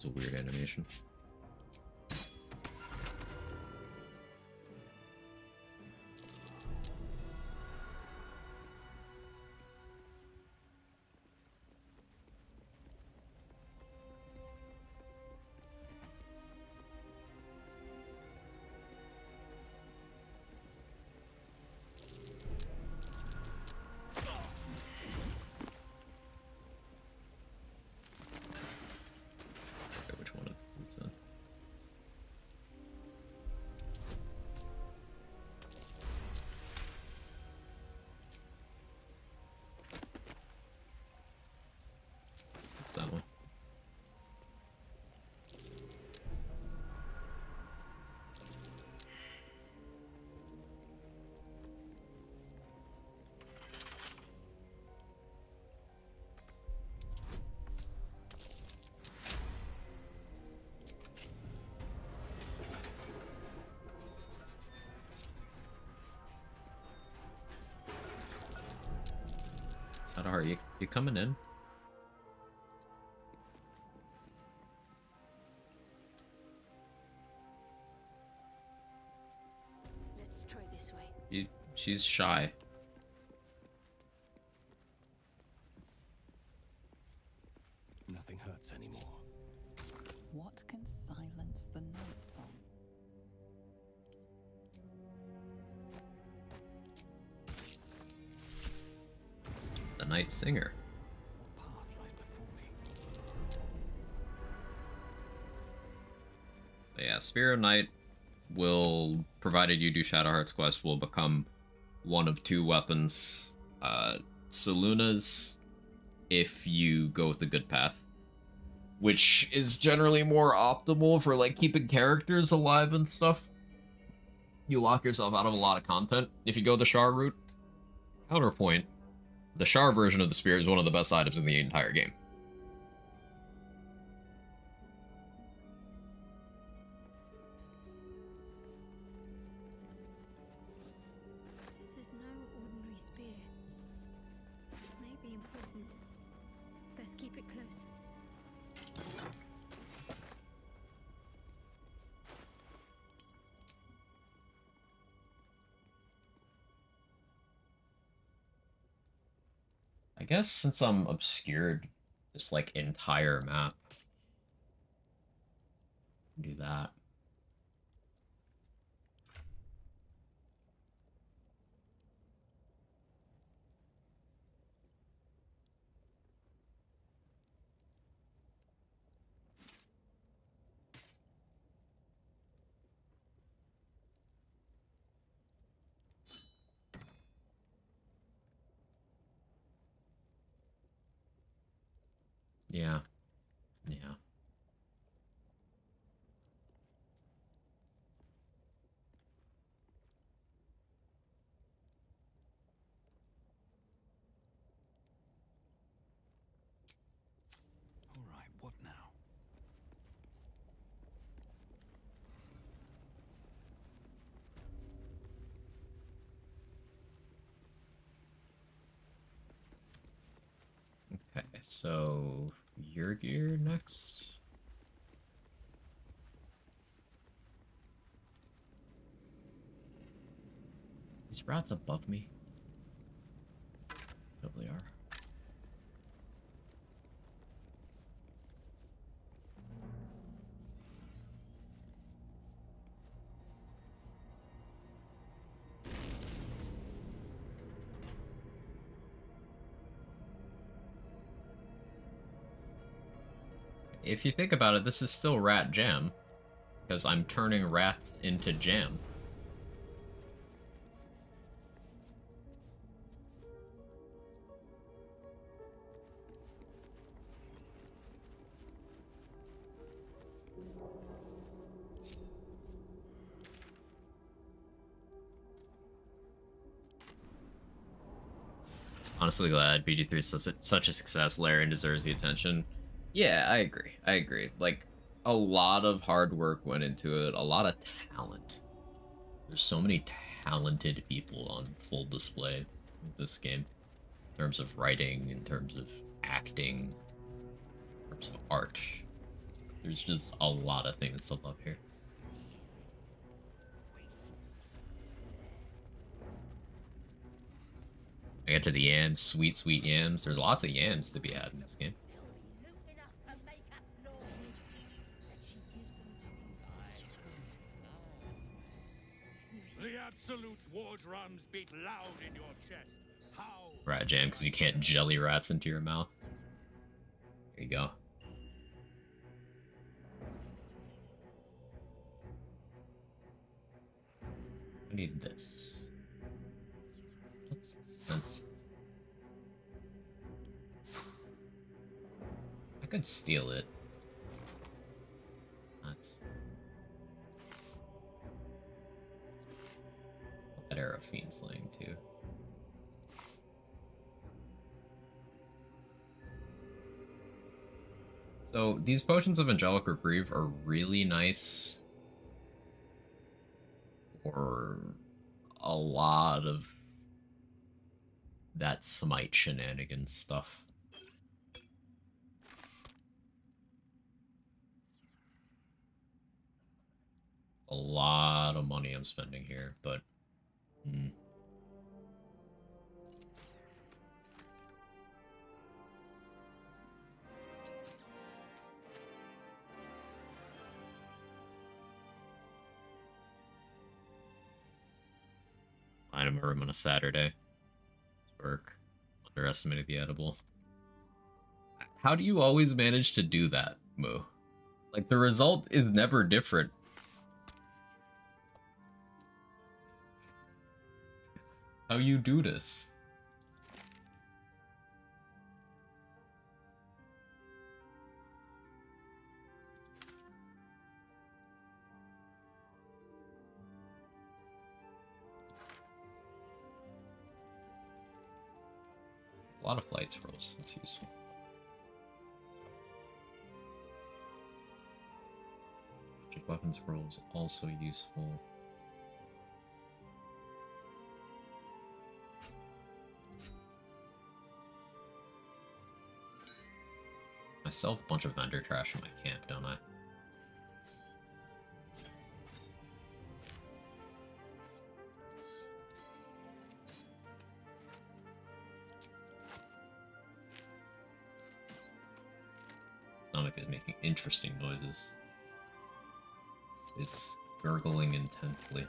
S1: It's a weird animation. Which one is it? It's that one. Are you coming in?
S9: Let's try this way.
S1: She's shy.
S6: Nothing hurts anymore.
S7: What can silence the night song?
S1: The Night Singer.
S6: What path lies before me?
S1: But yeah, Spear of Night will, provided you do Shadowheart's quest, will become one of two weapons. Saluna's, if you go with the good path, which is generally more optimal for like keeping characters alive and stuff. You lock yourself out of a lot of content if you go the Shar route. Counterpoint, the Shar version of the spear is one of the best items in the entire game.
S3: This is no ordinary spear. It may be important. Best keep it close.
S1: I guess since I'm obscured this like entire map, do that. Yeah. Yeah.
S6: All right, what now?
S1: Okay, so your gear next. These rats above me. Probably are. If you think about it, this is still rat jam, because I'm turning rats into jam. Honestly glad BG3 is such a success. Larian deserves the attention. Yeah, I agree. I agree. Like, a lot of hard work went into it. A lot of talent. There's so many talented people on full display with this game. In terms of writing, in terms of acting, in terms of art. There's just a lot of things to love here. I get to the yams, sweet, sweet yams. There's lots of yams to be had in this game.
S10: The absolute war drums beat loud in your chest. How?
S1: Rat jam, because you can't jelly rats into your mouth. There you go. I need this. What's this? That's... I could steal it. That's... That arrow fiend slaying too. So these potions of angelic reprieve are really nice for a lot of that smite shenanigans stuff. A lot of money I'm spending here, but item a room on a Saturday. Work. Underestimated the edible. How do you always manage to do that, Moo? Like, the result is never different. How you do this? A lot of flight scrolls, that's useful. Magic weapon scrolls, also useful. I sell a bunch of vendor trash in my camp, don't I? Stomach is making interesting noises. It's gurgling intently.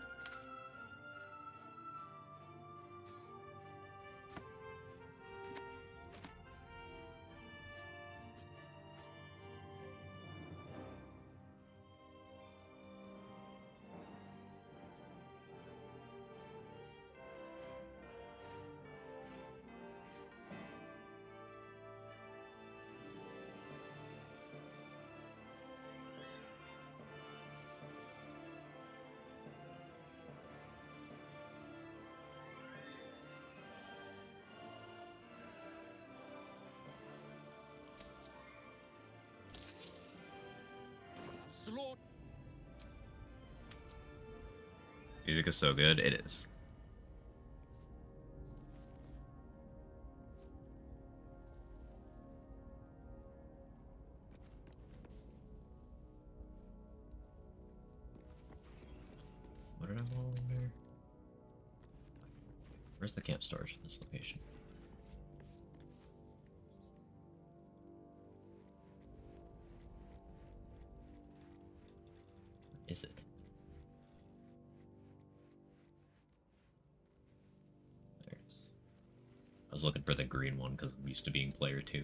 S1: Music is so good, it is. What did I want over there? Where's the camp storage in this location? Where is it? I was looking for the green one because I'm used to being player 2.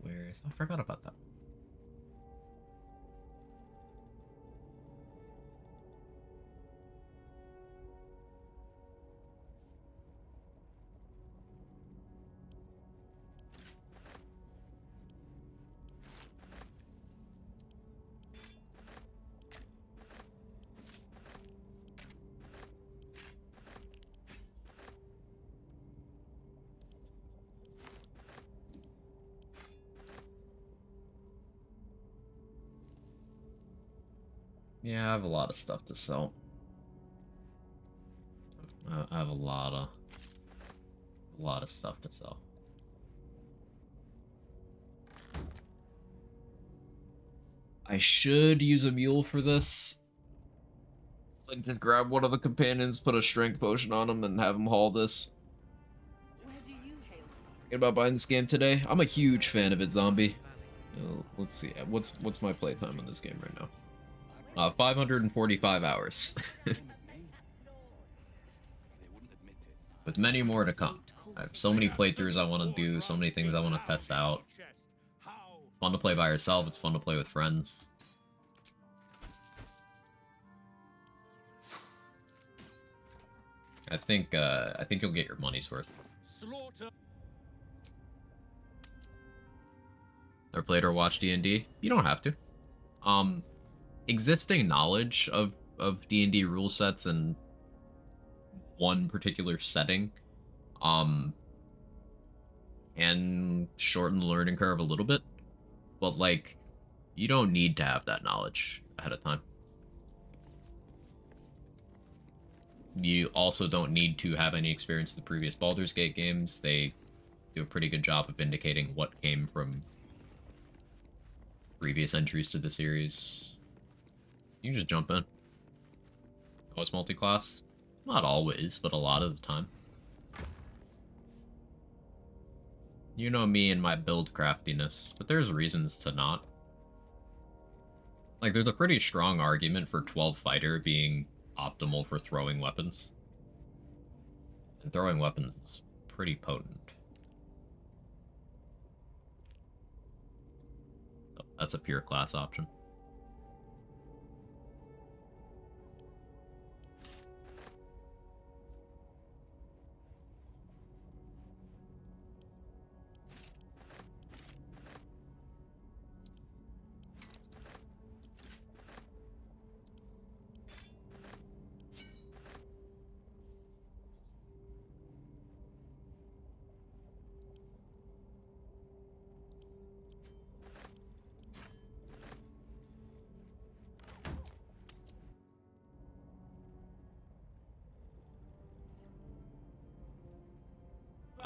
S1: Where is... I forgot about that. Yeah, I have a lot of stuff to sell. I have a lot of stuff to sell. I should use a mule for this. Like, just grab one of the companions, put a strength potion on him, and have him haul this. Thinking about buying this game today. I'm a huge fan of it, Zombie. Let's see. What's my playtime on this game right now? 545 hours. With many more to come. I have so many playthroughs I want to do, so many things I want to test out. It's fun to play by yourself, it's fun to play with friends. I think you'll get your money's worth. Or played or watched D&D? You don't have to. Existing knowledge of D&D rule sets and one particular setting and shorten the learning curve a little bit, but like you don't need to have that knowledge ahead of time. You also don't need to have any experience with the previous Baldur's Gate games. They do a pretty good job of indicating what came from previous entries to the series. You can just jump in. Oh, it's multi-class? Not always, but a lot of the time. You know me and my build craftiness, but there's reasons to not. Like, there's a pretty strong argument for 12 fighter being optimal for throwing weapons. And throwing weapons is pretty potent. So that's a pure class option.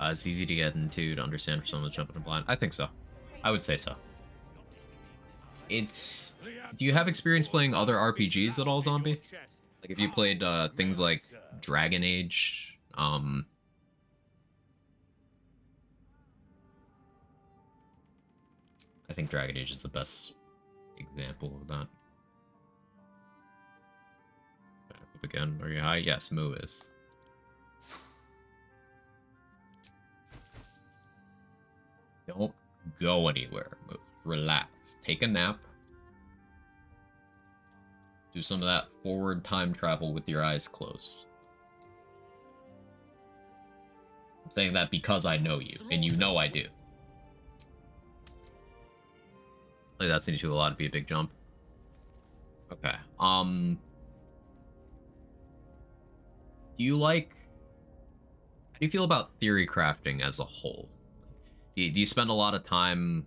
S1: It's easy to get into, to understand for someone jumping in blind. I think so. I would say so. It's... Do you have experience playing other RPGs at all, Zombie? Like, if you played things like Dragon Age, I think Dragon Age is the best example of that. Back up again. Are you high? Yes, Moo is. Don't go anywhere. Relax. Take a nap. Do some of that forward time travel with your eyes closed. I'm saying that because I know you, and you know I do. Like, that seems to a lot to be a big jump. Okay. Do you like... How do you feel about theory crafting as a whole? Do you spend a lot of time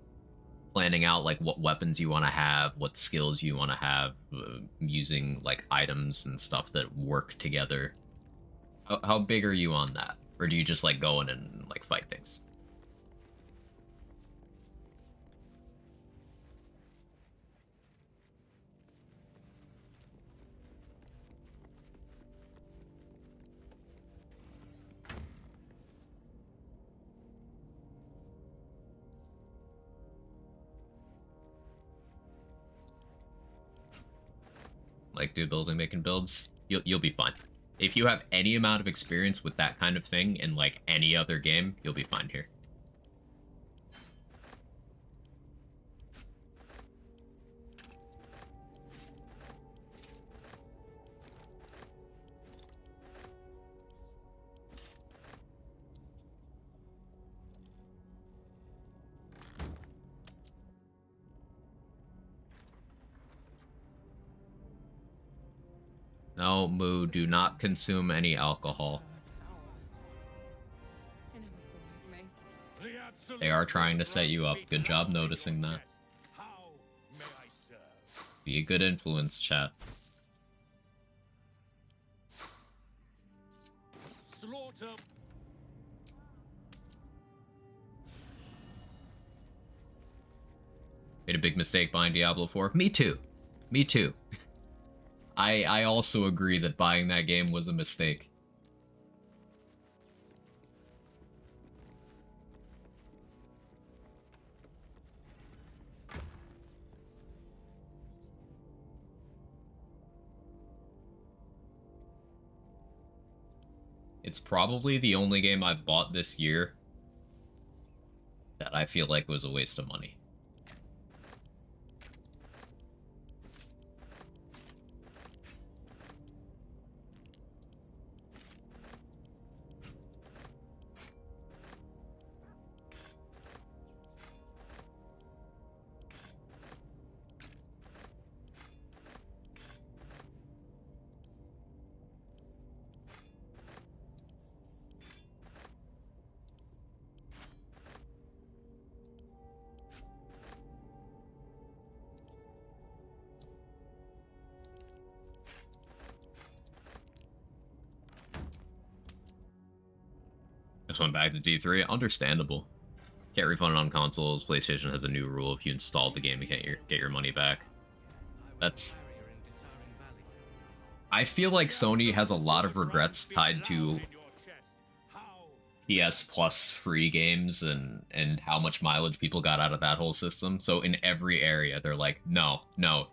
S1: planning out like what weapons you want to have, what skills you want to have, using like items and stuff that work together? How big are you on that? Or do you just like go in and like fight things? Like, do building, making builds, you'll be fine. If you have any amount of experience with that kind of thing in like any other game, you'll be fine here. No, Moo, do not consume any alcohol. They are trying to set you up. Good job noticing that. Be a good influence, chat.
S10: Slaughter.
S1: Made a big mistake buying Diablo 4. Me too. Me too. I also agree that buying that game was a mistake. It's probably the only game I've bought this year that I feel like was a waste of money. Just went back to D3. Understandable. Can't refund it on consoles. PlayStation has a new rule. If you install the game, you can't get your money back. That's... I feel like Sony has a lot of regrets tied to PS Plus free games and how much mileage people got out of that whole system. So in every area, they're like, no,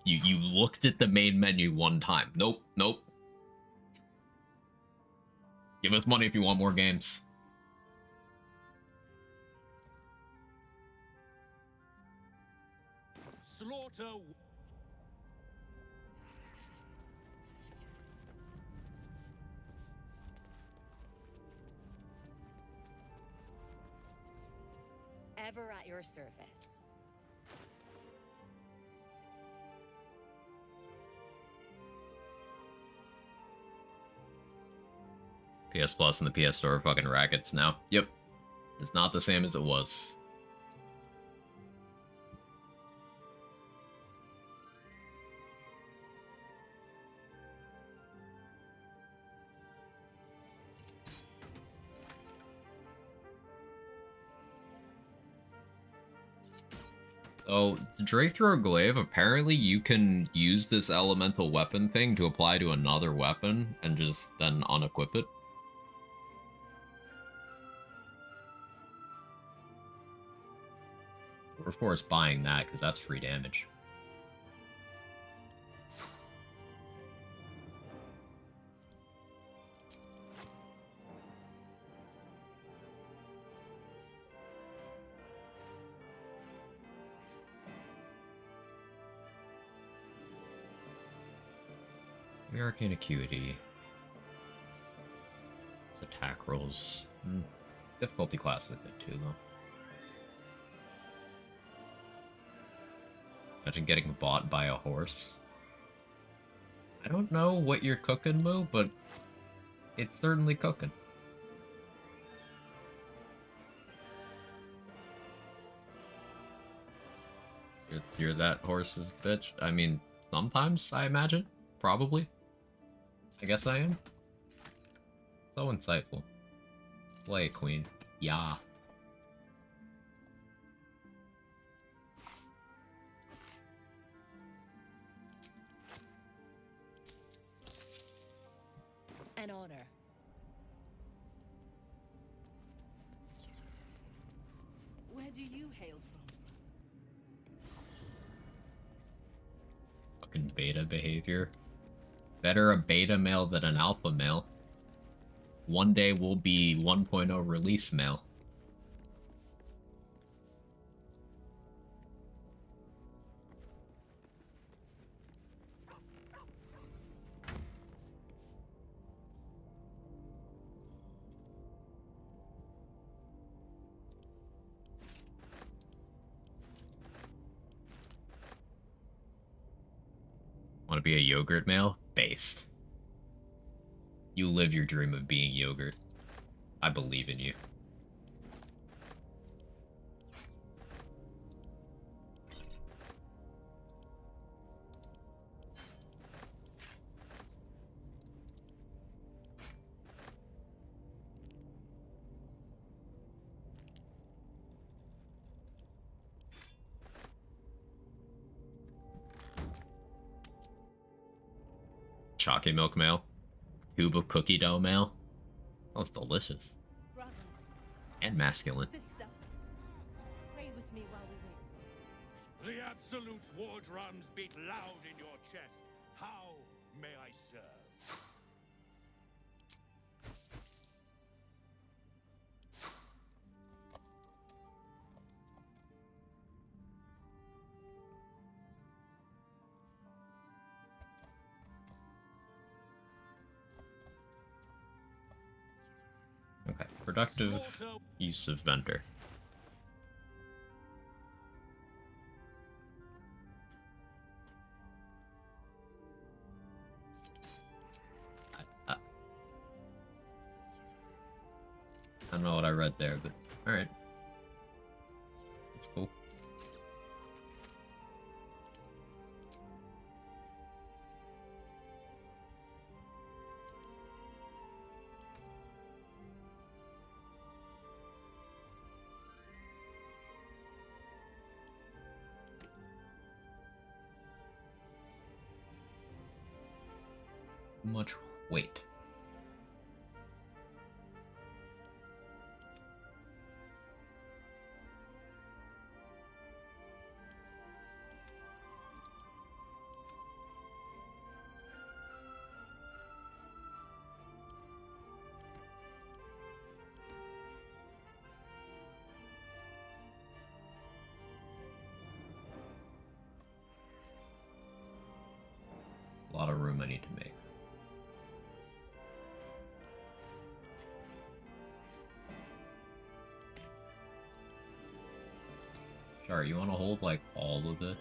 S1: you looked at the main menu one time. Nope. Give us money if you want more games.
S10: Slaughter.
S11: Ever at your service.
S1: PS Plus and the PS Store are fucking rackets now. Yep. It's not the same as it was. Oh, Drake Thrower Glaive, apparently you can use this elemental weapon thing to apply to another weapon and just then unequip it. We're of course buying that because that's free damage. Arcane Acuity. It's attack rolls. Difficulty class is good too, though. Imagine getting bought by a horse. I don't know what you're cooking, Moo, but it's certainly cooking. You're that horse's bitch? I mean, sometimes, I imagine. Probably. I guess I am. So insightful. Slay, queen. Yeah.
S11: An honor.
S12: Where do you hail from?
S1: Fucking beta behavior. Better a beta male than an alpha male. One day we'll be 1.0 release male. Want to be a yogurt male? Based. You live your dream of being yogurt. I believe in you. Shake milk mail. Tube of cookie dough mail. Sounds delicious.
S12: Brothers,
S1: And masculine.
S12: sister, pray with me while we wait.
S10: The Absolute war drums beat loud in your chest. How may I serve?
S1: Okay, productive use of vendor. I don't know what I read there, but alright. That's cool. Much weight. A lot of room I need to make. Sure, you want to hold like all of this?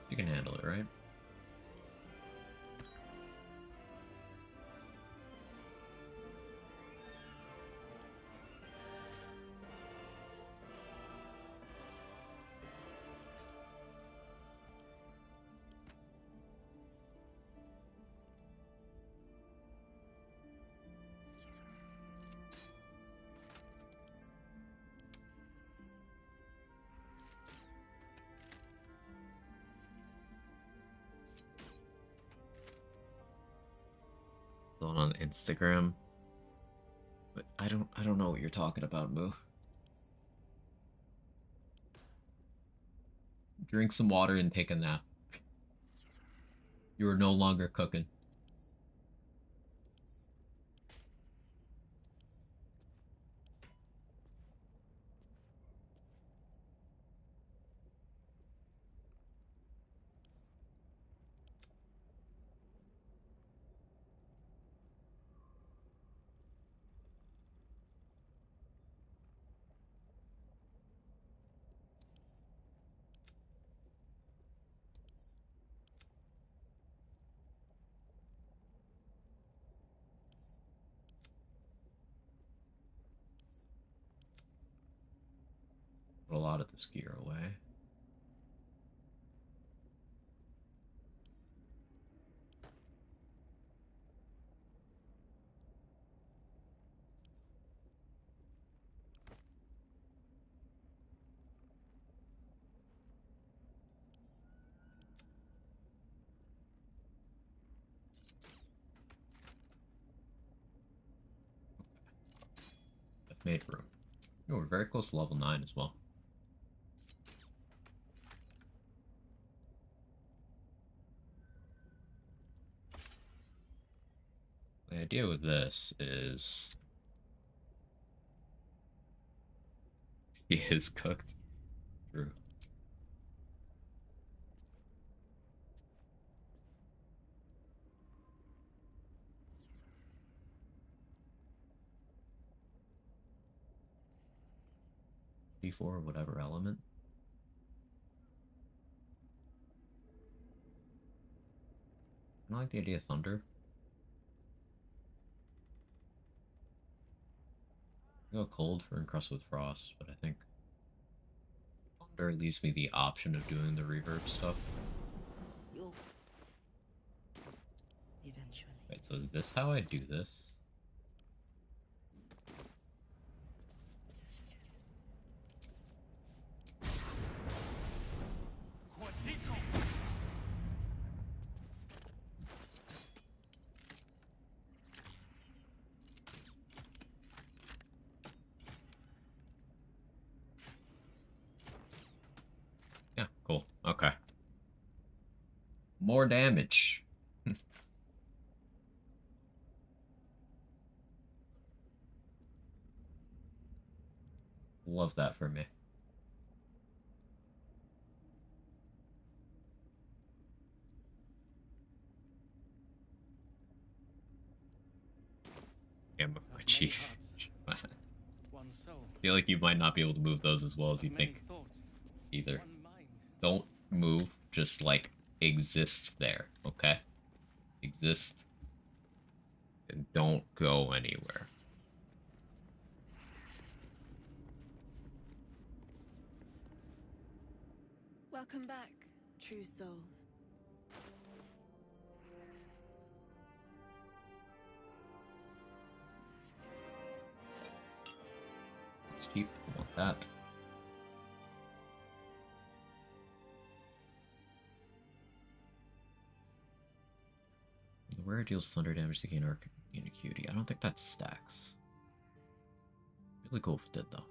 S1: You can handle it, right? On Instagram, but I don't know what you're talking about, Moo. Drink some water and take a nap. You are no longer cooking. Put a lot of this gear away. I've made room. Oh, we're very close to level 9 as well. The idea with this is he is cooked. True. D4, whatever element. I like the idea of thunder. I go cold for encrust with frost, but I think thunder leaves me the option of doing the reverb stuff.
S12: You'll eventually.
S1: Wait, so is this how I do this? more damage. Love that for me. Jeez. I feel like you might not be able to move those as well as you think. Either. Don't move, just like exist there, okay? Exist. And don't go anywhere.
S9: Welcome back, true soul.
S1: It's cheap. I want that. The wearer deals thunder damage to gain arcane acuity. I don't think that stacks. Really cool if it did, though.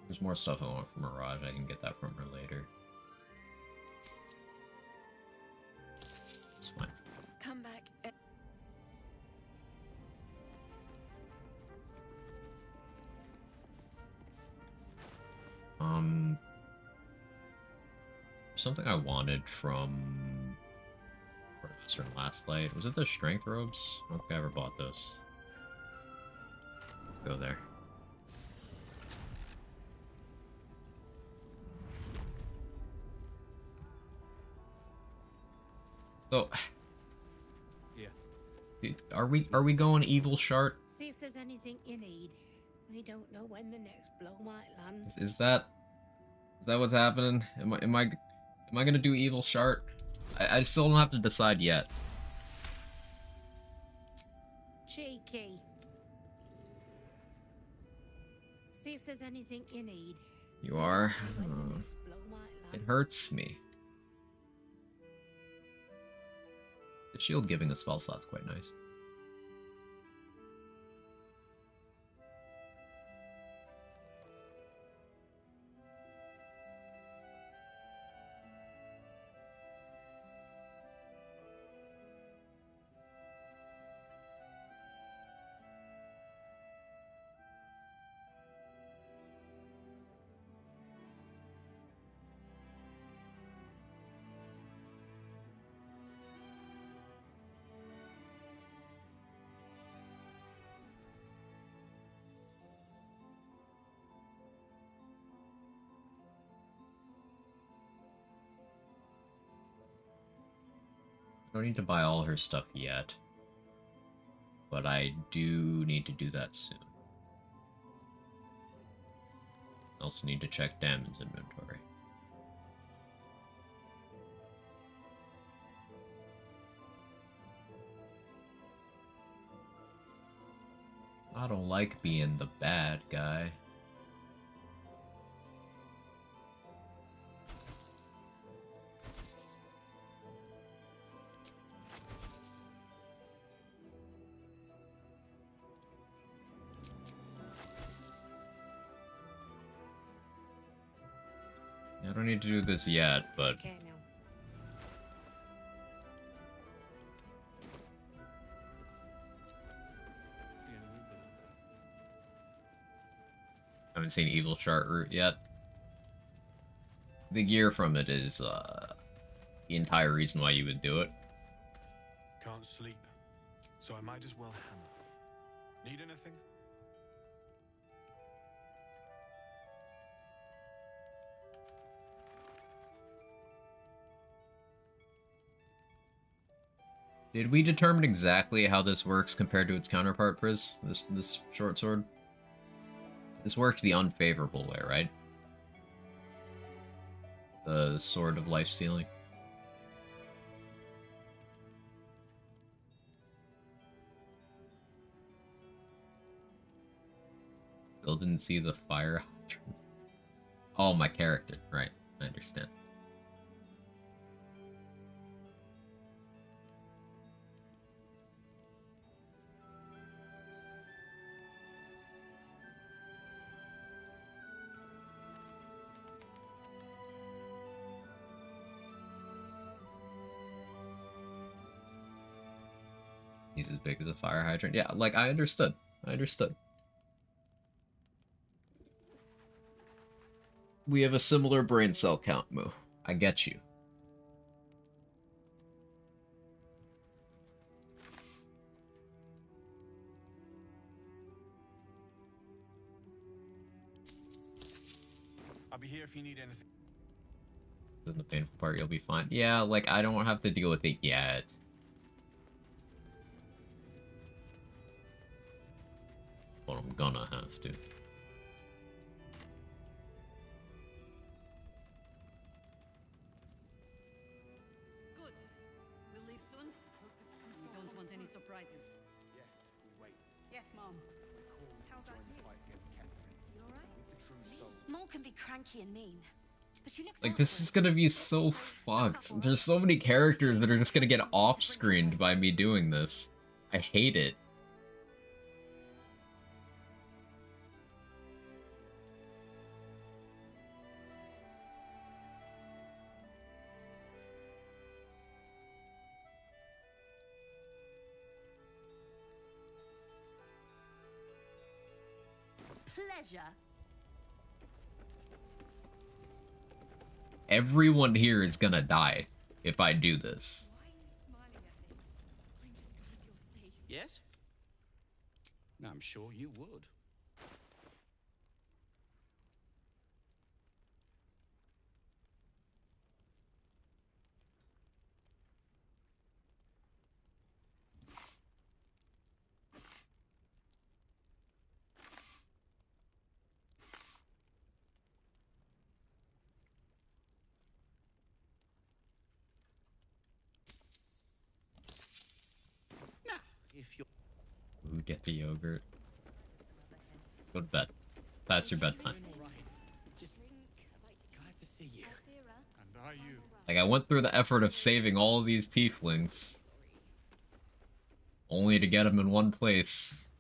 S1: There's more stuff I want from Mirage. I can get that from her later. It's fine.
S9: Come back.
S1: Something I wanted from Master and Last Light. Was it the strength robes? I don't think I ever bought those. Let's go there. So, yeah. Are we going evil shart?
S12: See if there's anything you need. We don't know when the next blow might land.
S1: Is that what's happening? Am I gonna do evil shart? I still don't have to decide yet.
S12: Cheeky. See if there's anything you need.
S1: You are. It hurts me. The shield giving a spell slot's quite nice. I don't need to buy all her stuff yet, but I do need to do that soon. I also need to check Damon's inventory. I don't like being the bad guy. I don't need to do this yet, but
S12: Okay, now.
S1: I haven't seen Evil Shart Route yet. The gear from it is the entire reason why you would do it.
S6: Can't sleep, so I might as well hammer. Need anything?
S1: Did we determine exactly how this works compared to its counterpart, Priz? This short sword? This worked the unfavorable way, right? The Sword of Life Stealing. Still didn't see the fire hydrant. Oh, my character. Right, I understand. He's as big as a fire hydrant. Yeah, like, I understood. I understood. We have a similar brain cell count, Moo. I get you.
S6: I'll be here if you need anything.
S1: In the painful part, you'll be fine. Yeah, like, I don't have to deal with it yet. But I'm gonna have to.
S13: Good. We'll leave soon. We don't want any surprises.
S14: Yes, we wait.
S13: Yes, Mom.
S14: How about you? You alright?
S11: Mom can be cranky and mean, but she looks
S1: Like, this is gonna be so fucked. There's so many characters that are just gonna get off-screened by me doing this. I hate it.
S11: pleasure.
S1: Everyone here is gonna die if I do this.
S4: Yes? I'm sure you would. Now, if you're...
S1: Ooh, get the yogurt. Go to bed. Past your bedtime.
S4: Just glad to see you.
S6: And are you?
S1: Like, I went through the effort of saving all of these tieflings. Only to get them in one place.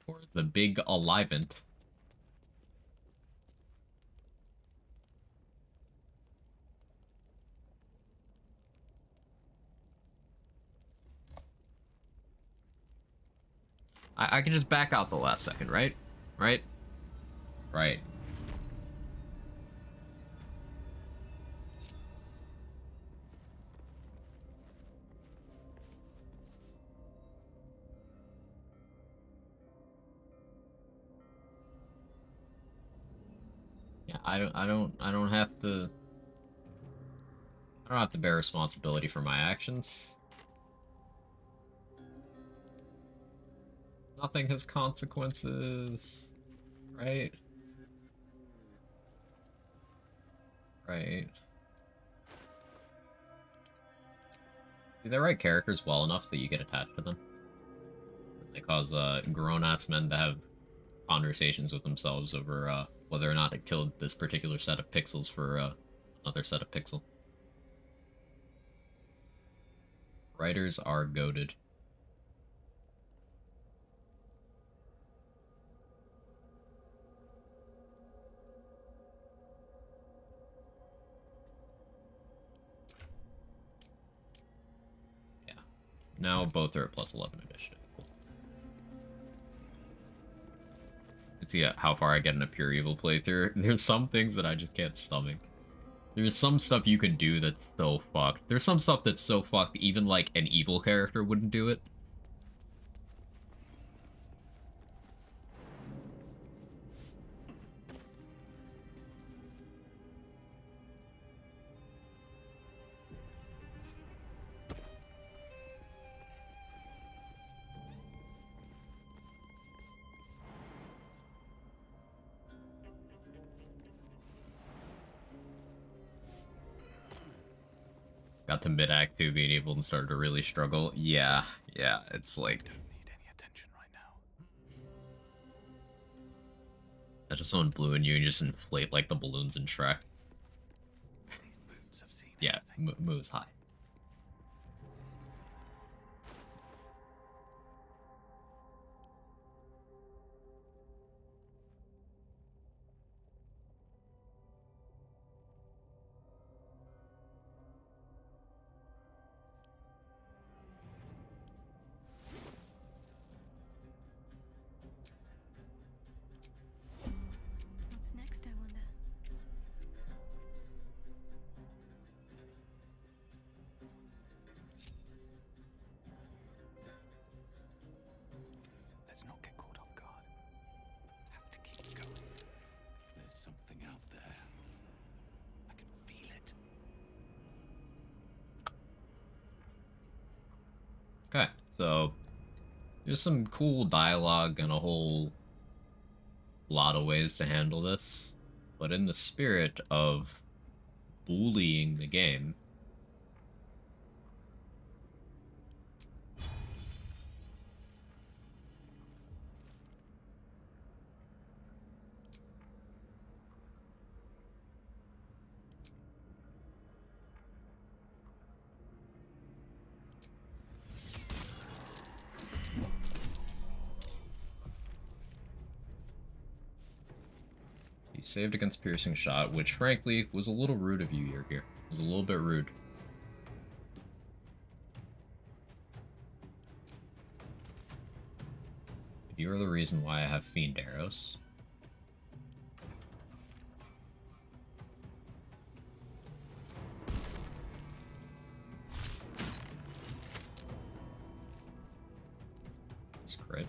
S1: For the big alivent. I can just back out the last second, right? Right? Right. Yeah, I don't have to bear responsibility for my actions. Nothing has consequences, right? Right. Do they write characters well enough that you get attached to them? They cause grown-ass men to have conversations with themselves over whether or not it killed this particular set of pixels for another set of pixel. Writers are goated. Now both are at plus 11 initiative. Cool. Let's see how far I get in a Pure Evil playthrough. There's some things that I just can't stomach. There's some stuff you can do that's so fucked. There's some stuff that's so fucked even like an evil character wouldn't do it. Got to mid-act 2 being able and started to really struggle. Yeah, it's like... I just someone blew in you and you just inflate like the balloons in Shrek. Yeah, moves high.
S3: What's next, I wonder?
S4: Let's not get caught off guard. Have to keep going. There's something out there. I can feel it.
S1: Okay, so there's some cool dialogue and a whole lot of ways to handle this, but in the spirit of bullying the game, he saved against piercing shot, which frankly was a little rude of you, Yergir. It was a little bit rude. You are the reason why I have Fiend Arrows. It's crit.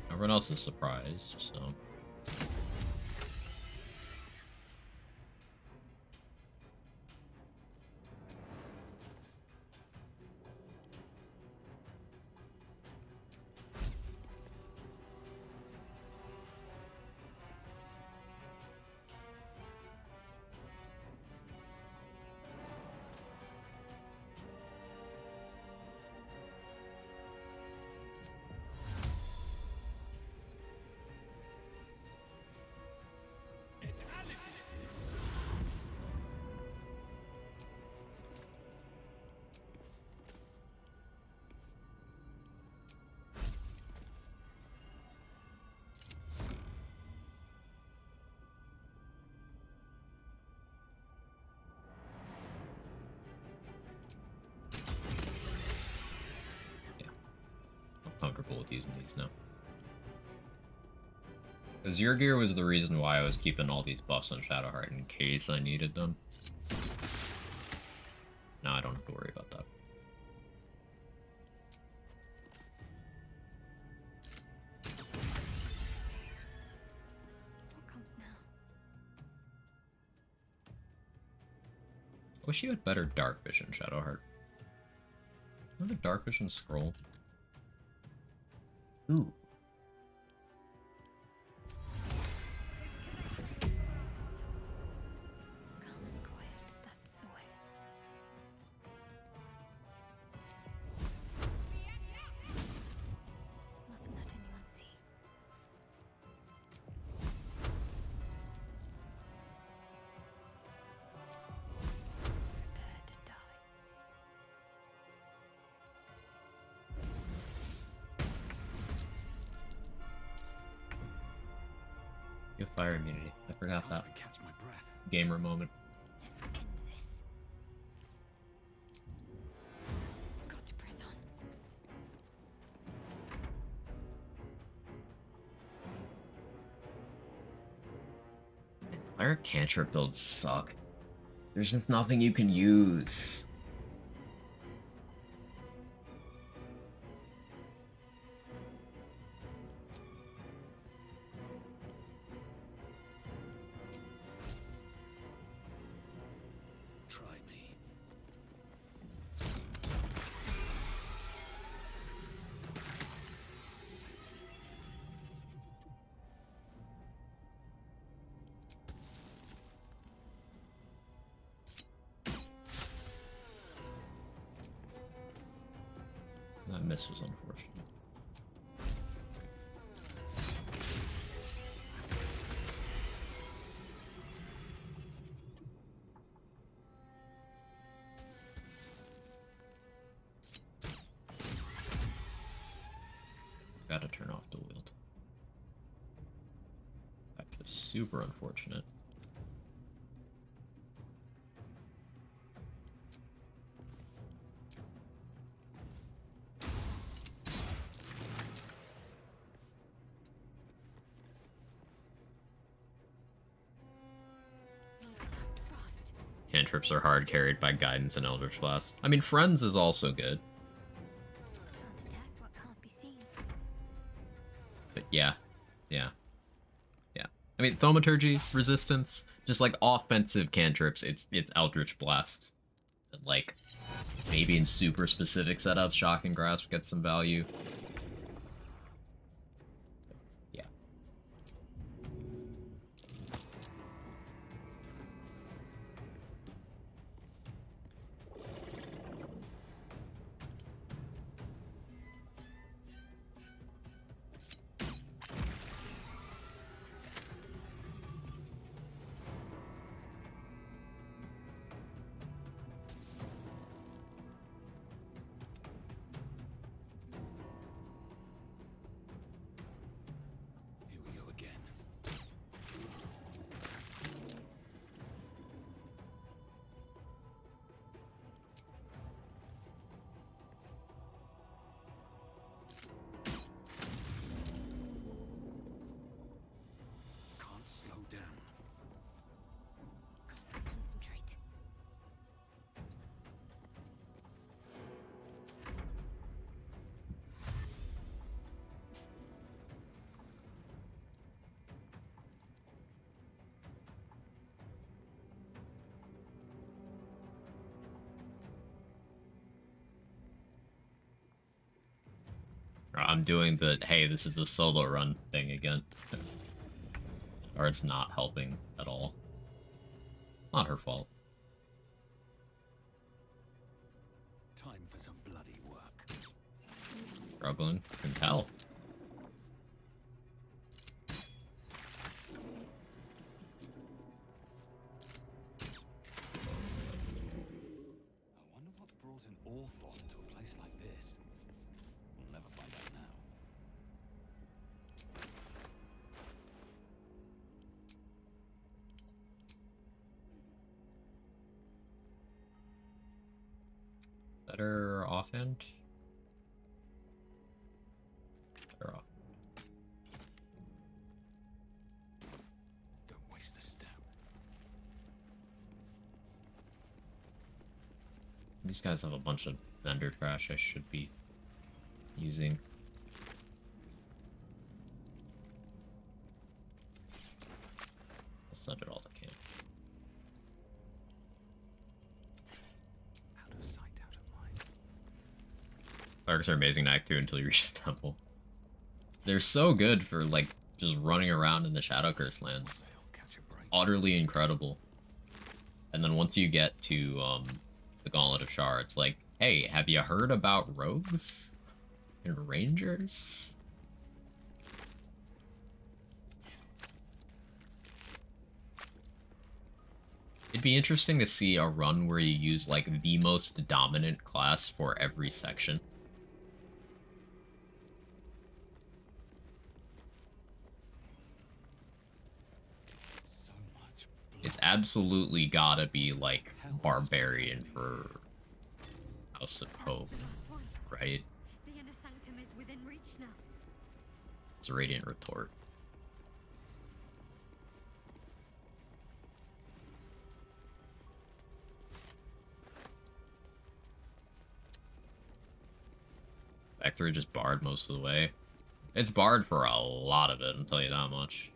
S1: Everyone else is surprised, so... comfortable with using these now. Because Yergir was the reason why I was keeping all these buffs on Shadowheart in case I needed them. Now I don't have to worry about that.
S3: What comes now?
S1: I wish you had better dark vision, Shadowheart. Remember the dark vision scroll? Ooh.
S3: Calm and quiet, that's the way. Mustn't let anyone see. Prepare to die.
S1: You have fire immunity. I forgot that.
S4: Catch my breath.
S1: Gamer moment.
S3: Let's end this. Got to press on.
S1: our cantrip builds suck? There's just nothing you can use. That miss was unfortunate. Gotta turn off the wield. That was super unfortunate. Cantrips are hard carried by Guidance and Eldritch Blast. I mean, Friends is also good. But yeah. Yeah. I mean, Thaumaturgy, Resistance, just like offensive cantrips, it's Eldritch Blast. And like, maybe in super specific setups, Shocking Grasp gets some value. Yeah. I'm doing the, hey, this is a solo run thing again. Or it's not helping at all. It's not her fault.
S4: Time for some bloody work.
S1: Struggling, can tell.
S4: I wonder what brought an Orthon to a place like this. We'll never find out now.
S1: Better offhand? Better off.
S4: Don't waste a step.
S1: These guys have a bunch of vendor trash I should be using. I'll send it all to camp.
S4: Out of sight, out of mind.
S1: Clerics are amazing in Act 2 until you reach the temple. They're so good for, like, just running around in the Shadow Curse lands. Utterly incredible. And then once you get to, the Gauntlet of Shar, it's like, hey, have you heard about rogues? And rangers? It'd be interesting to see a run where you use, like, the most dominant class for every section. It's absolutely gotta be, like, Barbarian for House of Hope, right?
S3: The inner sanctum is within reach now.
S1: It's a Radiant Retort. Spectre just barred most of the way. It's barred for a lot of it, I'll tell you that much.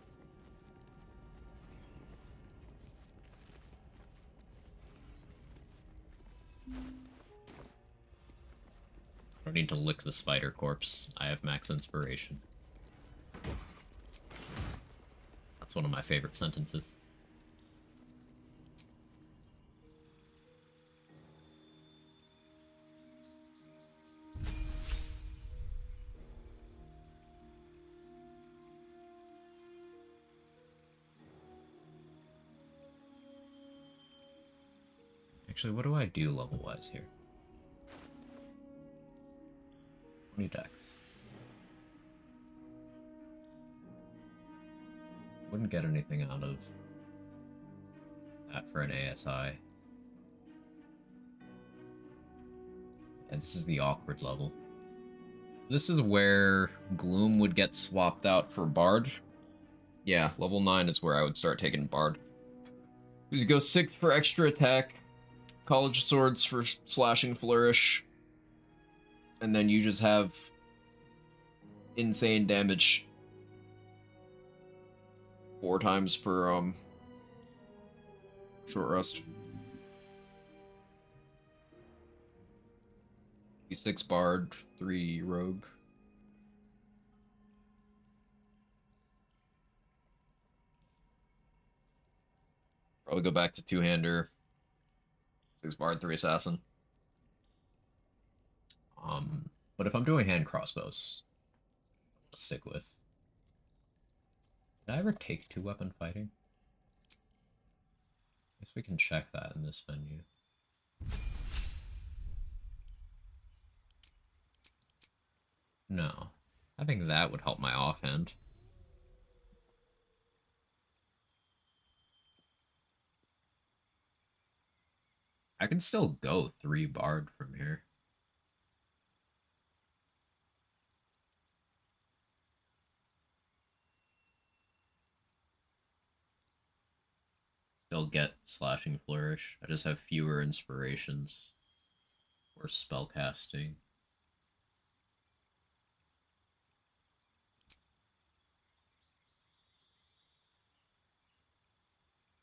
S1: I don't need to lick the spider corpse. I have max inspiration. That's one of my favorite sentences. Actually, what do I do level-wise here? 20 dex. Wouldn't get anything out of that for an ASI. And this is the awkward level. This is where Gloom would get swapped out for Bard. Yeah, level 9 is where I would start taking Bard. Because you go 6 for extra attack, College Swords for slashing flourish, and then you just have insane damage 4 times per short rest. E6 Bard, 3 Rogue. Probably go back to 2-hander. 6 Bard, 3 Assassin. But if I'm doing hand crossbows, I'll stick with. Did I ever take 2-weapon fighting? I guess we can check that in this menu. No. I think that would help my offhand. I can still go 3 Bard from here. Still get Slashing Flourish. I just have fewer inspirations or spellcasting.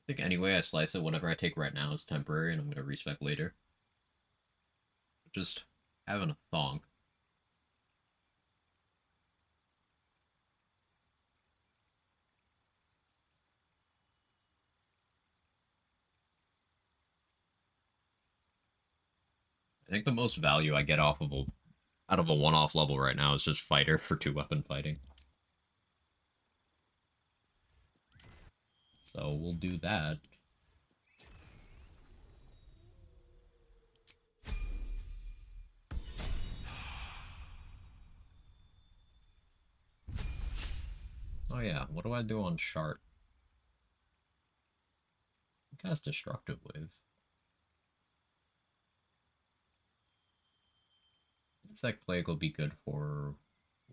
S1: I think anyway I slice it, whatever I take right now is temporary and I'm going to respec later. Just having a thong. I think the most value I get off of out of a one-off level right now is just Fighter for 2-weapon fighting. So we'll do that. Oh yeah, what do I do on Shart? Cast Destructive Wave. Insect Plague will be good for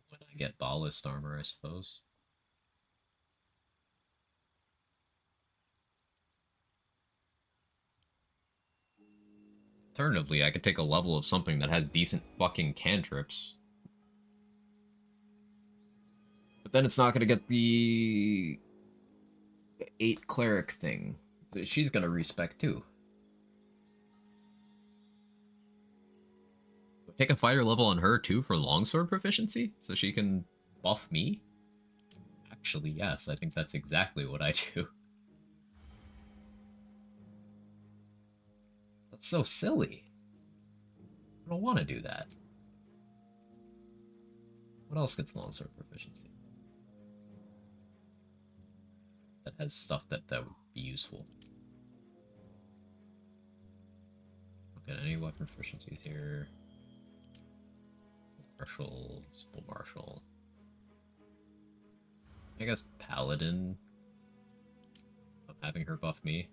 S1: when I get Ballast Armor, I suppose. Alternatively, I could take a level of something that has decent fucking cantrips. But then it's not gonna get the 8 Cleric thing. She's gonna respec too. Take a fighter level on her too for longsword proficiency, so she can buff me? Actually, yes, I think that's exactly what I do. That's so silly. I don't want to do that. What else gets longsword proficiency? That has stuff that would be useful. Okay, any weapon proficiencies here? Marshal, Simple Marshal. I guess Paladin. I'm having her buff me.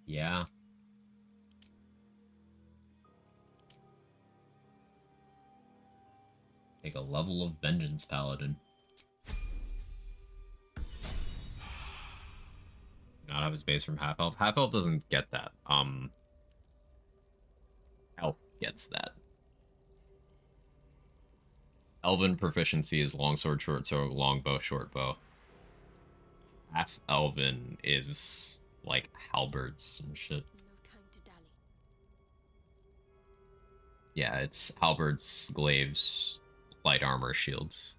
S1: Yeah. Take a level of Vengeance Paladin. have his base from half elf. Half elf doesn't get that. Elf gets that. Elven proficiency is longsword, short sword, longbow, short bow. Half elven is like halberds and shit. Yeah, it's halberds, glaives, light armor, shields.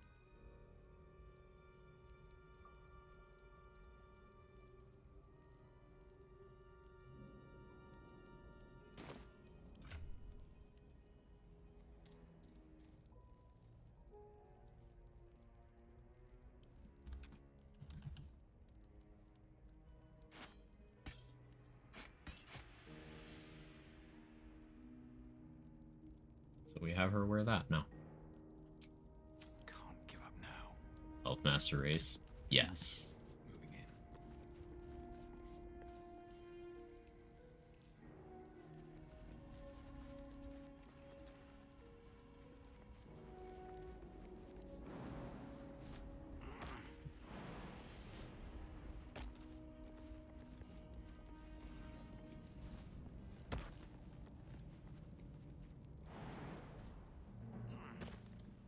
S1: So we have her wear that now.
S6: Can't give up now.
S1: Elf Master Race? Yes.
S6: Moving in.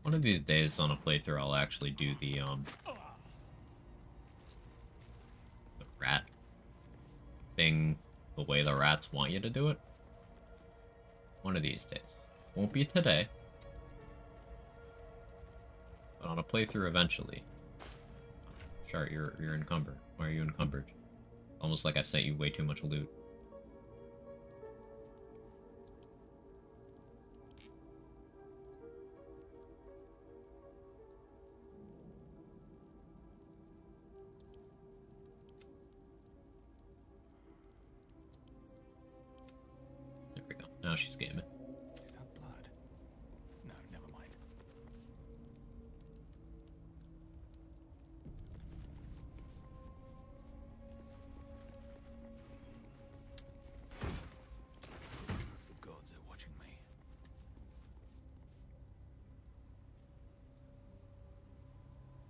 S1: One of these days on a playthrough, I'll actually do the rat thing the way the rats want you to do it. One of these days. Won't be today. But on a playthrough eventually. Chart, you're encumbered. Why are you encumbered? Almost like I sent you way too much loot. Now she's gaming.
S6: Is that blood? No, never mind. The gods are watching me.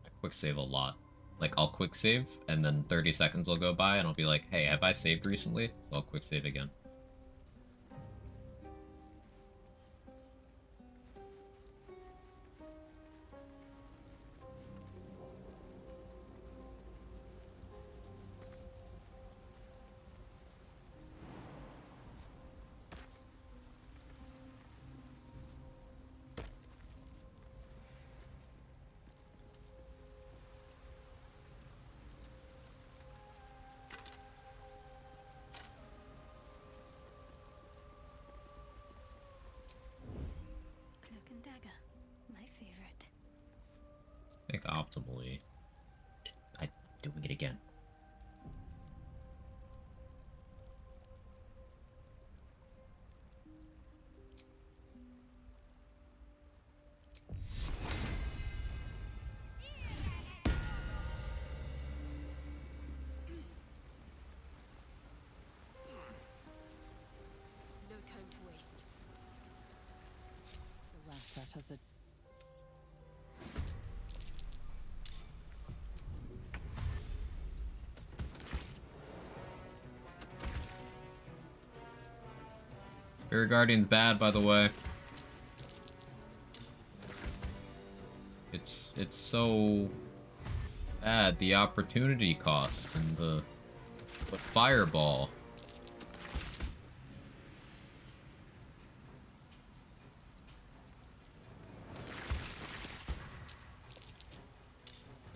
S1: I quick save a lot. Like, I'll quick save, and then 30 seconds will go by, and I'll be like, hey, have I saved recently? So I'll quick save again.
S3: Cloak and dagger, my favorite.
S1: I think optimally, I'm doing it again.
S9: No time to waste.
S7: The rat has a
S1: Spirit Guardian's bad, by the way. It's so bad. The opportunity cost and the fireball.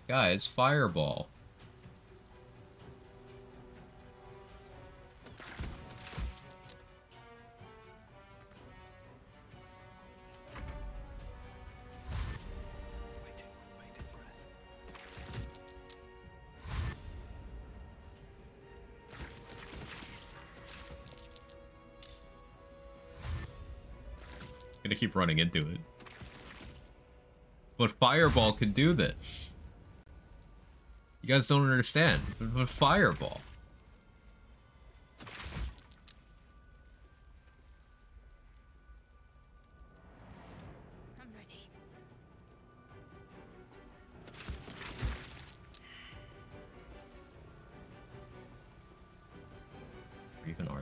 S1: Guys, fireball. Gonna keep running into it. But fireball could do this. You guys don't understand. But fireball.
S9: I'm ready.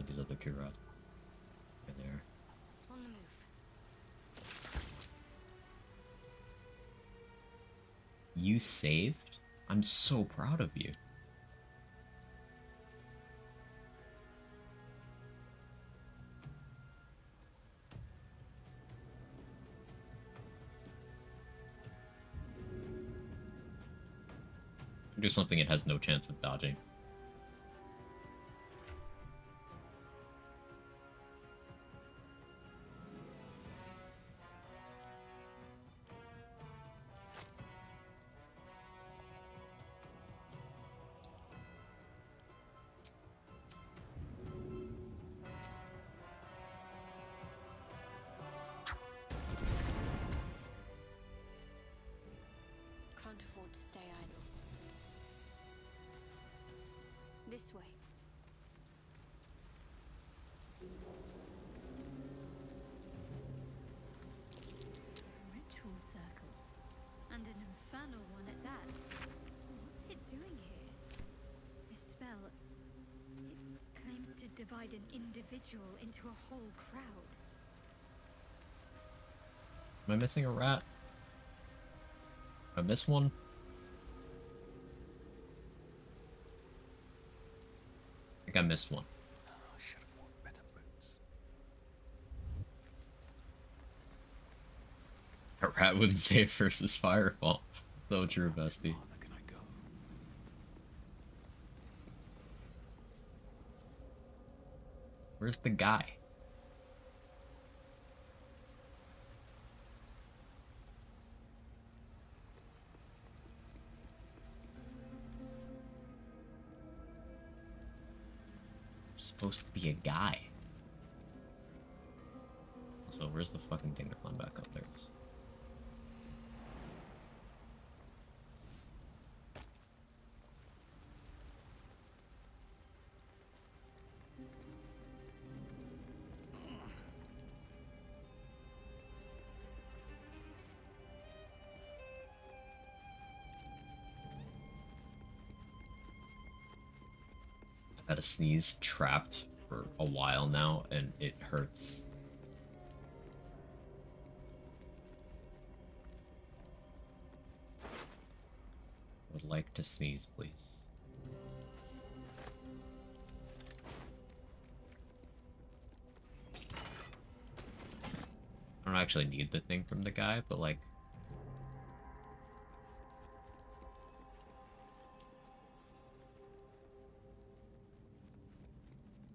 S1: these other two rats. There they are.
S9: On the move.
S1: You saved? I'm so proud of you. Do something it has no chance of dodging.
S9: Can't afford to stay idle. This way.
S3: Ritual circle. And an infernal one at that. What's it doing here? This spell... it claims to divide an individual into a whole crowd.
S1: Am I missing a rat? I missed one? I think I missed one.
S14: I should have worn better boots.
S1: A rat wouldn't save versus Fireball. So true, bestie. Where's the guy? Supposed to be a guy. So where's the fucking thing to climb back up there? I've had a sneeze trapped for a while now, and it hurts. Would like to sneeze, please. I don't actually need the thing from the guy, but like...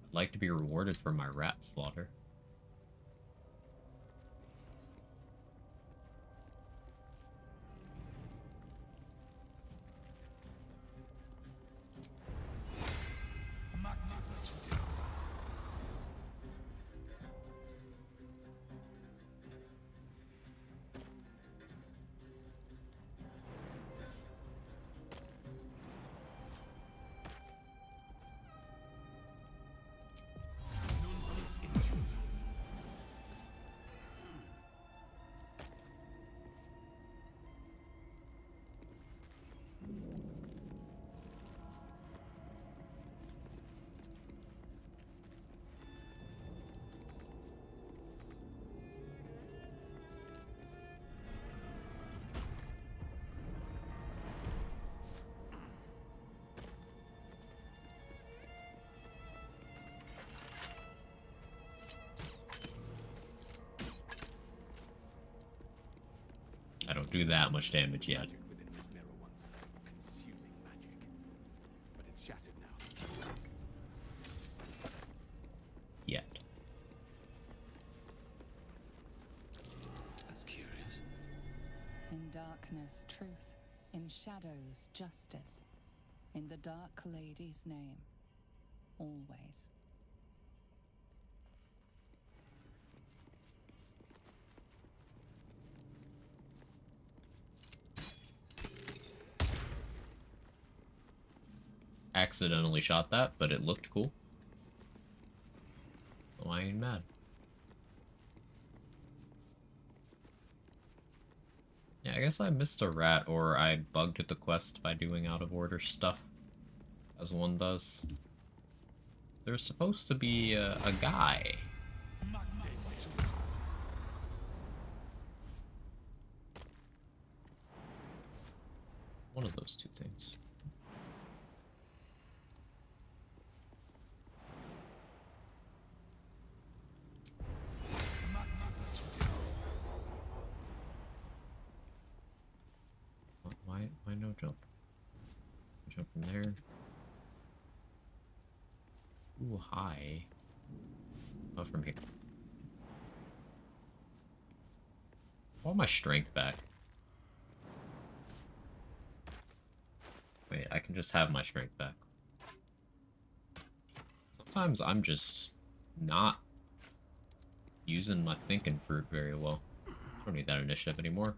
S1: I'd like to be rewarded for my rat slaughter. I don't do that much damage yet.
S14: Within this mirror once, consuming magic, but it's shattered now.
S1: Yet.
S4: That's curious.
S7: In darkness, truth. In shadows, justice. In the Dark Lady's name. Always.
S1: Accidentally shot that, but it looked cool. So I ain't mad. Yeah, I guess I missed a rat, or I bugged the quest by doing out of order stuff, as one does. there's supposed to be a guy. One of those two things. Why no jump? Jump from there. Ooh, high. Oh, from here. I want my strength back. Wait, I can just have my strength back. Sometimes I'm just not using my thinking fruit very well. I don't need that initiative anymore.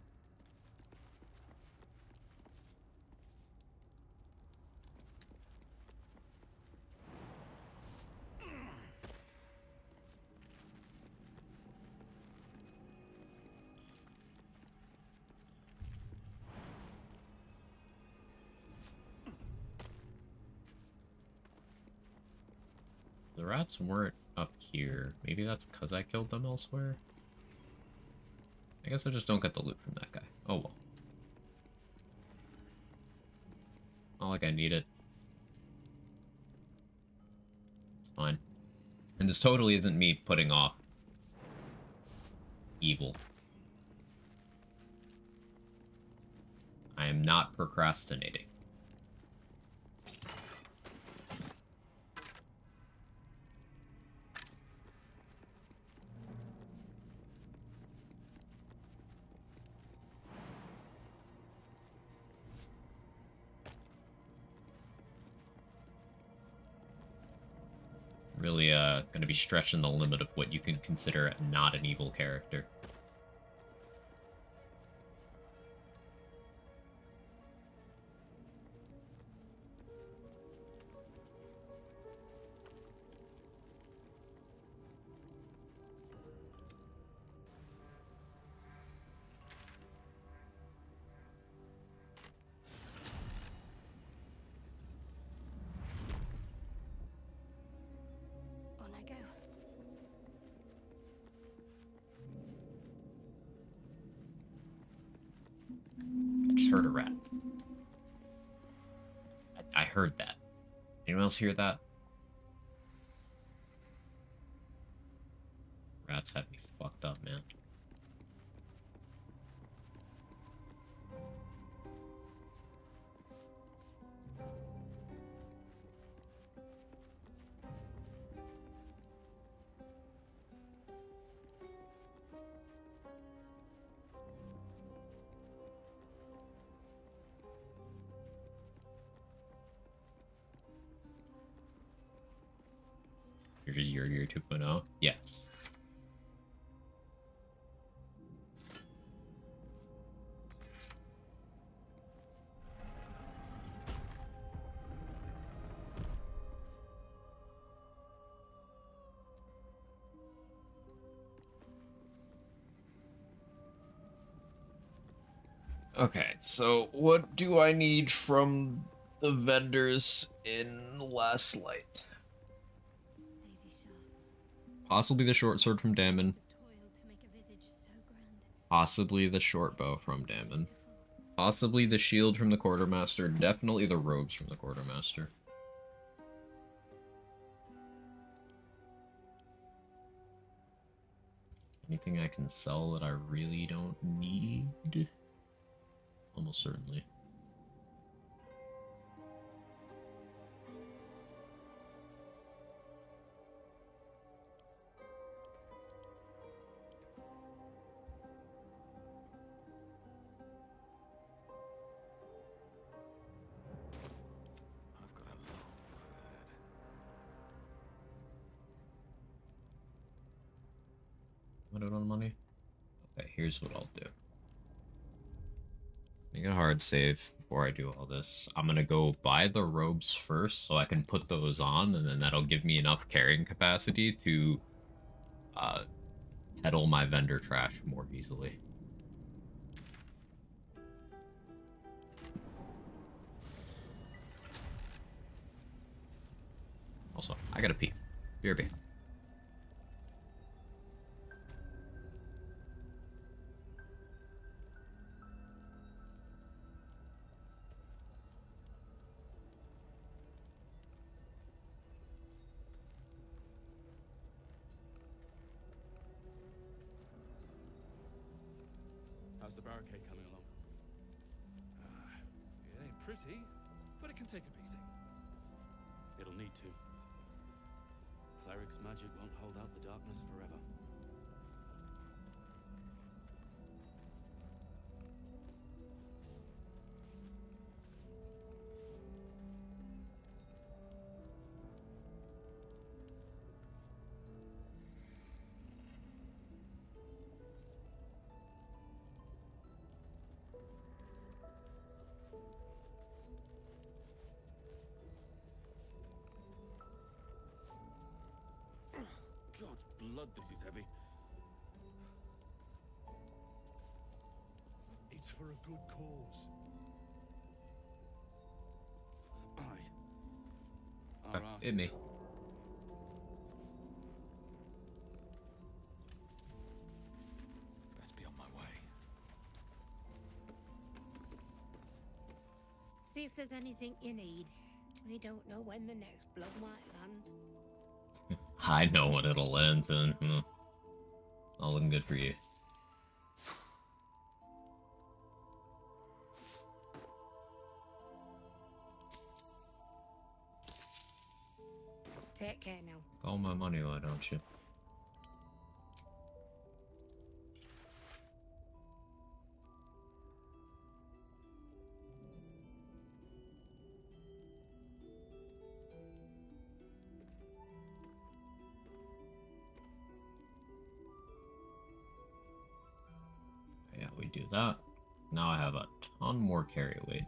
S1: The rats weren't up here. Maybe that's because I killed them elsewhere? I guess I just don't get the loot from that guy. Oh well. Not like I need it. It's fine. And this totally isn't me putting off evil. I am not procrastinating. Really, gonna be stretching the limit of what you can consider not an evil character. Heard a rat. I heard that. Anyone else hear that? Rats have me fucked up, man. You're just Year 2.0? Yes. Okay, so what do I need from the vendors in Last Light? Possibly the short sword from Dammon. Possibly the short bow from Dammon. Possibly the shield from the Quartermaster. Definitely the robes from the Quartermaster. Anything I can sell that I really don't need? Almost certainly. Am I out on money? Okay, here's what I'll do. Make a hard save before I do all this. I'm gonna go buy the robes first so I can put those on, and then that'll give me enough carrying capacity to peddle my vendor trash more easily. Also, I gotta pee. BRB.
S14: How's the barricade coming along?
S2: It ain't pretty, but it can take a beating.
S14: It'll need to. Cleric's magic won't hold out the darkness forever. God's blood, this is heavy.
S2: It's for a good cause.
S14: Our
S1: Hit me.
S14: Best be on my way.
S12: See if there's anything you need. We don't know when the next blow might land.
S1: I know when it'll end, and not looking good for you.
S12: Take care now.
S1: All my money, why don't you? Yeah, we do that. Now I have a ton more carry weight.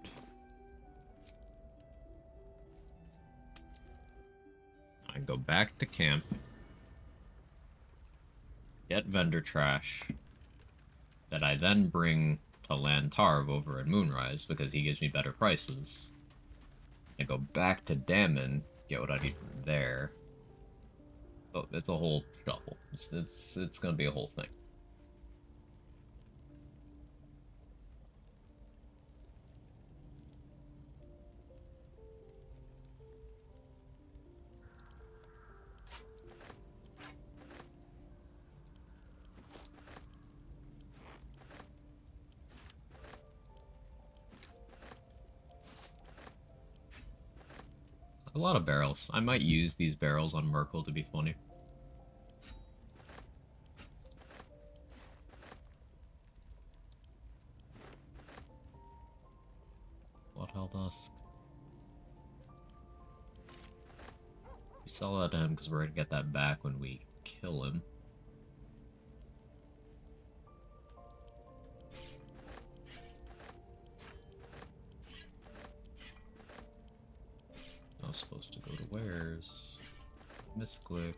S1: I go back to camp, get vendor trash, that I then bring to Lantarv over at Moonrise because he gives me better prices. I go back to Dammon, get what I need from there. So it's a whole shuffle. It's gonna be a whole thing. A lot of barrels. I might use these barrels on Merkel to be funny. Bloodhell Dusk. We sell that to him because we're gonna get that back when we kill him. I was supposed to go to Wares. Misclicked.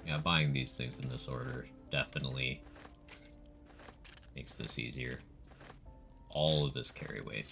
S1: Yeah, buying these things in this order definitely makes this easier. All of this carry weight.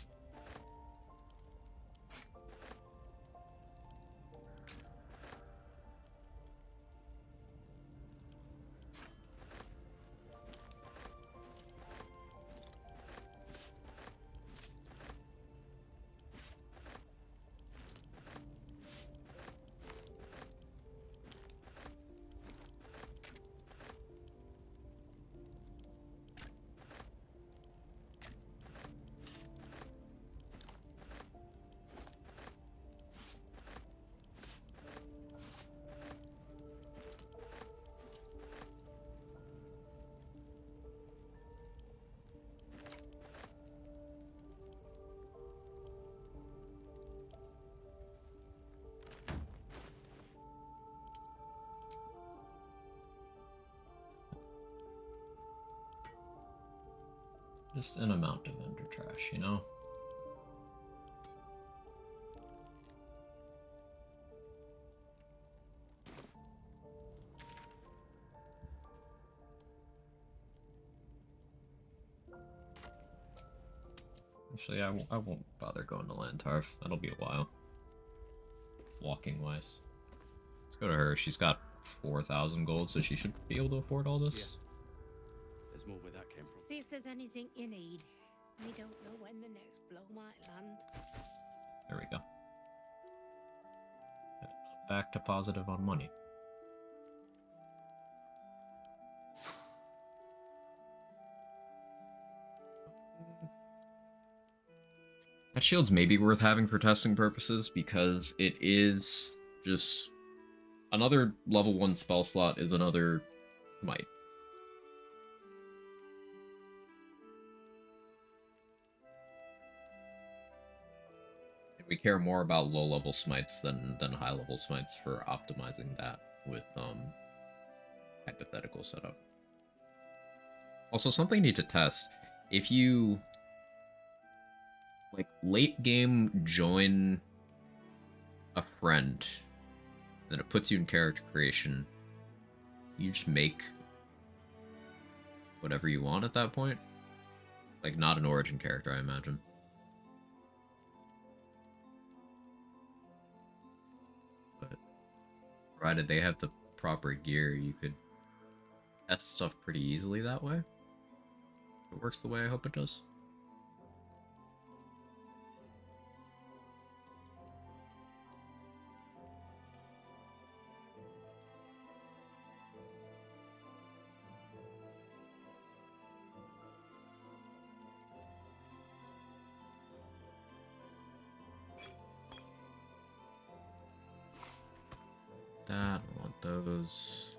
S1: Just an amount of vendor trash, you know? Actually, I won't bother going to Lantarv. That'll be a while. Walking wise. Let's go to her. She's got 4,000 gold, so she should be able to afford all this.
S14: Yeah. There's more where that came from.
S12: See if there's anything you need. We don't know when the next blow might land.
S1: There we go. Back to positive on money. That shield's maybe worth having for testing purposes because it is just another level 1 spell slot is another smite. We care more about low level smites than high level smites for optimizing that with hypothetical setup. Also, something you need to test. If you like late game join a friend, then it puts you in character creation. You just make whatever you want at that point. Like not an origin character, I imagine. But provided they have the proper gear, you could test stuff pretty easily that way. If it works the way I hope it does. That, I want those.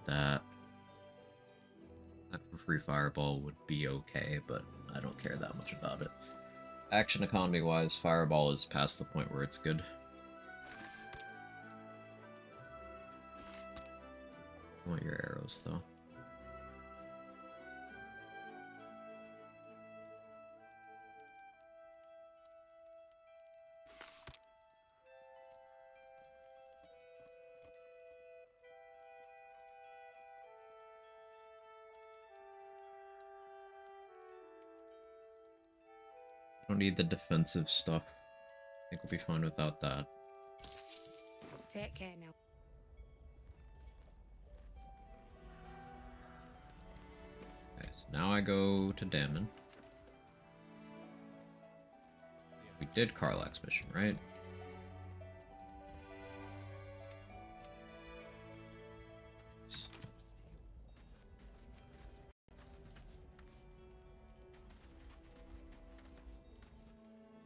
S1: That for free fireball would be okay, but I don't care that much about it. Action economy wise, fireball is past the point where it's good. I want your arrows though. Don't need the defensive stuff. I think we'll be fine without that.
S12: Take care now.
S1: Okay, so now I go to Dammon. We did Karlach's mission, right?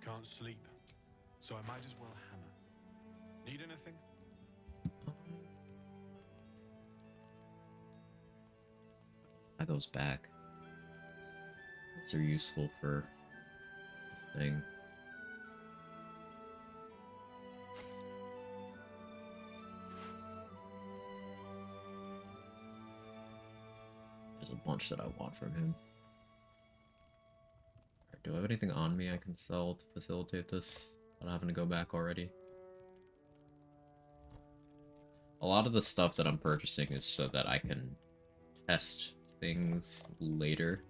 S6: Can't sleep, so I might as well hammer. Need anything?
S1: Buy those back. Those are useful for this thing. There's a bunch that I want from him. Do I have anything on me I can sell to facilitate this without having to go back already? A lot of the stuff that I'm purchasing is so that I can test things later.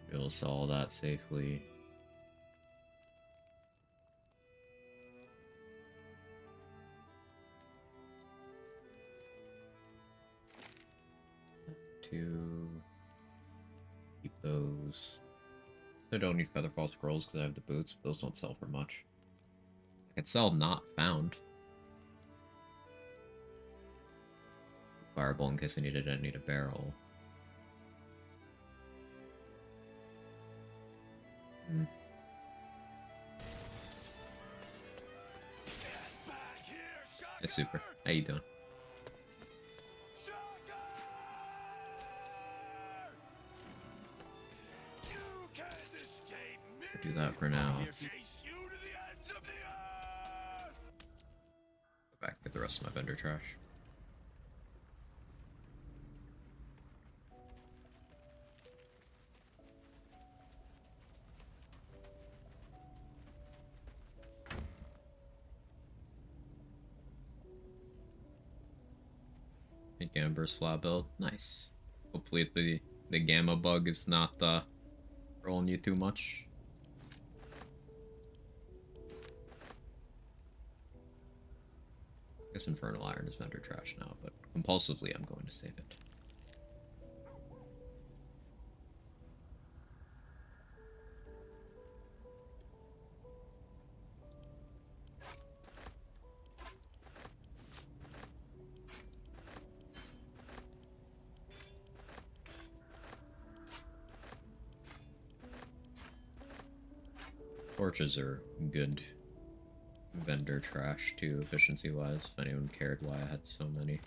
S1: Be able to sell all that safely. To keep those. I don't need Featherfall Scrolls because I have the boots, but those don't sell for much. I could sell Not Found. Fireball in case I need it, I need a barrel. It's super. How you doing? I'll do that for now. Go back get the rest of my vendor trash. A Gamma Burst Flat build. Nice. Hopefully the Gamma bug is not rolling you too much. I guess Infernal Iron is vendor trash now, but compulsively I'm going to save it. Torches are good vendor trash too, efficiency wise, if anyone cared why I had so many.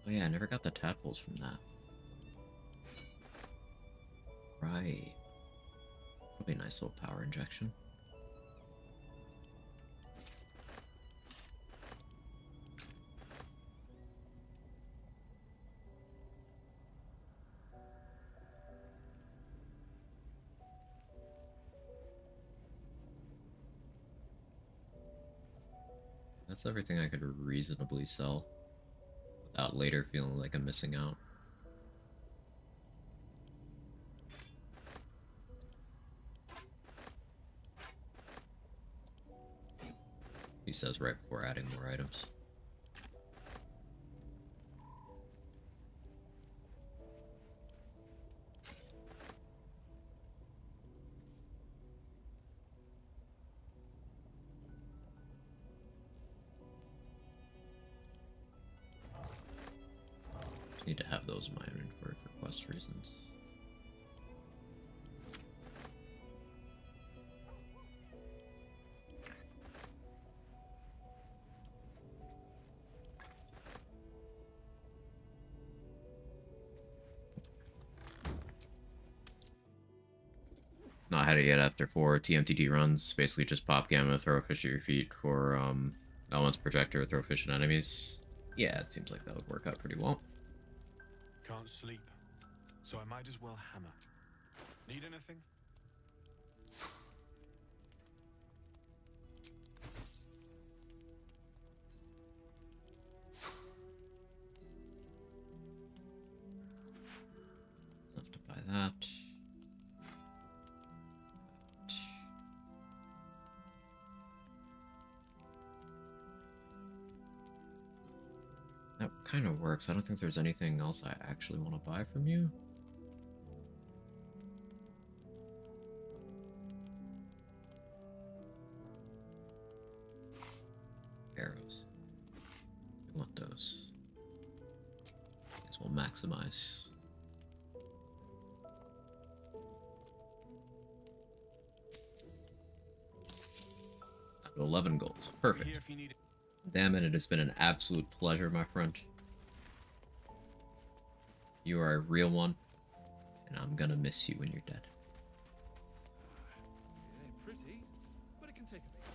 S1: Oh yeah, I never got the tadpoles from that. Right. That'll be a nice little power injection. That's everything I could reasonably sell without later feeling like I'm missing out. He says right before adding more items. Need to have those in my inventory for quest reasons. Not had it yet after 4 TMTD runs. Basically just pop Gamma, throw a fish at your feet for Element's Projector, throw fish at enemies. Yeah, it seems like that would work out pretty well.
S6: Can't sleep, so I might as well hammer. Need anything?
S1: Enough to buy that. That kind of works. I don't think there's anything else I actually want to buy from you. Arrows. We want those. These will maximize. 11 gold. Perfect. Damn it, it has been an absolute pleasure, my friend. You are a real one, and I'm gonna miss you when you're dead.
S2: It ain't pretty, but it can take a beat.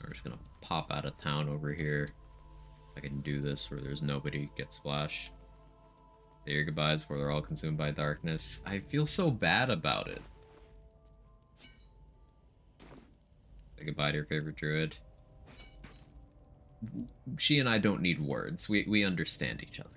S1: We're just gonna pop out of town over here. I can do this where there's nobody, get splash. Say your goodbyes before they're all consumed by darkness. I feel so bad about it. Say goodbye to your favorite druid. She and I don't need words. We understand each other.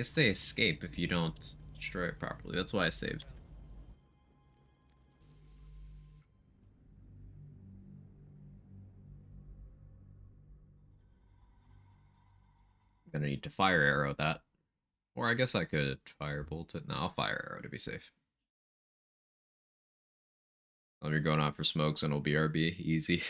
S1: guess they escape if you don't destroy it properly. That's why I saved. I'm gonna need to fire arrow that. Or I guess I could fire bolt it. No, I'll fire arrow to be safe. Well, you're going out for smokes and it'll be RB. Easy.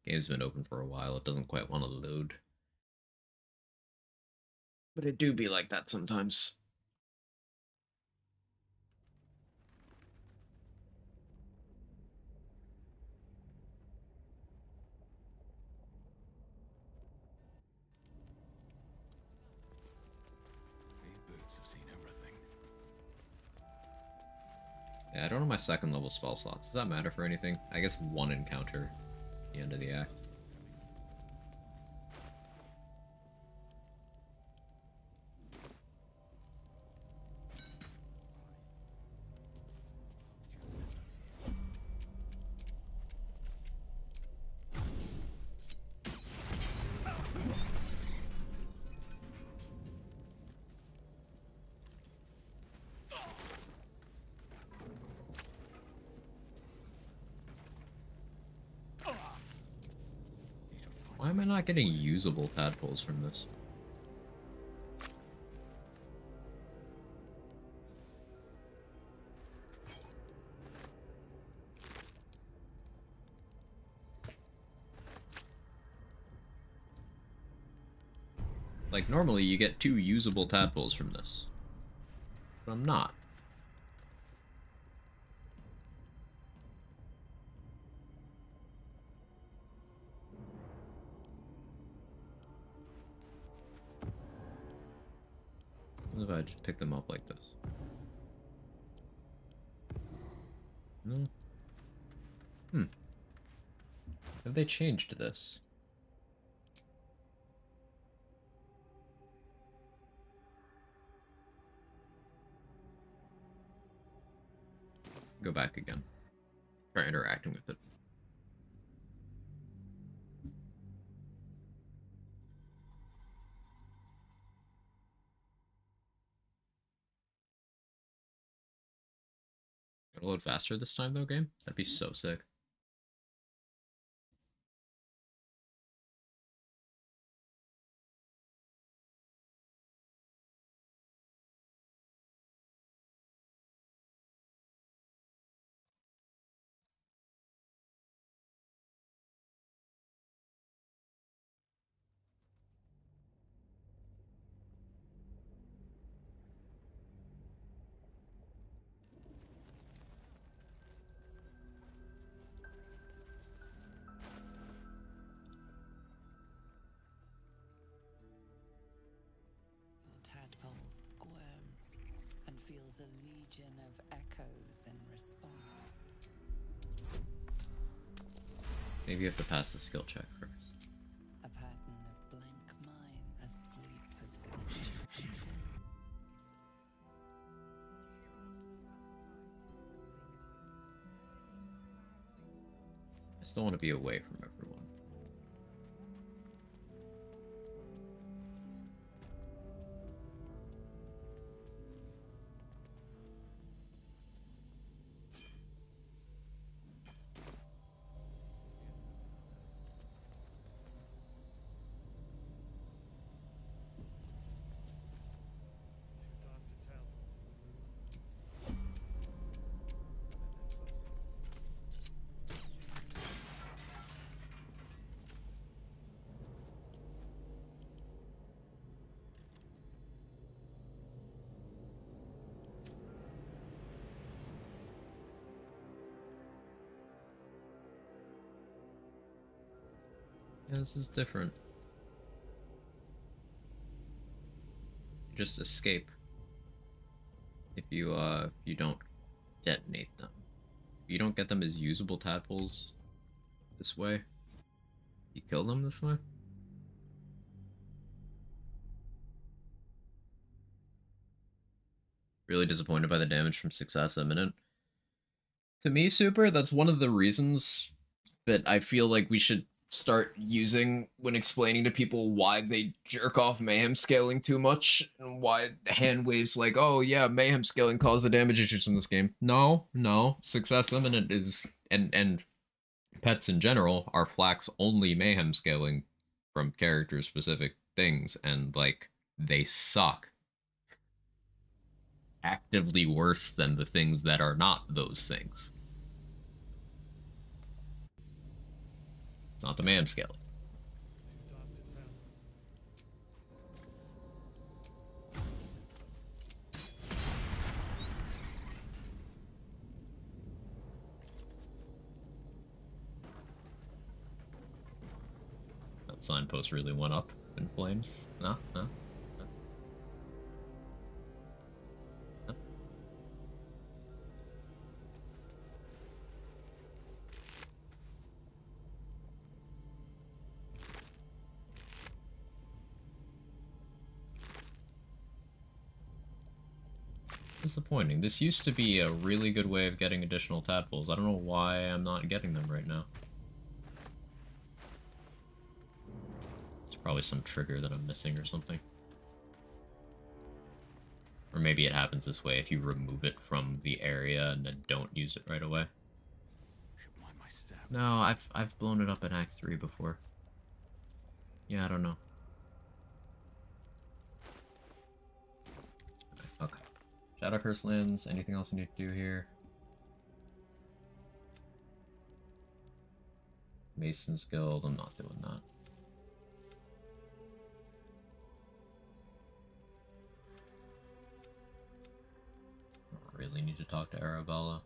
S1: Game's been open for a while. It doesn't quite want to load. But it do be like that sometimes.
S14: These boots have seen everything.
S1: Yeah, I don't know my second level spell slots. Does that matter for anything? I guess one encounter at the end of the act. Why am I not getting usable tadpoles from this? Like, normally you get 2 usable tadpoles from this. But I'm not. What if I just pick them up like this? No. Have they changed this? Go back again. Try interacting with it. Gonna load faster this time though, game? That'd be so sick.
S7: Tadpole squirms and feels a legion of echoes in response.
S1: Maybe you have to pass the skill check first.
S7: A pattern of blank mine, a sleep of centuries.
S1: I still want to be away from everyone. Yeah, this is different. Just escape if you don't detonate them. If you don't get them as usable tadpoles this way, You killed him this way? Really disappointed by the damage from Success Imminent. To me, Super, that's one of the reasons that I feel like we should start using when explaining to people why they jerk off mayhem scaling too much and why hand waves like, oh yeah, mayhem scaling caused the damage issues in this game. No, Success Imminent is, and pets in general are flax only mayhem scaling from character specific things, and like they suck. Actively worse than the things that are not those things. It's not the mayhem scaling. That signpost really went up in flames. No. Disappointing. This used to be a really good way of getting additional tadpoles. I don't know why I'm not getting them right now. It's probably some trigger that I'm missing or something. Or maybe it happens this way if you remove it from the area and then don't use it right away. No, I've blown it up in Act 3 before. Yeah, I don't know. Okay. Shadow Curse Lands, anything else I need to do here? Mason's Guild, I'm not doing that. I really need to talk to Arabella.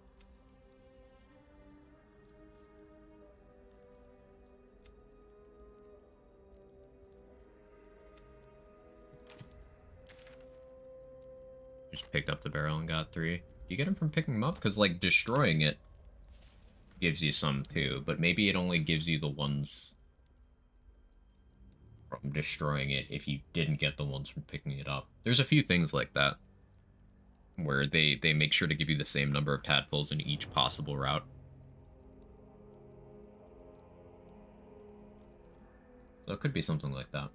S1: Just picked up the barrel and got 3. You get them from picking them up? Because, like, destroying it gives you some, too. But maybe it only gives you the ones from destroying it if you didn't get the ones from picking it up. There's a few things like that, where they make sure to give you the same number of tadpoles in each possible route. So it could be something like that.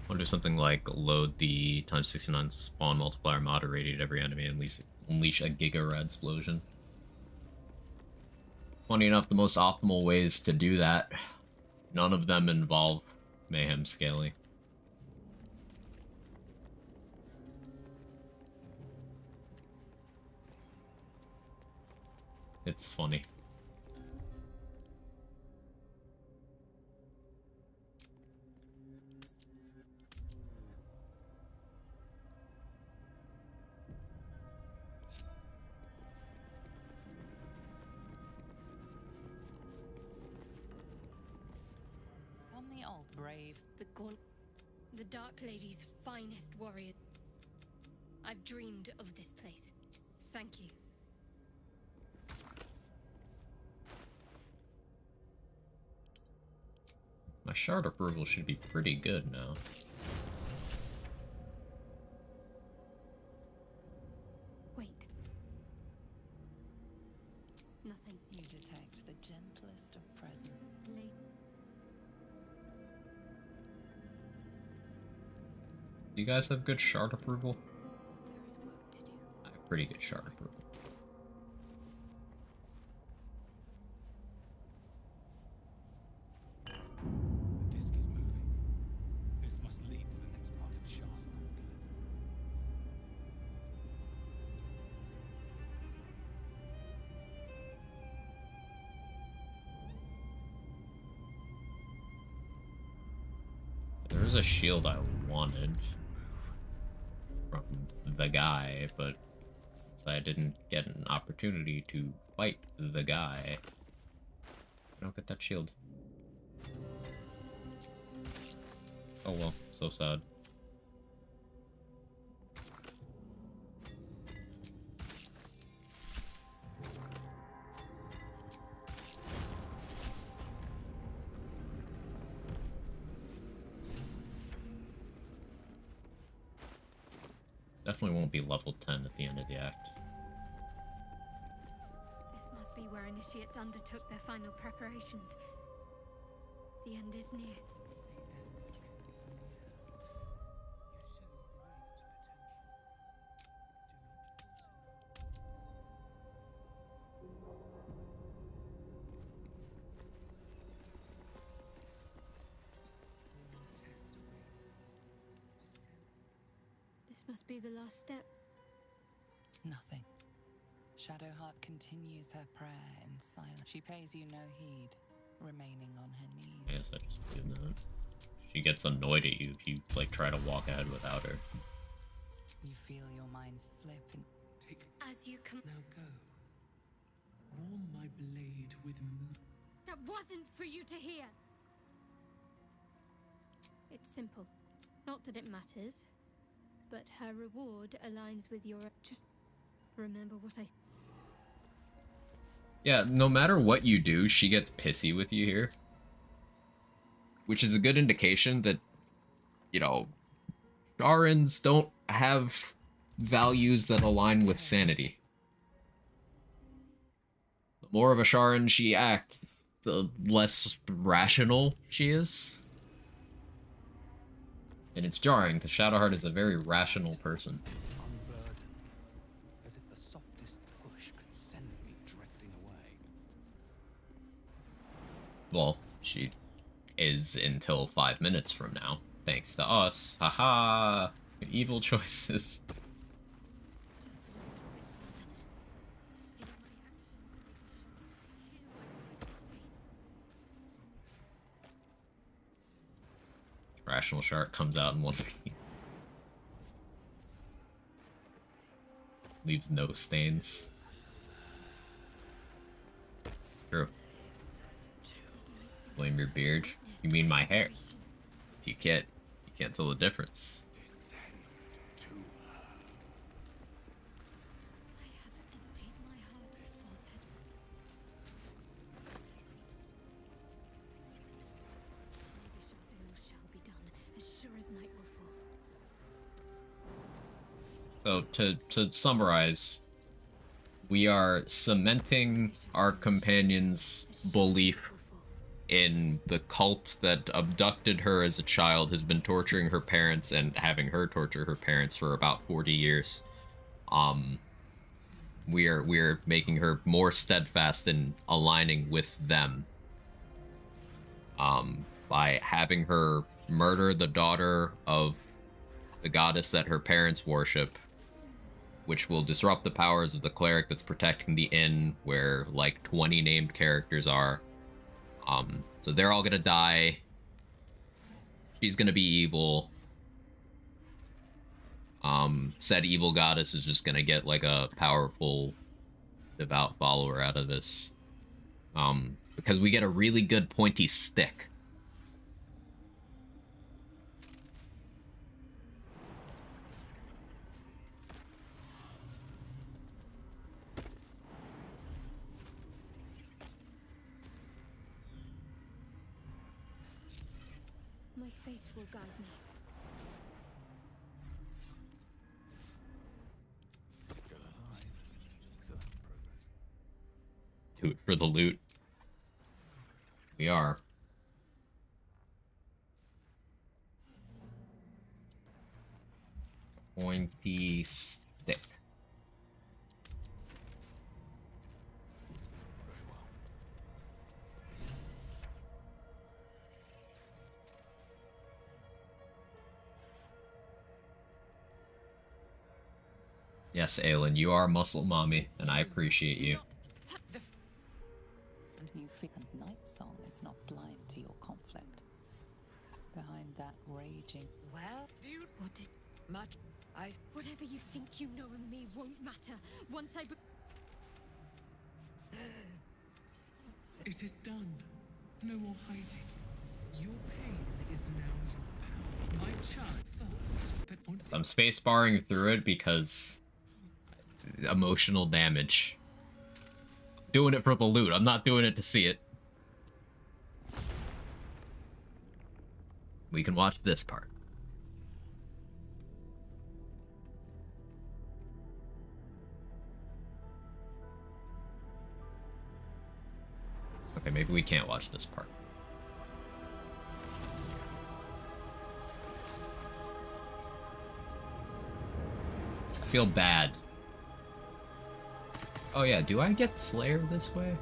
S1: I'll do something like load the times 69 spawn multiplier mod irradiate every enemy and unleash a Giga Red explosion. Funny enough, the most optimal ways to do that, none of them involve mayhem scaling. It's funny.
S7: Brave.
S3: The Dark Lady's finest warrior. I've dreamed of this place. Thank you.
S1: My shard approval should be pretty good now.
S3: Wait. Nothing.
S7: You detect the gentlest of presence.
S1: Do you guys have good shard approval? I have pretty good shard approval.
S14: The disc is moving. This must lead to the next part of Shah's gauntlet.
S1: There was a shield I wanted from the guy, but I didn't get an opportunity to fight the guy. I don't get that shield. Oh well, so sad. Definitely won't be level 10 at the end of the act.
S3: This must be where initiates undertook their final preparations. The end is near. This must be the last step.
S7: Nothing. Shadowheart continues her prayer in silence. She pays you no heed, remaining on her knees.
S1: I guess I just do that. She gets annoyed at you if you, like, try to walk ahead without her.
S7: You feel your mind slip and
S5: Take
S3: As you come.
S5: now go. Warm my blade with moon.
S3: That wasn't for you to hear. It's simple. Not that it matters, but her reward aligns with your. Just remember what I.
S1: Yeah, no matter what you do, she gets pissy with you here. Which is a good indication that, you know, Sharans don't have values that align with sanity. The more of a Sharan she acts, the less rational she is. And it's jarring, because Shadowheart is a very rational person.
S14: Unburdened, as if the softest push could send me drifting away.
S1: Well, she is until 5 minutes from now, thanks to us. Haha! Evil choices. Rational Shark comes out in one scene. Leaves no stains. True. Blame your beard? You mean my hair? You can't tell the difference. So to summarize, we are cementing our companion's belief in the cult that abducted her as a child, has been torturing her parents and having her torture her parents for about 40 years. We're making her more steadfast in aligning with them. By having her murder the daughter of the goddess that her parents worship, which will disrupt the powers of the cleric that's protecting the inn, where like 20 named characters are. So they're all gonna die. She's gonna be evil. Said evil goddess is just gonna get like a powerful, devout follower out of this. Because we get a really good pointy stick.
S3: My faith will guide me.
S14: Still alive. So that's progress.
S1: Do it for the loot. We are. Pointy stick.
S14: Very well.
S1: Yes, Aelin, you are muscle mommy, and I appreciate you.
S7: You feel Night Song is not blind to your conflict. Behind that raging.
S11: Well, dude,
S3: What did
S11: much.
S3: whatever you think you know of me won't matter once I.
S5: It is done. No more hiding. Your pain is now your power. My charge first, but once
S1: I'm space barring through it because emotional damage. Doing it for the loot. I'm not doing it to see it. We can watch this part. Okay, maybe we can't watch this part. I feel bad. Oh yeah, do I get Slayer this way?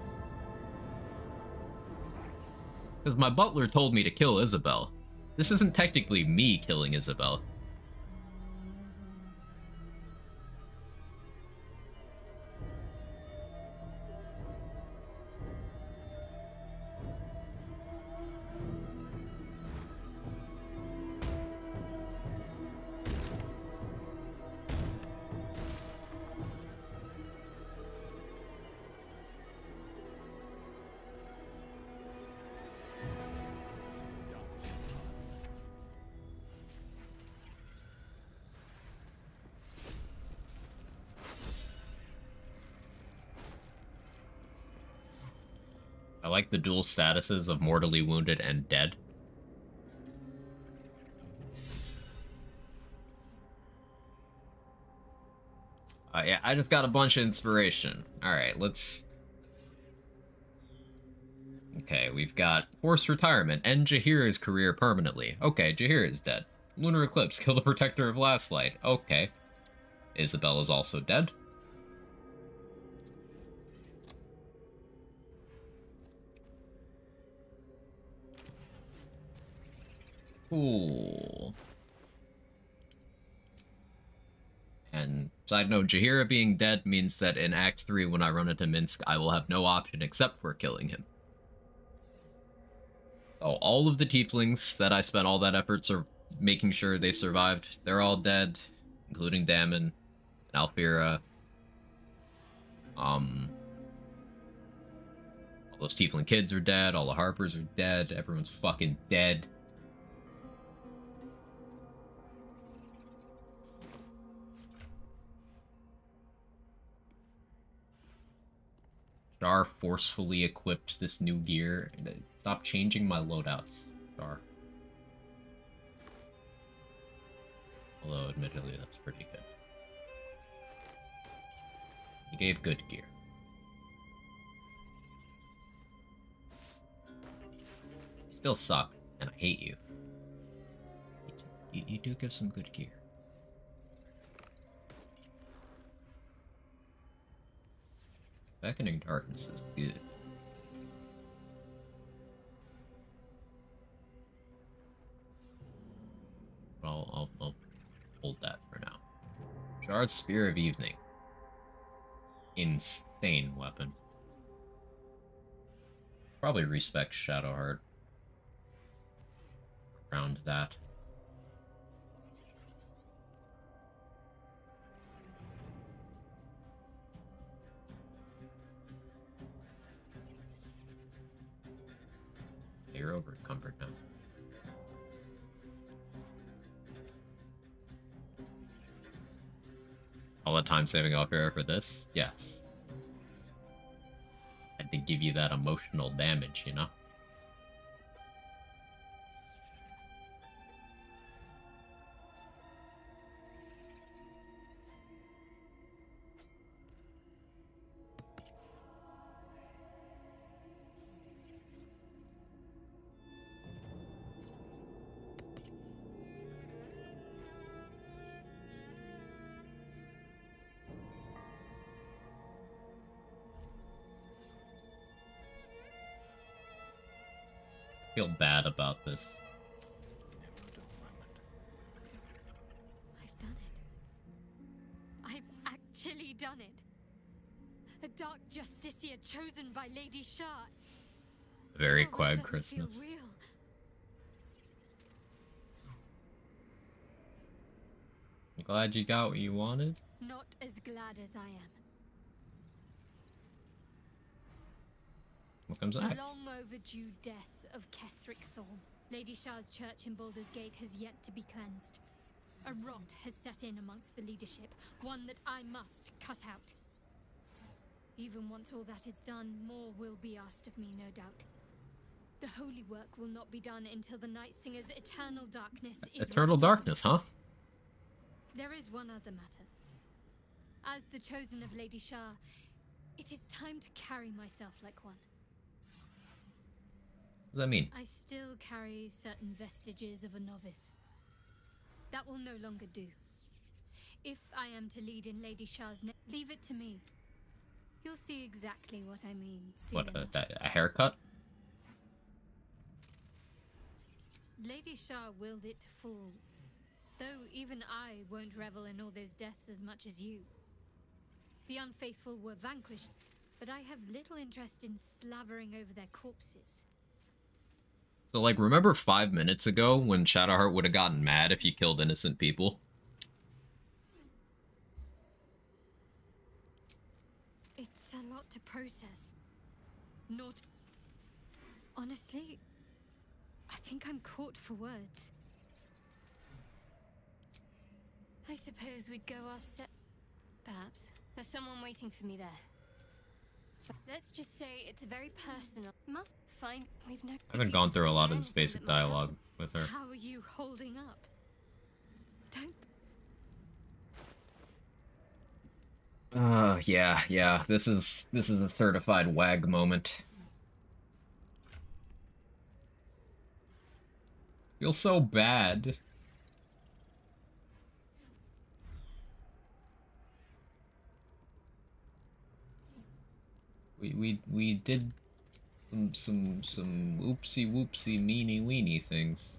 S1: Because my butler told me to kill Isabel. This isn't technically me killing Isabel. I like the dual statuses of mortally wounded and dead. Yeah, I just got a bunch of inspiration. Alright, let's... Okay, we've got forced retirement. End Jaheira's career permanently. Okay, Jaheira's dead. Lunar eclipse. Kill the protector of Last Light. Okay. Isabella's also dead. Cool. And side note, Jaheira being dead means that in Act 3, when I run into Minsc, I will have no option except for killing him. So all of the tieflings that I spent all that effort making sure they survived, they're all dead, including Damon and Alfira. All those tiefling kids are dead, all the Harpers are dead, everyone's fucking dead. Char forcefully equipped this new gear. Stop changing my loadouts, Char. Although, admittedly, that's pretty good. He gave good gear. You still suck, and I hate you. You do give some good gear. Beckoning Darkness is good. I'll hold that for now. Char's Spear of Evening. Insane weapon. Probably respect Shadowheart around that. You're over encumbered now. All the time saving off here for this? Yes. Had to give you that emotional damage, you know? Feel bad about this.
S3: I've done it. I've actually done it. A dark justiciar chosen by Lady Shar.
S1: Very
S3: Oh, this
S1: Quag
S3: doesn't
S1: Christmas.
S3: feel real.
S1: I'm glad you got what you wanted.
S3: Not as glad as I am.
S1: What comes
S3: The
S1: next?
S3: long overdue death of Ketheric Thorm. Lady Shah's church in Baldur's Gate has yet to be cleansed. A rot has set in amongst the leadership, one that I must cut out. Even once all that is done, more will be asked of me, no doubt. The holy work will not be done until the Night Singer's eternal darkness is
S1: Eternal
S3: restored.
S1: darkness, huh?
S3: There is one other matter. As the chosen of Lady Shah, it is time to carry myself like one.
S1: What does that mean?
S3: I still carry certain vestiges of a novice. That will no longer do. If I am to lead in Lady Shah's name, leave it to me. You'll see exactly what I mean soon
S1: What,
S3: enough.
S1: a haircut?
S3: Lady Shah willed it to fall. Though even I won't revel in all those deaths as much as you. The unfaithful were vanquished, but I have little interest in slavering over their corpses.
S1: So, like, remember 5 minutes ago when Shadowheart would have gotten mad if you killed innocent people?
S3: It's a lot to process. Not... Honestly, I think I'm caught for words. I suppose we'd go our set... Perhaps. There's someone waiting for me there. So let's just say it's very personal. Must find... We've no...
S1: I haven't gone through a lot of this basic dialogue with her.
S3: How are you holding up? Don't...
S1: Yeah, this is a certified wag moment. Feel so bad. We did some oopsie whoopsie meanie weenie things.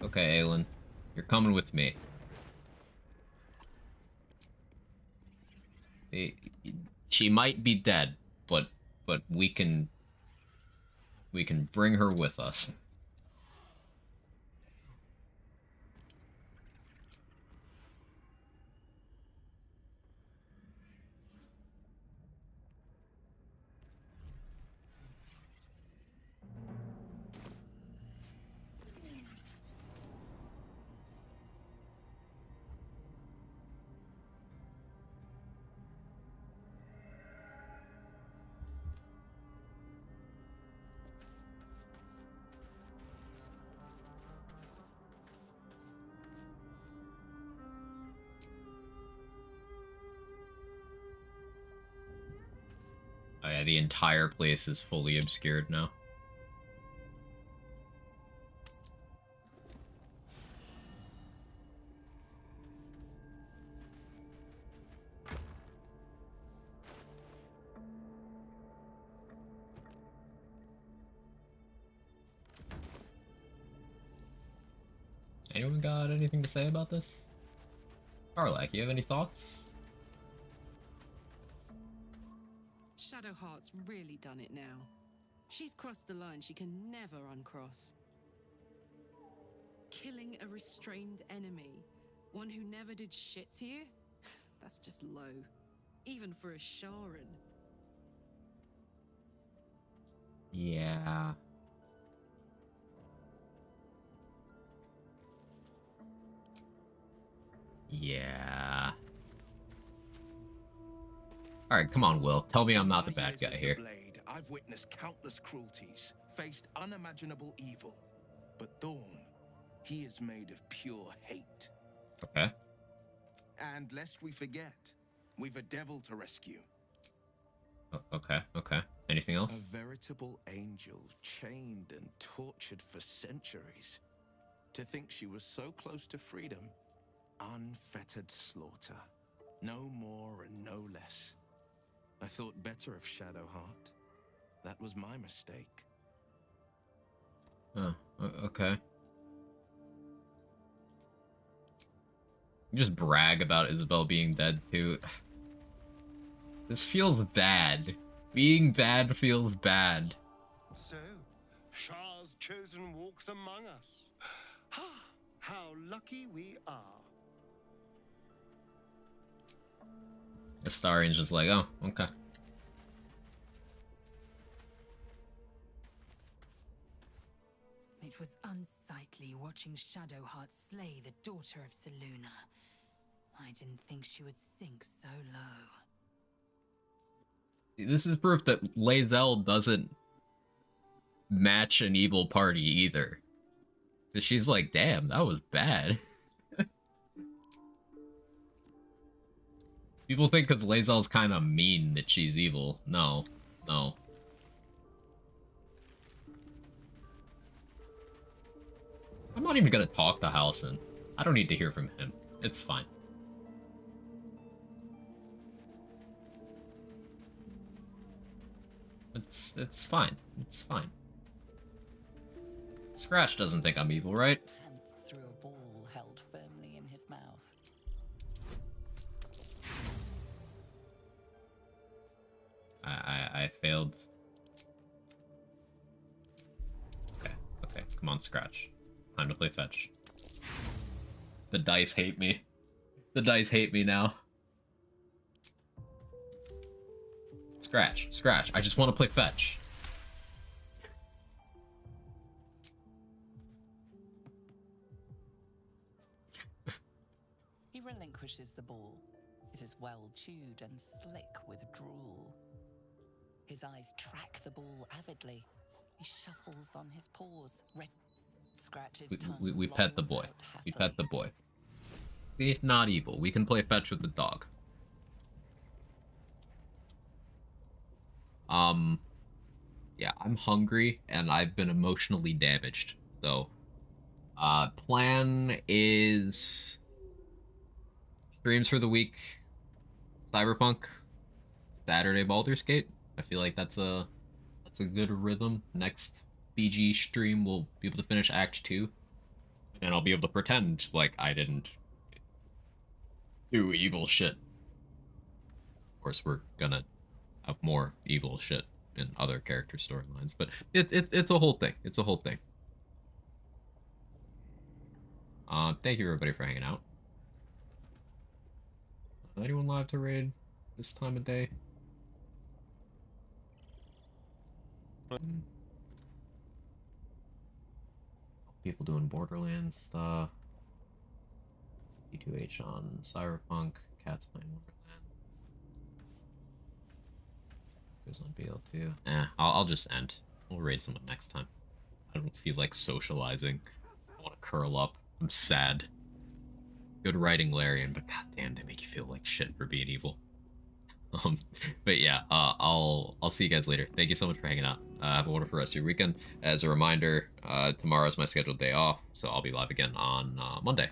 S1: Okay, Aelin, you're coming with me. She might be dead, but we can bring her with us. Oh yeah, the entire place is fully obscured now. Anyone got anything to say about this? Karlach, you have any thoughts?
S7: Shadowheart's really done it now. She's crossed the line she can never uncross. Killing a restrained enemy, one who never did shit to you? That's just low. Even for a Sharan.
S1: Yeah. Yeah. Alright, come on, Will. Tell me I'm not the bad guy here.
S15: Blade, I've witnessed countless cruelties, faced unimaginable evil. But Thorn, he is made of pure hate.
S1: Okay.
S15: And lest we forget, we've a devil to rescue.
S1: Okay. Anything else?
S15: A veritable angel, chained and tortured for centuries. To think she was so close to freedom. Unfettered slaughter. No more and no less. I thought better of Shadowheart. That was my mistake.
S1: Oh, okay. You just brag about Isabel being dead, too. This feels bad. Being bad feels bad.
S16: So, Shah's chosen walks among us. How lucky we are.
S1: Astarian's just like, oh, okay.
S7: It was unsightly watching Shadowheart slay the daughter of Selûne. I didn't think she would sink so low.
S1: This is proof that Lae'zel doesn't match an evil party either. So she's like, damn, that was bad. People think because Lae'zel's kind of mean that she's evil. No, no. I'm not even gonna talk to Halsin. I don't need to hear from him. It's fine. It's fine. It's fine. Scratch doesn't think I'm evil, right?
S7: Pants through a ball held firmly in his mouth.
S1: I failed. Okay, come on, Scratch. Time to play fetch. The dice hate me. The dice hate me now. Scratch, I just want to play fetch.
S7: He relinquishes the ball. It is well chewed and slick with drool. His eyes track the ball avidly. He shuffles on his paws. Scratches tongue.
S1: We pet the boy. We pet the boy. See, not evil. We can play fetch with the dog. Yeah, I'm hungry and I've been emotionally damaged. So, plan is streams for the week. Cyberpunk, Saturday Baldur's Gate. I feel like that's a good rhythm. Next BG stream we'll be able to finish Act 2. And I'll be able to pretend like I didn't do evil shit. Of course, we're gonna have more evil shit in other character storylines, but it's a whole thing. It's a whole thing. Thank you everybody for hanging out. Anyone live to raid this time of day? People doing Borderlands stuff. D2H on Cyberpunk. Cats playing Borderlands. Goes on BL2. I'll just end. We'll raid someone next time. I don't feel like socializing. I want to curl up. I'm sad. Good writing, Larian, but goddamn, they make you feel like shit for being evil. But yeah, I'll see you guys later. Thank you so much for hanging out. Have a wonderful rest of your weekend. As a reminder, tomorrow's my scheduled day off, so I'll be live again on Monday.